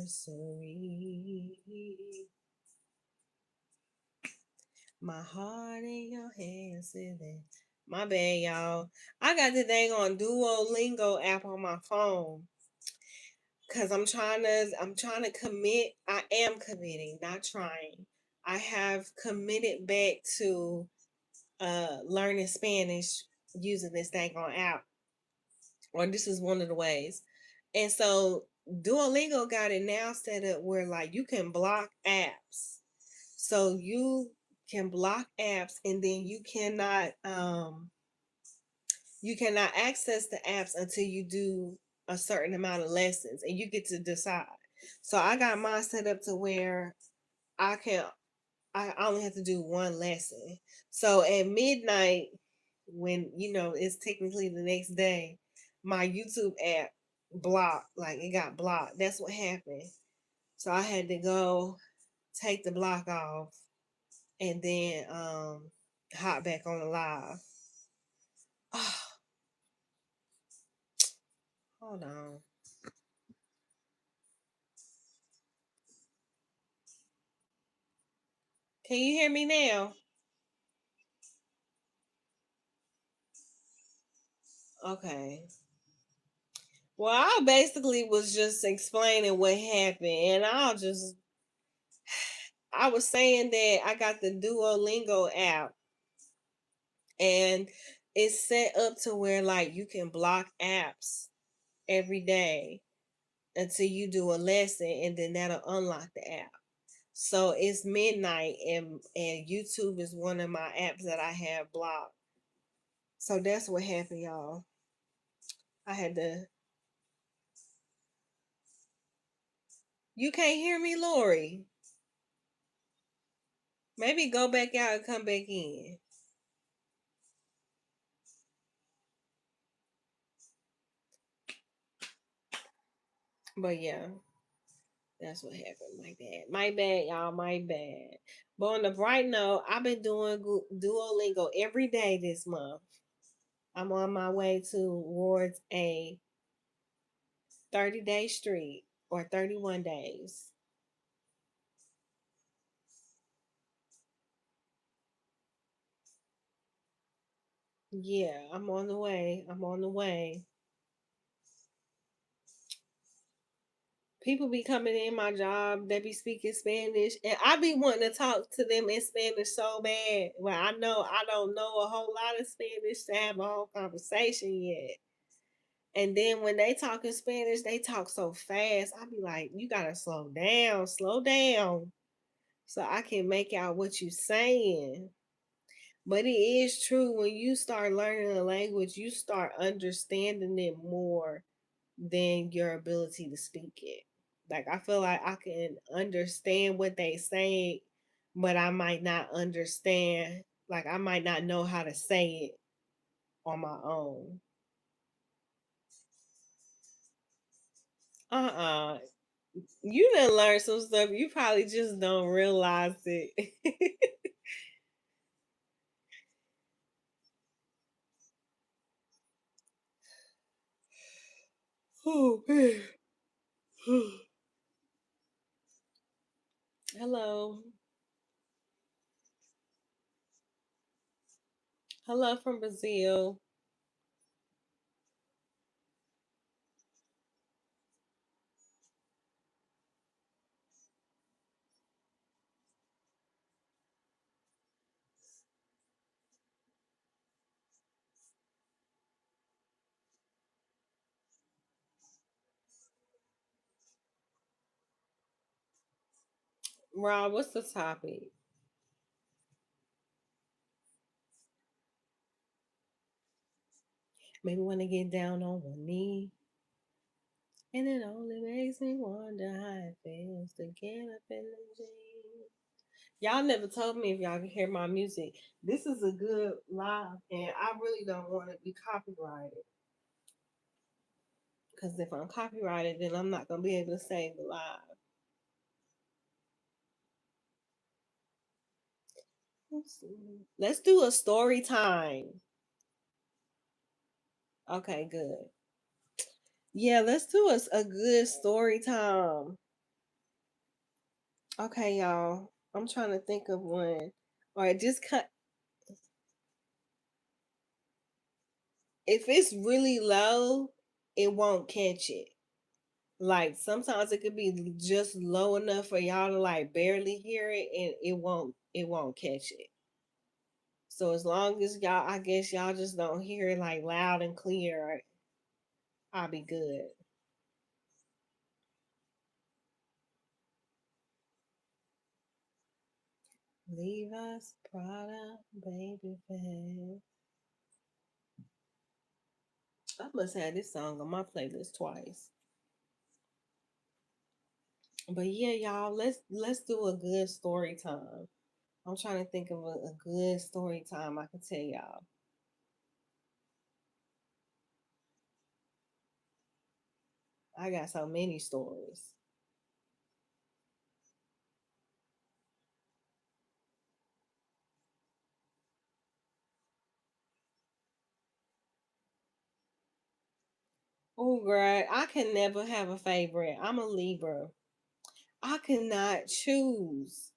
A: My heart in your hands, sitting. My bad, y'all. I got the dang on Duolingo app on my phone. Cause I'm trying to commit. I am committing, not trying. I have committed back to learning Spanish using this dang on app. Or this is one of the ways. And so Duolingo got it now set up where like you can block apps. So you can block apps and then you cannot access the apps until you do a certain amount of lessons and you get to decide. So I got mine set up to where I can I only have to do one lesson. So at midnight, when it's technically the next day, my YouTube app blocked, like it got blocked. That's what happened. So I had to go take the block off and then hop back on the live. Oh, hold on. Can you hear me now? Okay. Well, I basically was just explaining what happened, and I was saying that I got the Duolingo app, and it's set up to where like you can block apps every day until you do a lesson, and then that'll unlock the app. So it's midnight, and YouTube is one of my apps that I have blocked. So that's what happened, y'all. I had to. You can't hear me, Lori. Maybe go back out and come back in. But yeah, that's what happened. My bad. My bad, y'all. My bad. But on the bright note, I've been doing Duolingo every day this month. I'm on my way towards a 30-day streak or 31 days. Yeah, I'm on the way. I'm on the way. People be coming in my job, they be speaking Spanish, and I be wanting to talk to them in Spanish so bad. Well, I know I don't know a whole lot of Spanish to have a whole conversation yet. And then when they talk in Spanish, they talk so fast. I be like, you gotta slow down, so I can make out what you saying. But it is true when you start learning a language, you start understanding it more than your ability to speak it. Like I feel like I can understand what they say, but I might not understand. Like I might not know how to say it on my own. Uh-uh. You done learn some stuff. You probably just don't realize it. Oh man. Hello. Hello from Brazil. Rob, what's the topic? Maybe want to get down on one knee. And it only makes me wonder how it feels to get up in the jeans. Y'all never told me if y'all can hear my music. This is a good live, and I really don't want to be copyrighted. Because if I'm copyrighted, then I'm not going to be able to save the live. Let's do a story time. Okay, good. Yeah, let's do a good story time. Okay, y'all. I'm trying to think of one. All right, just cut. If it's really low, it won't catch it. Like sometimes it could be just low enough for y'all to like barely hear it, and it won't catch it. So as long as y'all, I guess y'all just don't hear it like loud and clear, I'll be good. Leave us Prada, baby fast. I must have this song on my playlist twice. But yeah, y'all, let's do a good story time. I'm trying to think of a good story time I can tell y'all. I got so many stories. Oh, girl, I can never have a favorite. I'm a Libra. I cannot choose.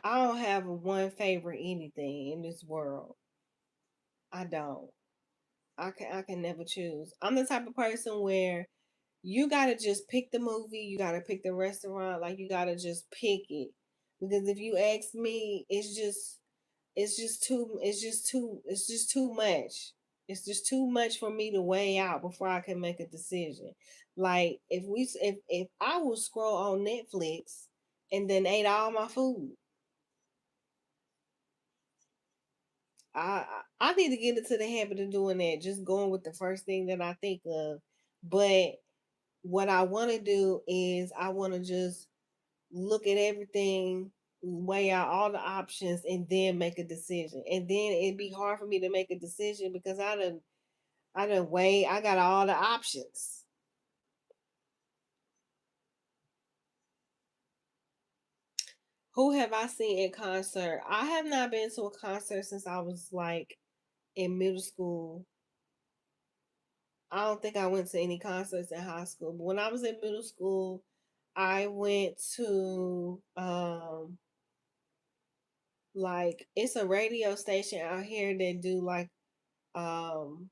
A: I don't have a one favorite anything in this world. I don't. I can never choose. I'm the type of person where you gotta just pick the movie, you gotta pick the restaurant, like you gotta just pick it. Because if you ask me, it's just too much. It's just too much for me to weigh out before I can make a decision. Like if I would scroll on Netflix and then ate all my food. I need to get into the habit of doing that, just going with the first thing that I think of. But what I want to do is I want to just look at everything, weigh out all the options, and then make a decision. And then it'd be hard for me to make a decision because I done weigh, I got all the options. Who have I seen in concert? I have not been to a concert since I was like in middle school. I don't think I went to any concerts in high school. But when I was in middle school, I went to like it's a radio station out here that do like um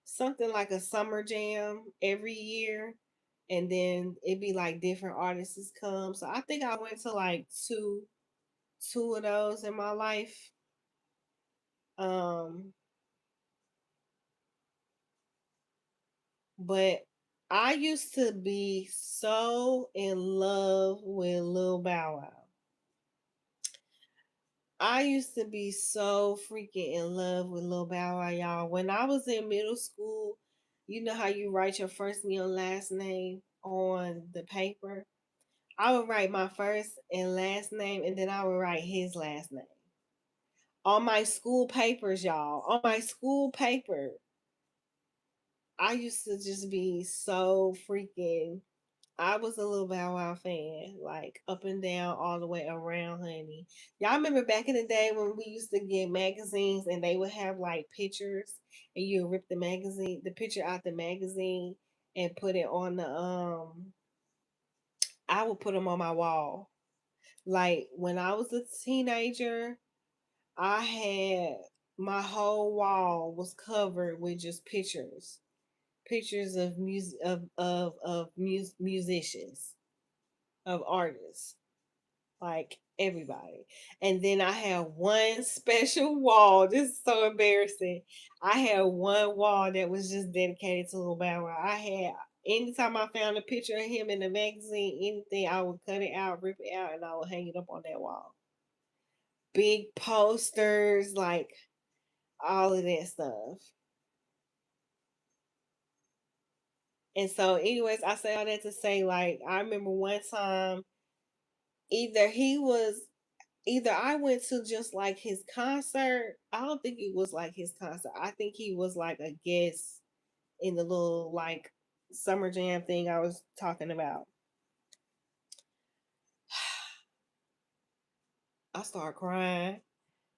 A: something like a summer jam every year, and then it'd be like different artists come. So I think I went to like two of those in my life. Um but I used to be so in love with Lil Bow Wow. I used to be so freaking in love with Lil Bow Wow, y'all. When I was in middle school, you know how you write your first and your last name on the paper? I would write my first and last name, and then I would write his last name on my school papers, y'all. On my school paper, I used to just be so freaking. I was a little Bow Wow fan, like up and down, all the way around, honey. Y'all remember back in the day when we used to get magazines and they would have like pictures, and you would rip the picture out the magazine, and put it on the I would put them on my wall. Like when I was a teenager, I had my whole wall was covered with just pictures of music of musicians, of artists, like everybody. And then I had one special wall. This is so embarrassing. I had one wall that was just dedicated to Lil Bow Wow. I had anytime I found a picture of him in the magazine, anything, I would cut it out, rip it out, and I would hang it up on that wall. Big posters, like all of that stuff. And so, anyways, I say all that to say, like, I remember one time, either he was, either I went to just like his concert. I don't think it was like his concert. I think he was like a guest in the little like summer jam thing I was talking about. I started crying.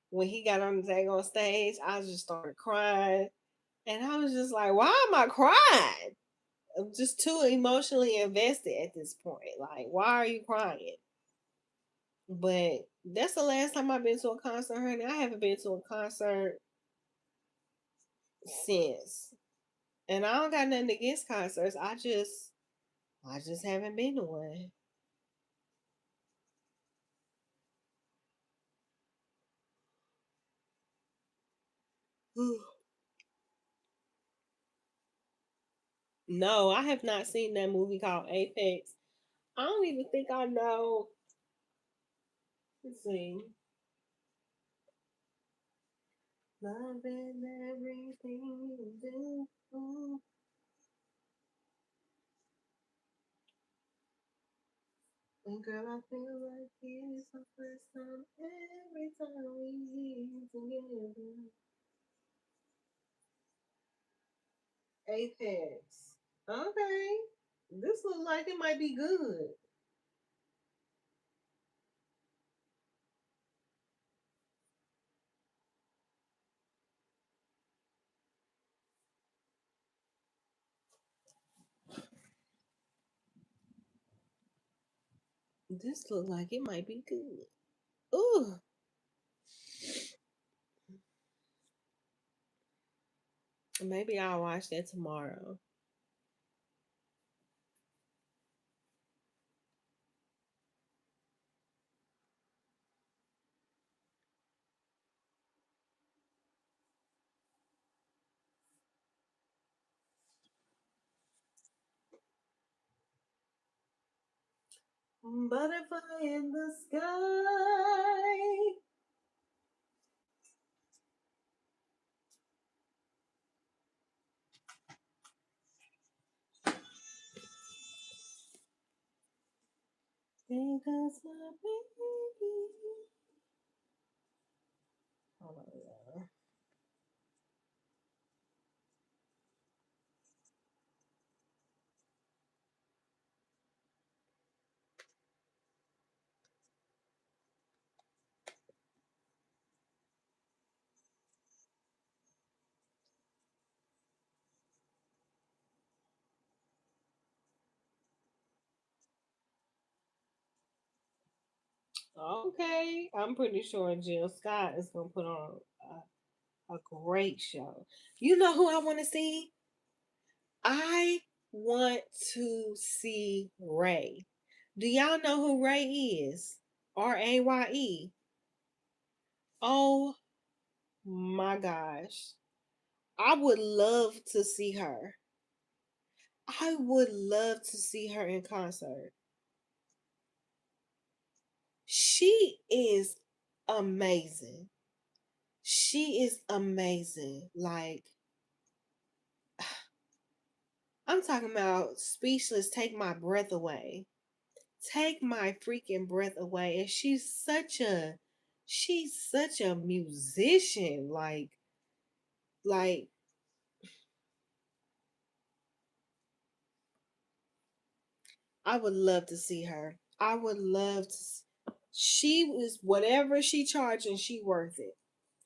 A: When he got on the tag on stage, I just started crying. And I was just like, why am I crying? I'm just too emotionally invested at this point. Like, why are you crying? But that's the last time I've been to a concert, honey. I haven't been to a concert since. And I don't got nothing against concerts. I just haven't been to one. No, I have not seen that movie called Apex. I don't even think I know. Let's see. Love and everything you do. And girl, I feel like it's the first time every time we here together. Apex. Okay. This looks like it might be good. This looks like it might be good. Ooh. Maybe I'll watch that tomorrow. Butterfly in the sky. Cause my baby. Hold on, y'all. Okay, I'm pretty sure Jill Scott is gonna put on a great show. You know who I want to see? I want to see Ray. Do y'all know who Ray is? Raye. Oh my gosh. I would love to see her. I would love to see her in concert. She is amazing. She is amazing. Like, I'm talking about speechless, take my breath away. Take my freaking breath away. And she's such a musician. Like I would love to see her. I would love to. She was whatever she charging, she worth it.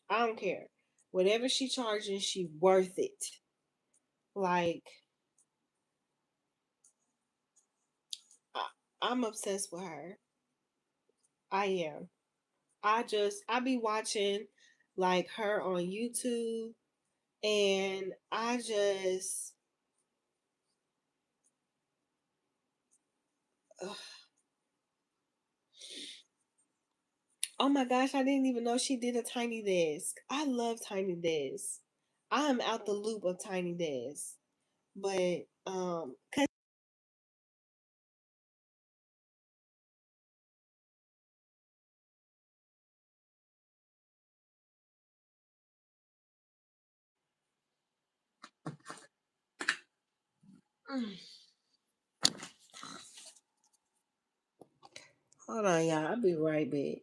A: I don't care. Whatever she charging, she worth it. Like I, I'm obsessed with her. I am. I be watching like her on YouTube, and I just ugh. Oh my gosh, I didn't even know she did a Tiny Desk. I love Tiny Desk. I am out the loop of Tiny Desk. But 'cause hold on, y'all. I'll be right back.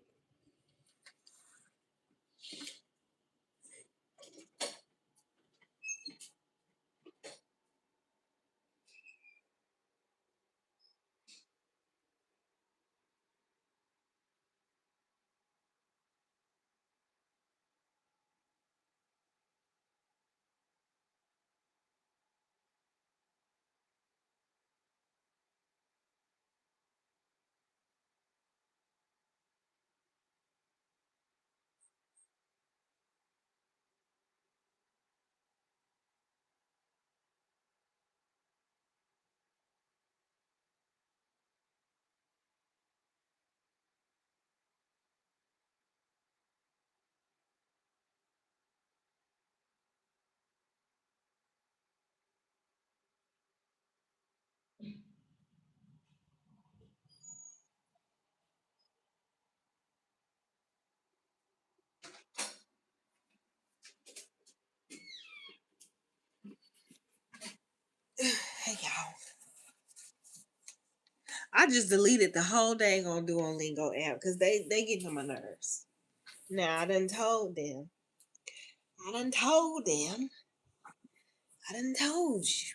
A: Hey y'all. I just deleted the whole dang on Duolingo app because they get on my nerves. Now I done told them, I done told you.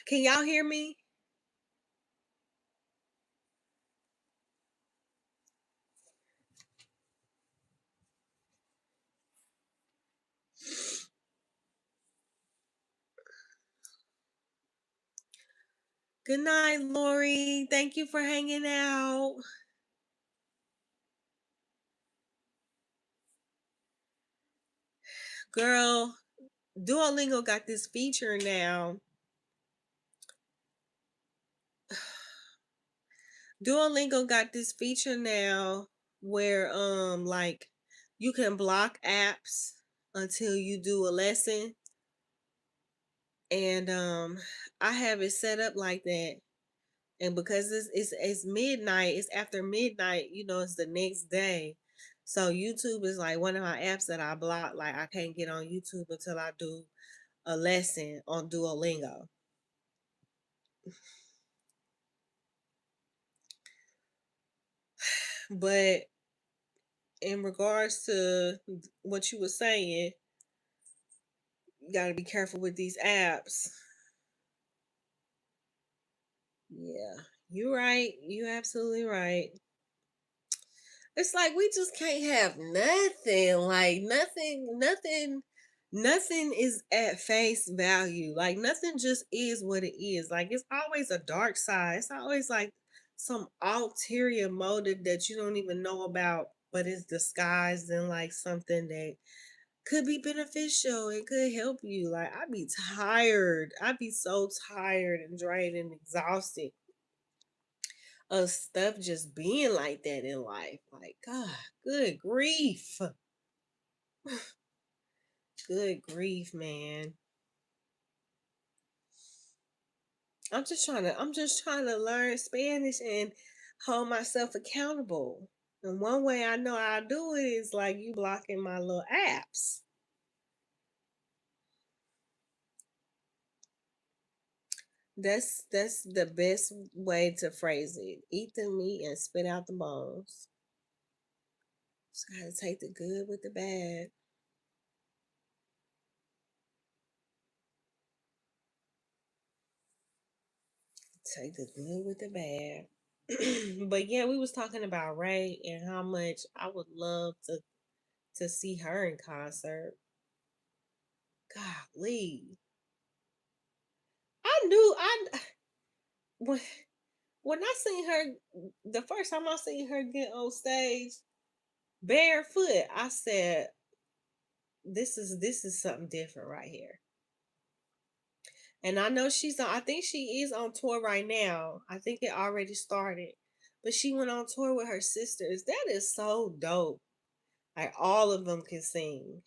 A: Can y'all hear me? Good night, Lori. Thank you for hanging out. Girl, Duolingo got this feature now. Duolingo got this feature now where like you can block apps until you do a lesson. And I have it set up like that. And because it's midnight, it's after midnight, it's the next day. So YouTube is like one of my apps that I block. Like I can't get on YouTube until I do a lesson on Duolingo. But in regards to what you were saying, you got to be careful with these apps. Yeah, you're right. You're absolutely right. It's like we just can't have nothing. Like nothing is at face value. Like nothing just is what it is. Like it's always a dark side. It's always like some ulterior motive that you don't even know about, but it's disguised in like something that could be beneficial. It could help you. Like I'd be tired. I'd be so tired and drained and exhausted of stuff just being like that in life. Like, God, good grief. Good grief, man. I'm just trying to learn Spanish and hold myself accountable. And one way I know I do it is like you blocking my little apps. That's the best way to phrase it. Eat the meat and spit out the bones. Just gotta take the good with the bad. Take the good with the bad. But yeah, we was talking about Ray and how much I would love to see her in concert. Golly, I knew I when when I seen her the first time I seen her get on stage barefoot. I said, "This is something different right here." And I know she's on. I think she is on tour right now. I think it already started, but she went on tour with her sisters. That is so dope. Like all of them can sing.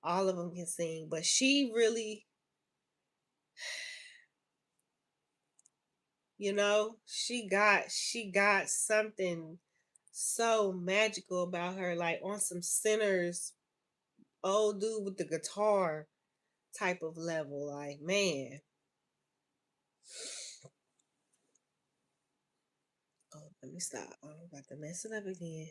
A: All of them can sing, but she really, she got something so magical about her, like on some sinners, old dude with the guitar type of level. Like, man. Oh, let me stop. I'm about to mess it up again.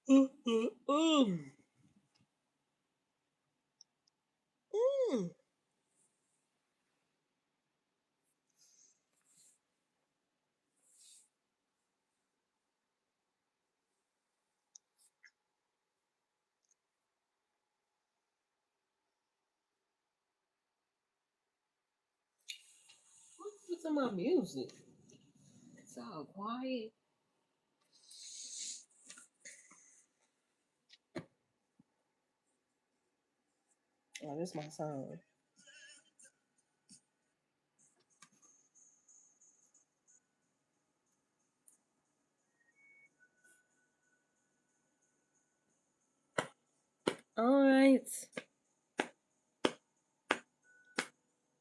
A: Mm. Mm. What's in my music? It's all quiet. Oh, this is my song. All right.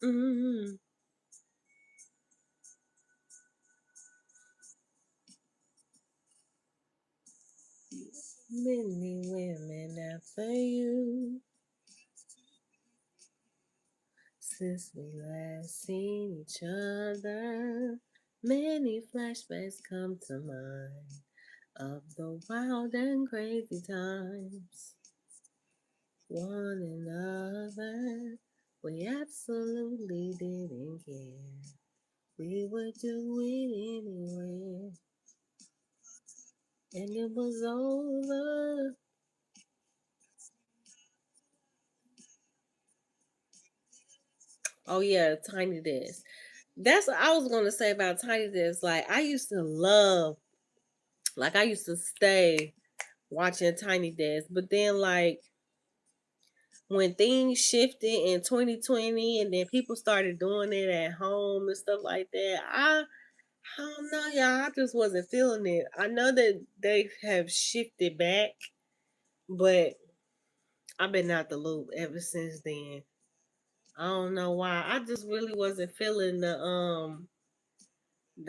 A: Mm-hmm. Many women after you since we last seen each other. Many flashbacks come to mind of the wild and crazy times. One another, we absolutely didn't care. We would do it anyway, and it was over. Oh yeah, Tiny Desk. That's what I was gonna say about Tiny Desk. Like I used to love, like I used to stay watching Tiny Desk, but then like when things shifted in 2020, and then people started doing it at home and stuff like that, I don't know, y'all. I just wasn't feeling it. I know that they have shifted back, but I've been out the loop ever since then. I don't know why. I just really wasn't feeling the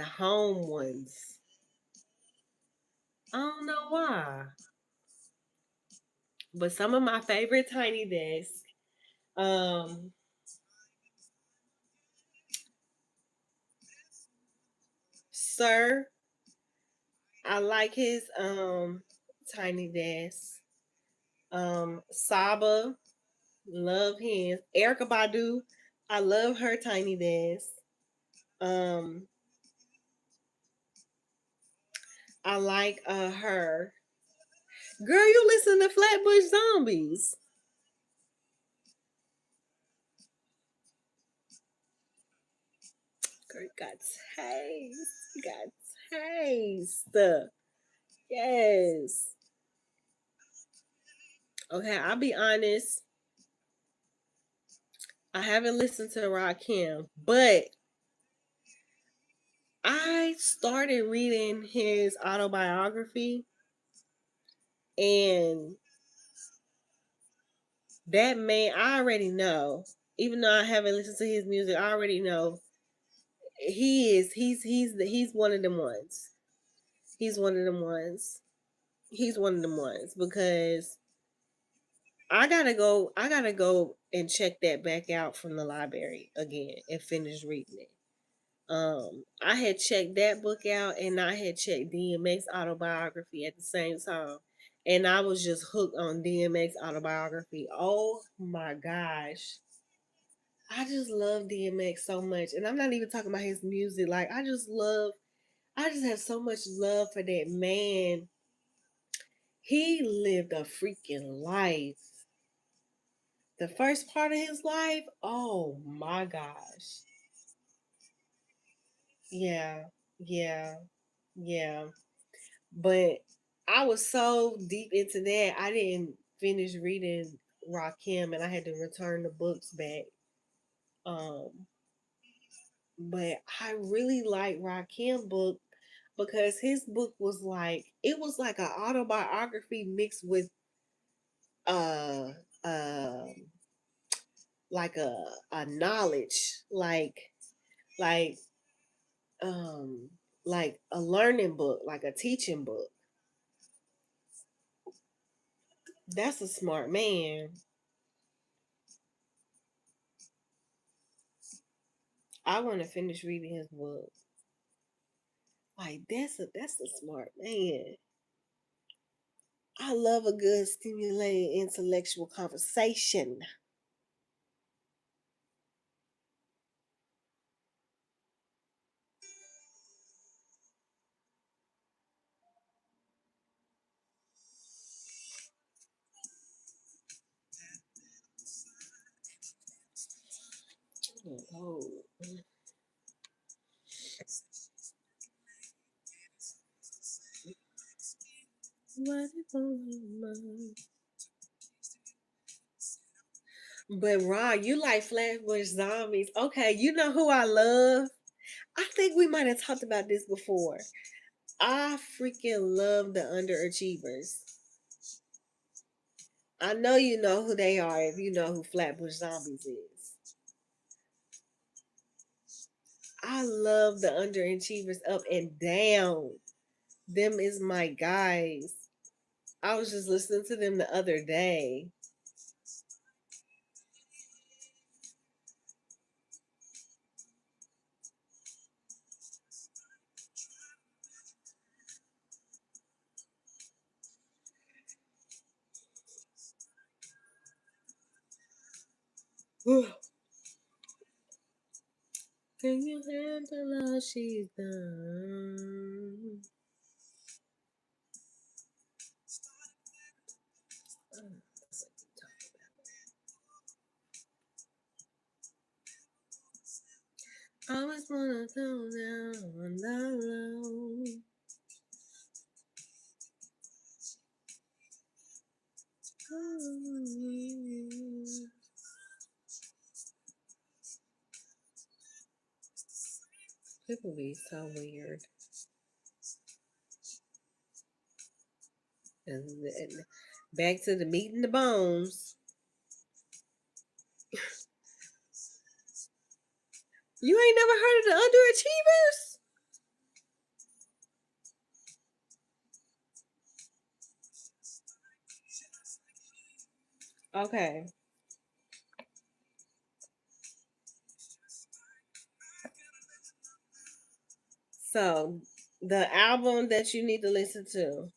A: home ones. I don't know why. But some of my favorite Tiny Desk, um, Sir, I like his Tiny Desk. Saba, love his. Erica Badu, I love her Tiny Desk. Um, I like her. Girl, you listen to Flatbush Zombies. Girl, you got taste. You got taste. Yes. Okay, I'll be honest. I haven't listened to Rakim, but I started reading his autobiography, and that man, I already know. Even though I haven't listened to his music, I already know he's one of them ones. He's one of them ones. He's one of them ones because I gotta go and check that back out from the library again and finish reading it. I had checked that book out and I had checked DMX autobiography at the same time. And I was just hooked on DMX autobiography. Oh my gosh. I just love DMX so much. And I'm not even talking about his music. Like I just have so much love for that man. He lived a freaking life. The first part of his life, oh my gosh. Yeah, yeah, yeah. But I was so deep into that, I didn't finish reading Rakim and I had to return the books back. Um, but I really like Rakim book because his book was like it was like an autobiography mixed with uh um like a knowledge like um like a learning book, like a teaching book. That's a smart man. I want to finish reading his book. Like that's a smart man. I love a good stimulating intellectual conversation. Oh, what is on my mind? But Ron, you like Flatbush Zombies. Okay, you know who I love? I think we might have talked about this before. I freaking love the underachievers. I know you know who they are if you know who Flatbush Zombies is. I love the underachievers up and down. Them is my guys. I was just listening to them the other day. Can you handle all she's done? I always wanna go down on the low. People be so weird. And back to the meat and the bones. You ain't never heard of the underachievers? Okay. So the album that you need to listen to,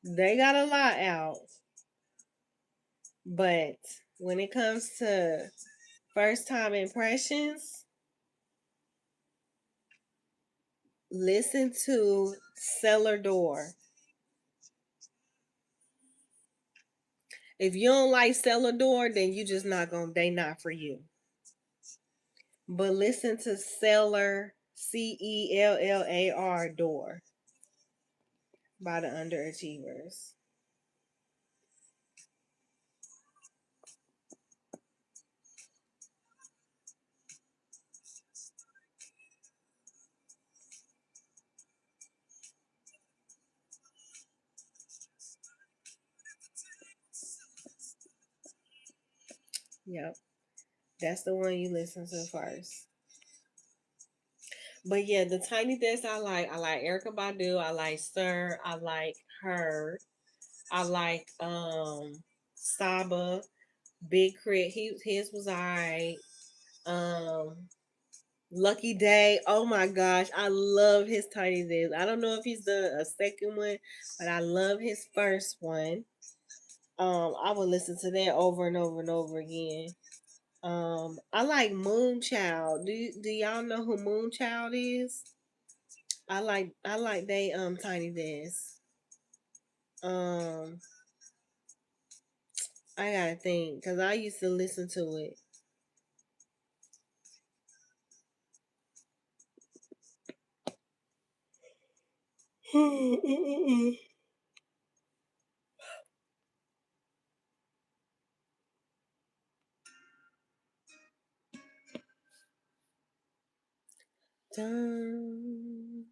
A: they got a lot out, but when it comes to first time impressions, listen to Cellar Door. If you don't like Cellar Door, then you just not gonna they not for you. But listen to Cellar Cellar Door by the Underachievers. Yep. That's the one you listen to first. But yeah, the Tiny Desk I like. I like Erica Badu. I like Sir. I like her. I like Saba. Big Crit. His was alright. Um Lucky Day. Oh my gosh. I love his Tiny Desk. I don't know if he's done a second one, but I love his first one. I would listen to that over and over and over again. I like Moonchild. Do y'all know who Moonchild is? I like they Tiny Desk. Um, I gotta think because I used to listen to it. Dun.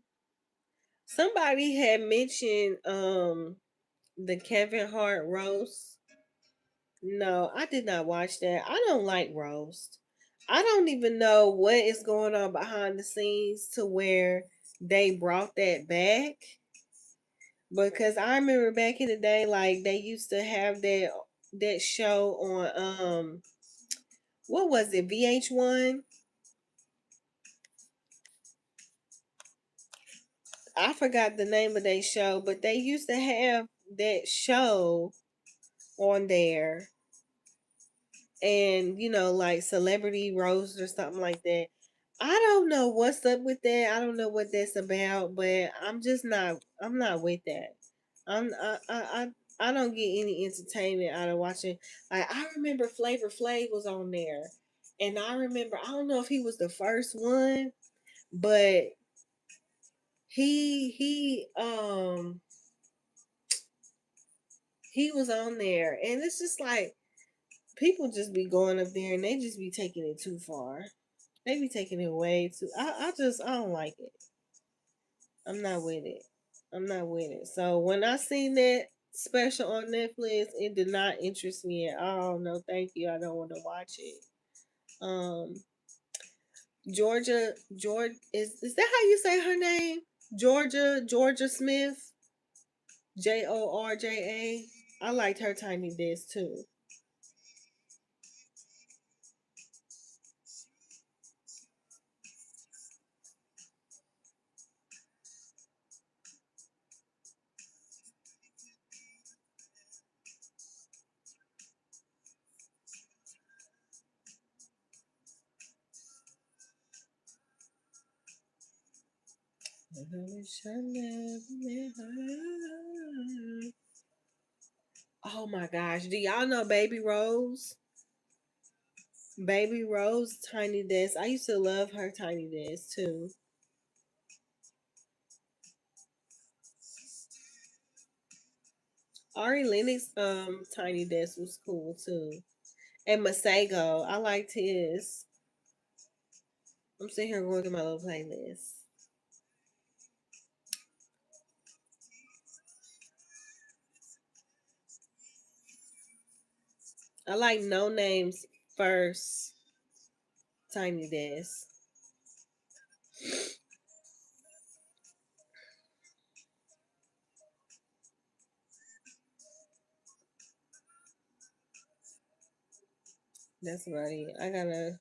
A: Somebody had mentioned the Kevin Hart roast. No, I did not watch that. I don't like roast. I don't even know what is going on behind the scenes to where they brought that back. Because I remember back in the day, like they used to have that show on what was it, VH1? I forgot the name of that show, but they used to have that show on there, and like celebrity roast or something like that. I don't know what's up with that. I don't know what that's about, but I'm not with that. I don't get any entertainment out of watching. Like I remember Flavor Flav was on there, and I remember I don't know if he was the first one, but he was on there, and it's just like people just be going up there and they just be taking it too far. They be taking it way too. I don't like it. I'm not with it. I'm not with it. So when I seen that special on Netflix, it did not interest me at all. No, thank you. I don't want to watch it. Um, George is that how you say her name? Georgia Smith, Jorja. I liked her Tiny Desk too. I wish I never met her. Oh my gosh. Do y'all know Baby Rose? Baby Rose Tiny Desk. I used to love her Tiny Desk too. Ari Lennox Tiny Desk was cool too. And Masego. I liked his. I'm sitting here going through my little playlist. I like No Names first Tiny Desk. That's about it. I gotta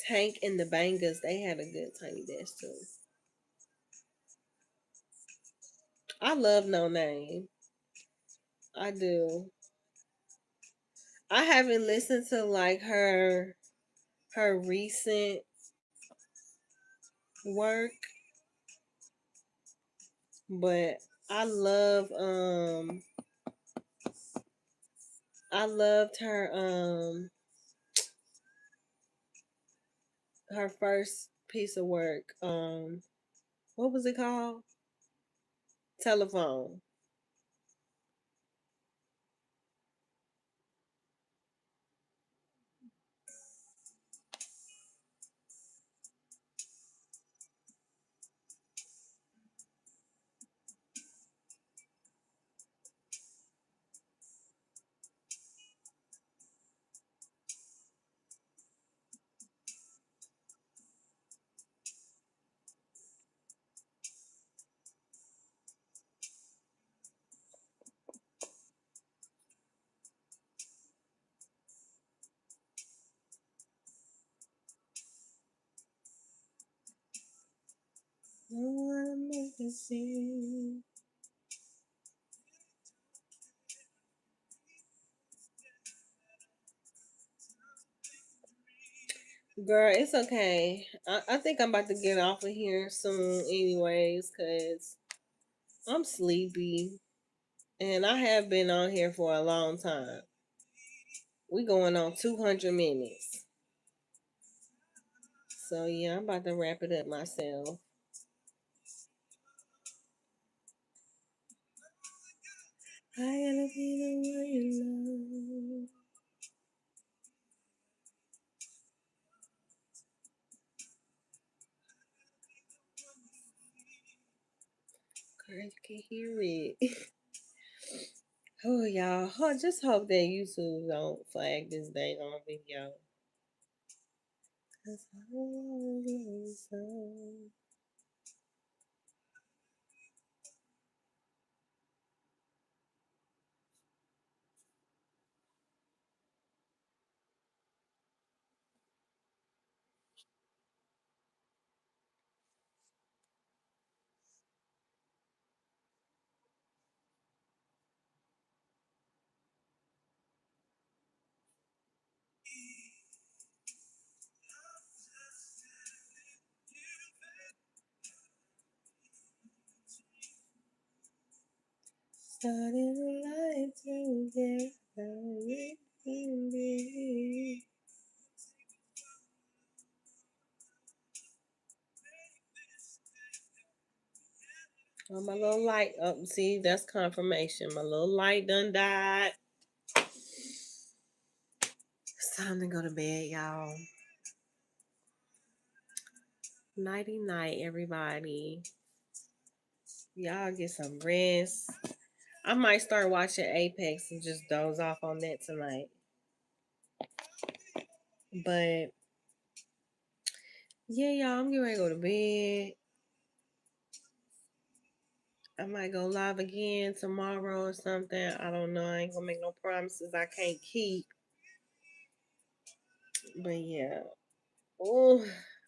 A: Tank and the Bangers. They had a good Tiny Desk too. I love No Name. I do. I haven't listened to like her recent work, but I love I loved her first piece of work. What was it called? Telephone. I wanna make it sing. Girl, it's okay. I think I'm about to get off of here soon, anyways, because I'm sleepy. And I have been on here for a long time. We going on 200 minutes. So, yeah, I'm about to wrap it up myself. I gotta be the one you love. Girl, you can hear it. Oh, y'all. I just hope that YouTube don't flag this dang on video. 'Cause I love so. Starting a life together. Oh, my little light. Oh, see, that's confirmation. My little light done died. It's time to go to bed, y'all. Nighty night, everybody. Y'all get some rest. I might start watching Apex and just doze off on that tonight. But yeah, y'all, I'm getting ready to go to bed. I might go live again tomorrow or something. I don't know. I ain't gonna make no promises I can't keep. But yeah. Oh,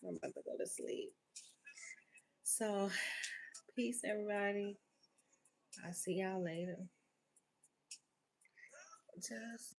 A: I'm about to go to sleep. So, peace, everybody. I'll see y'all later. Just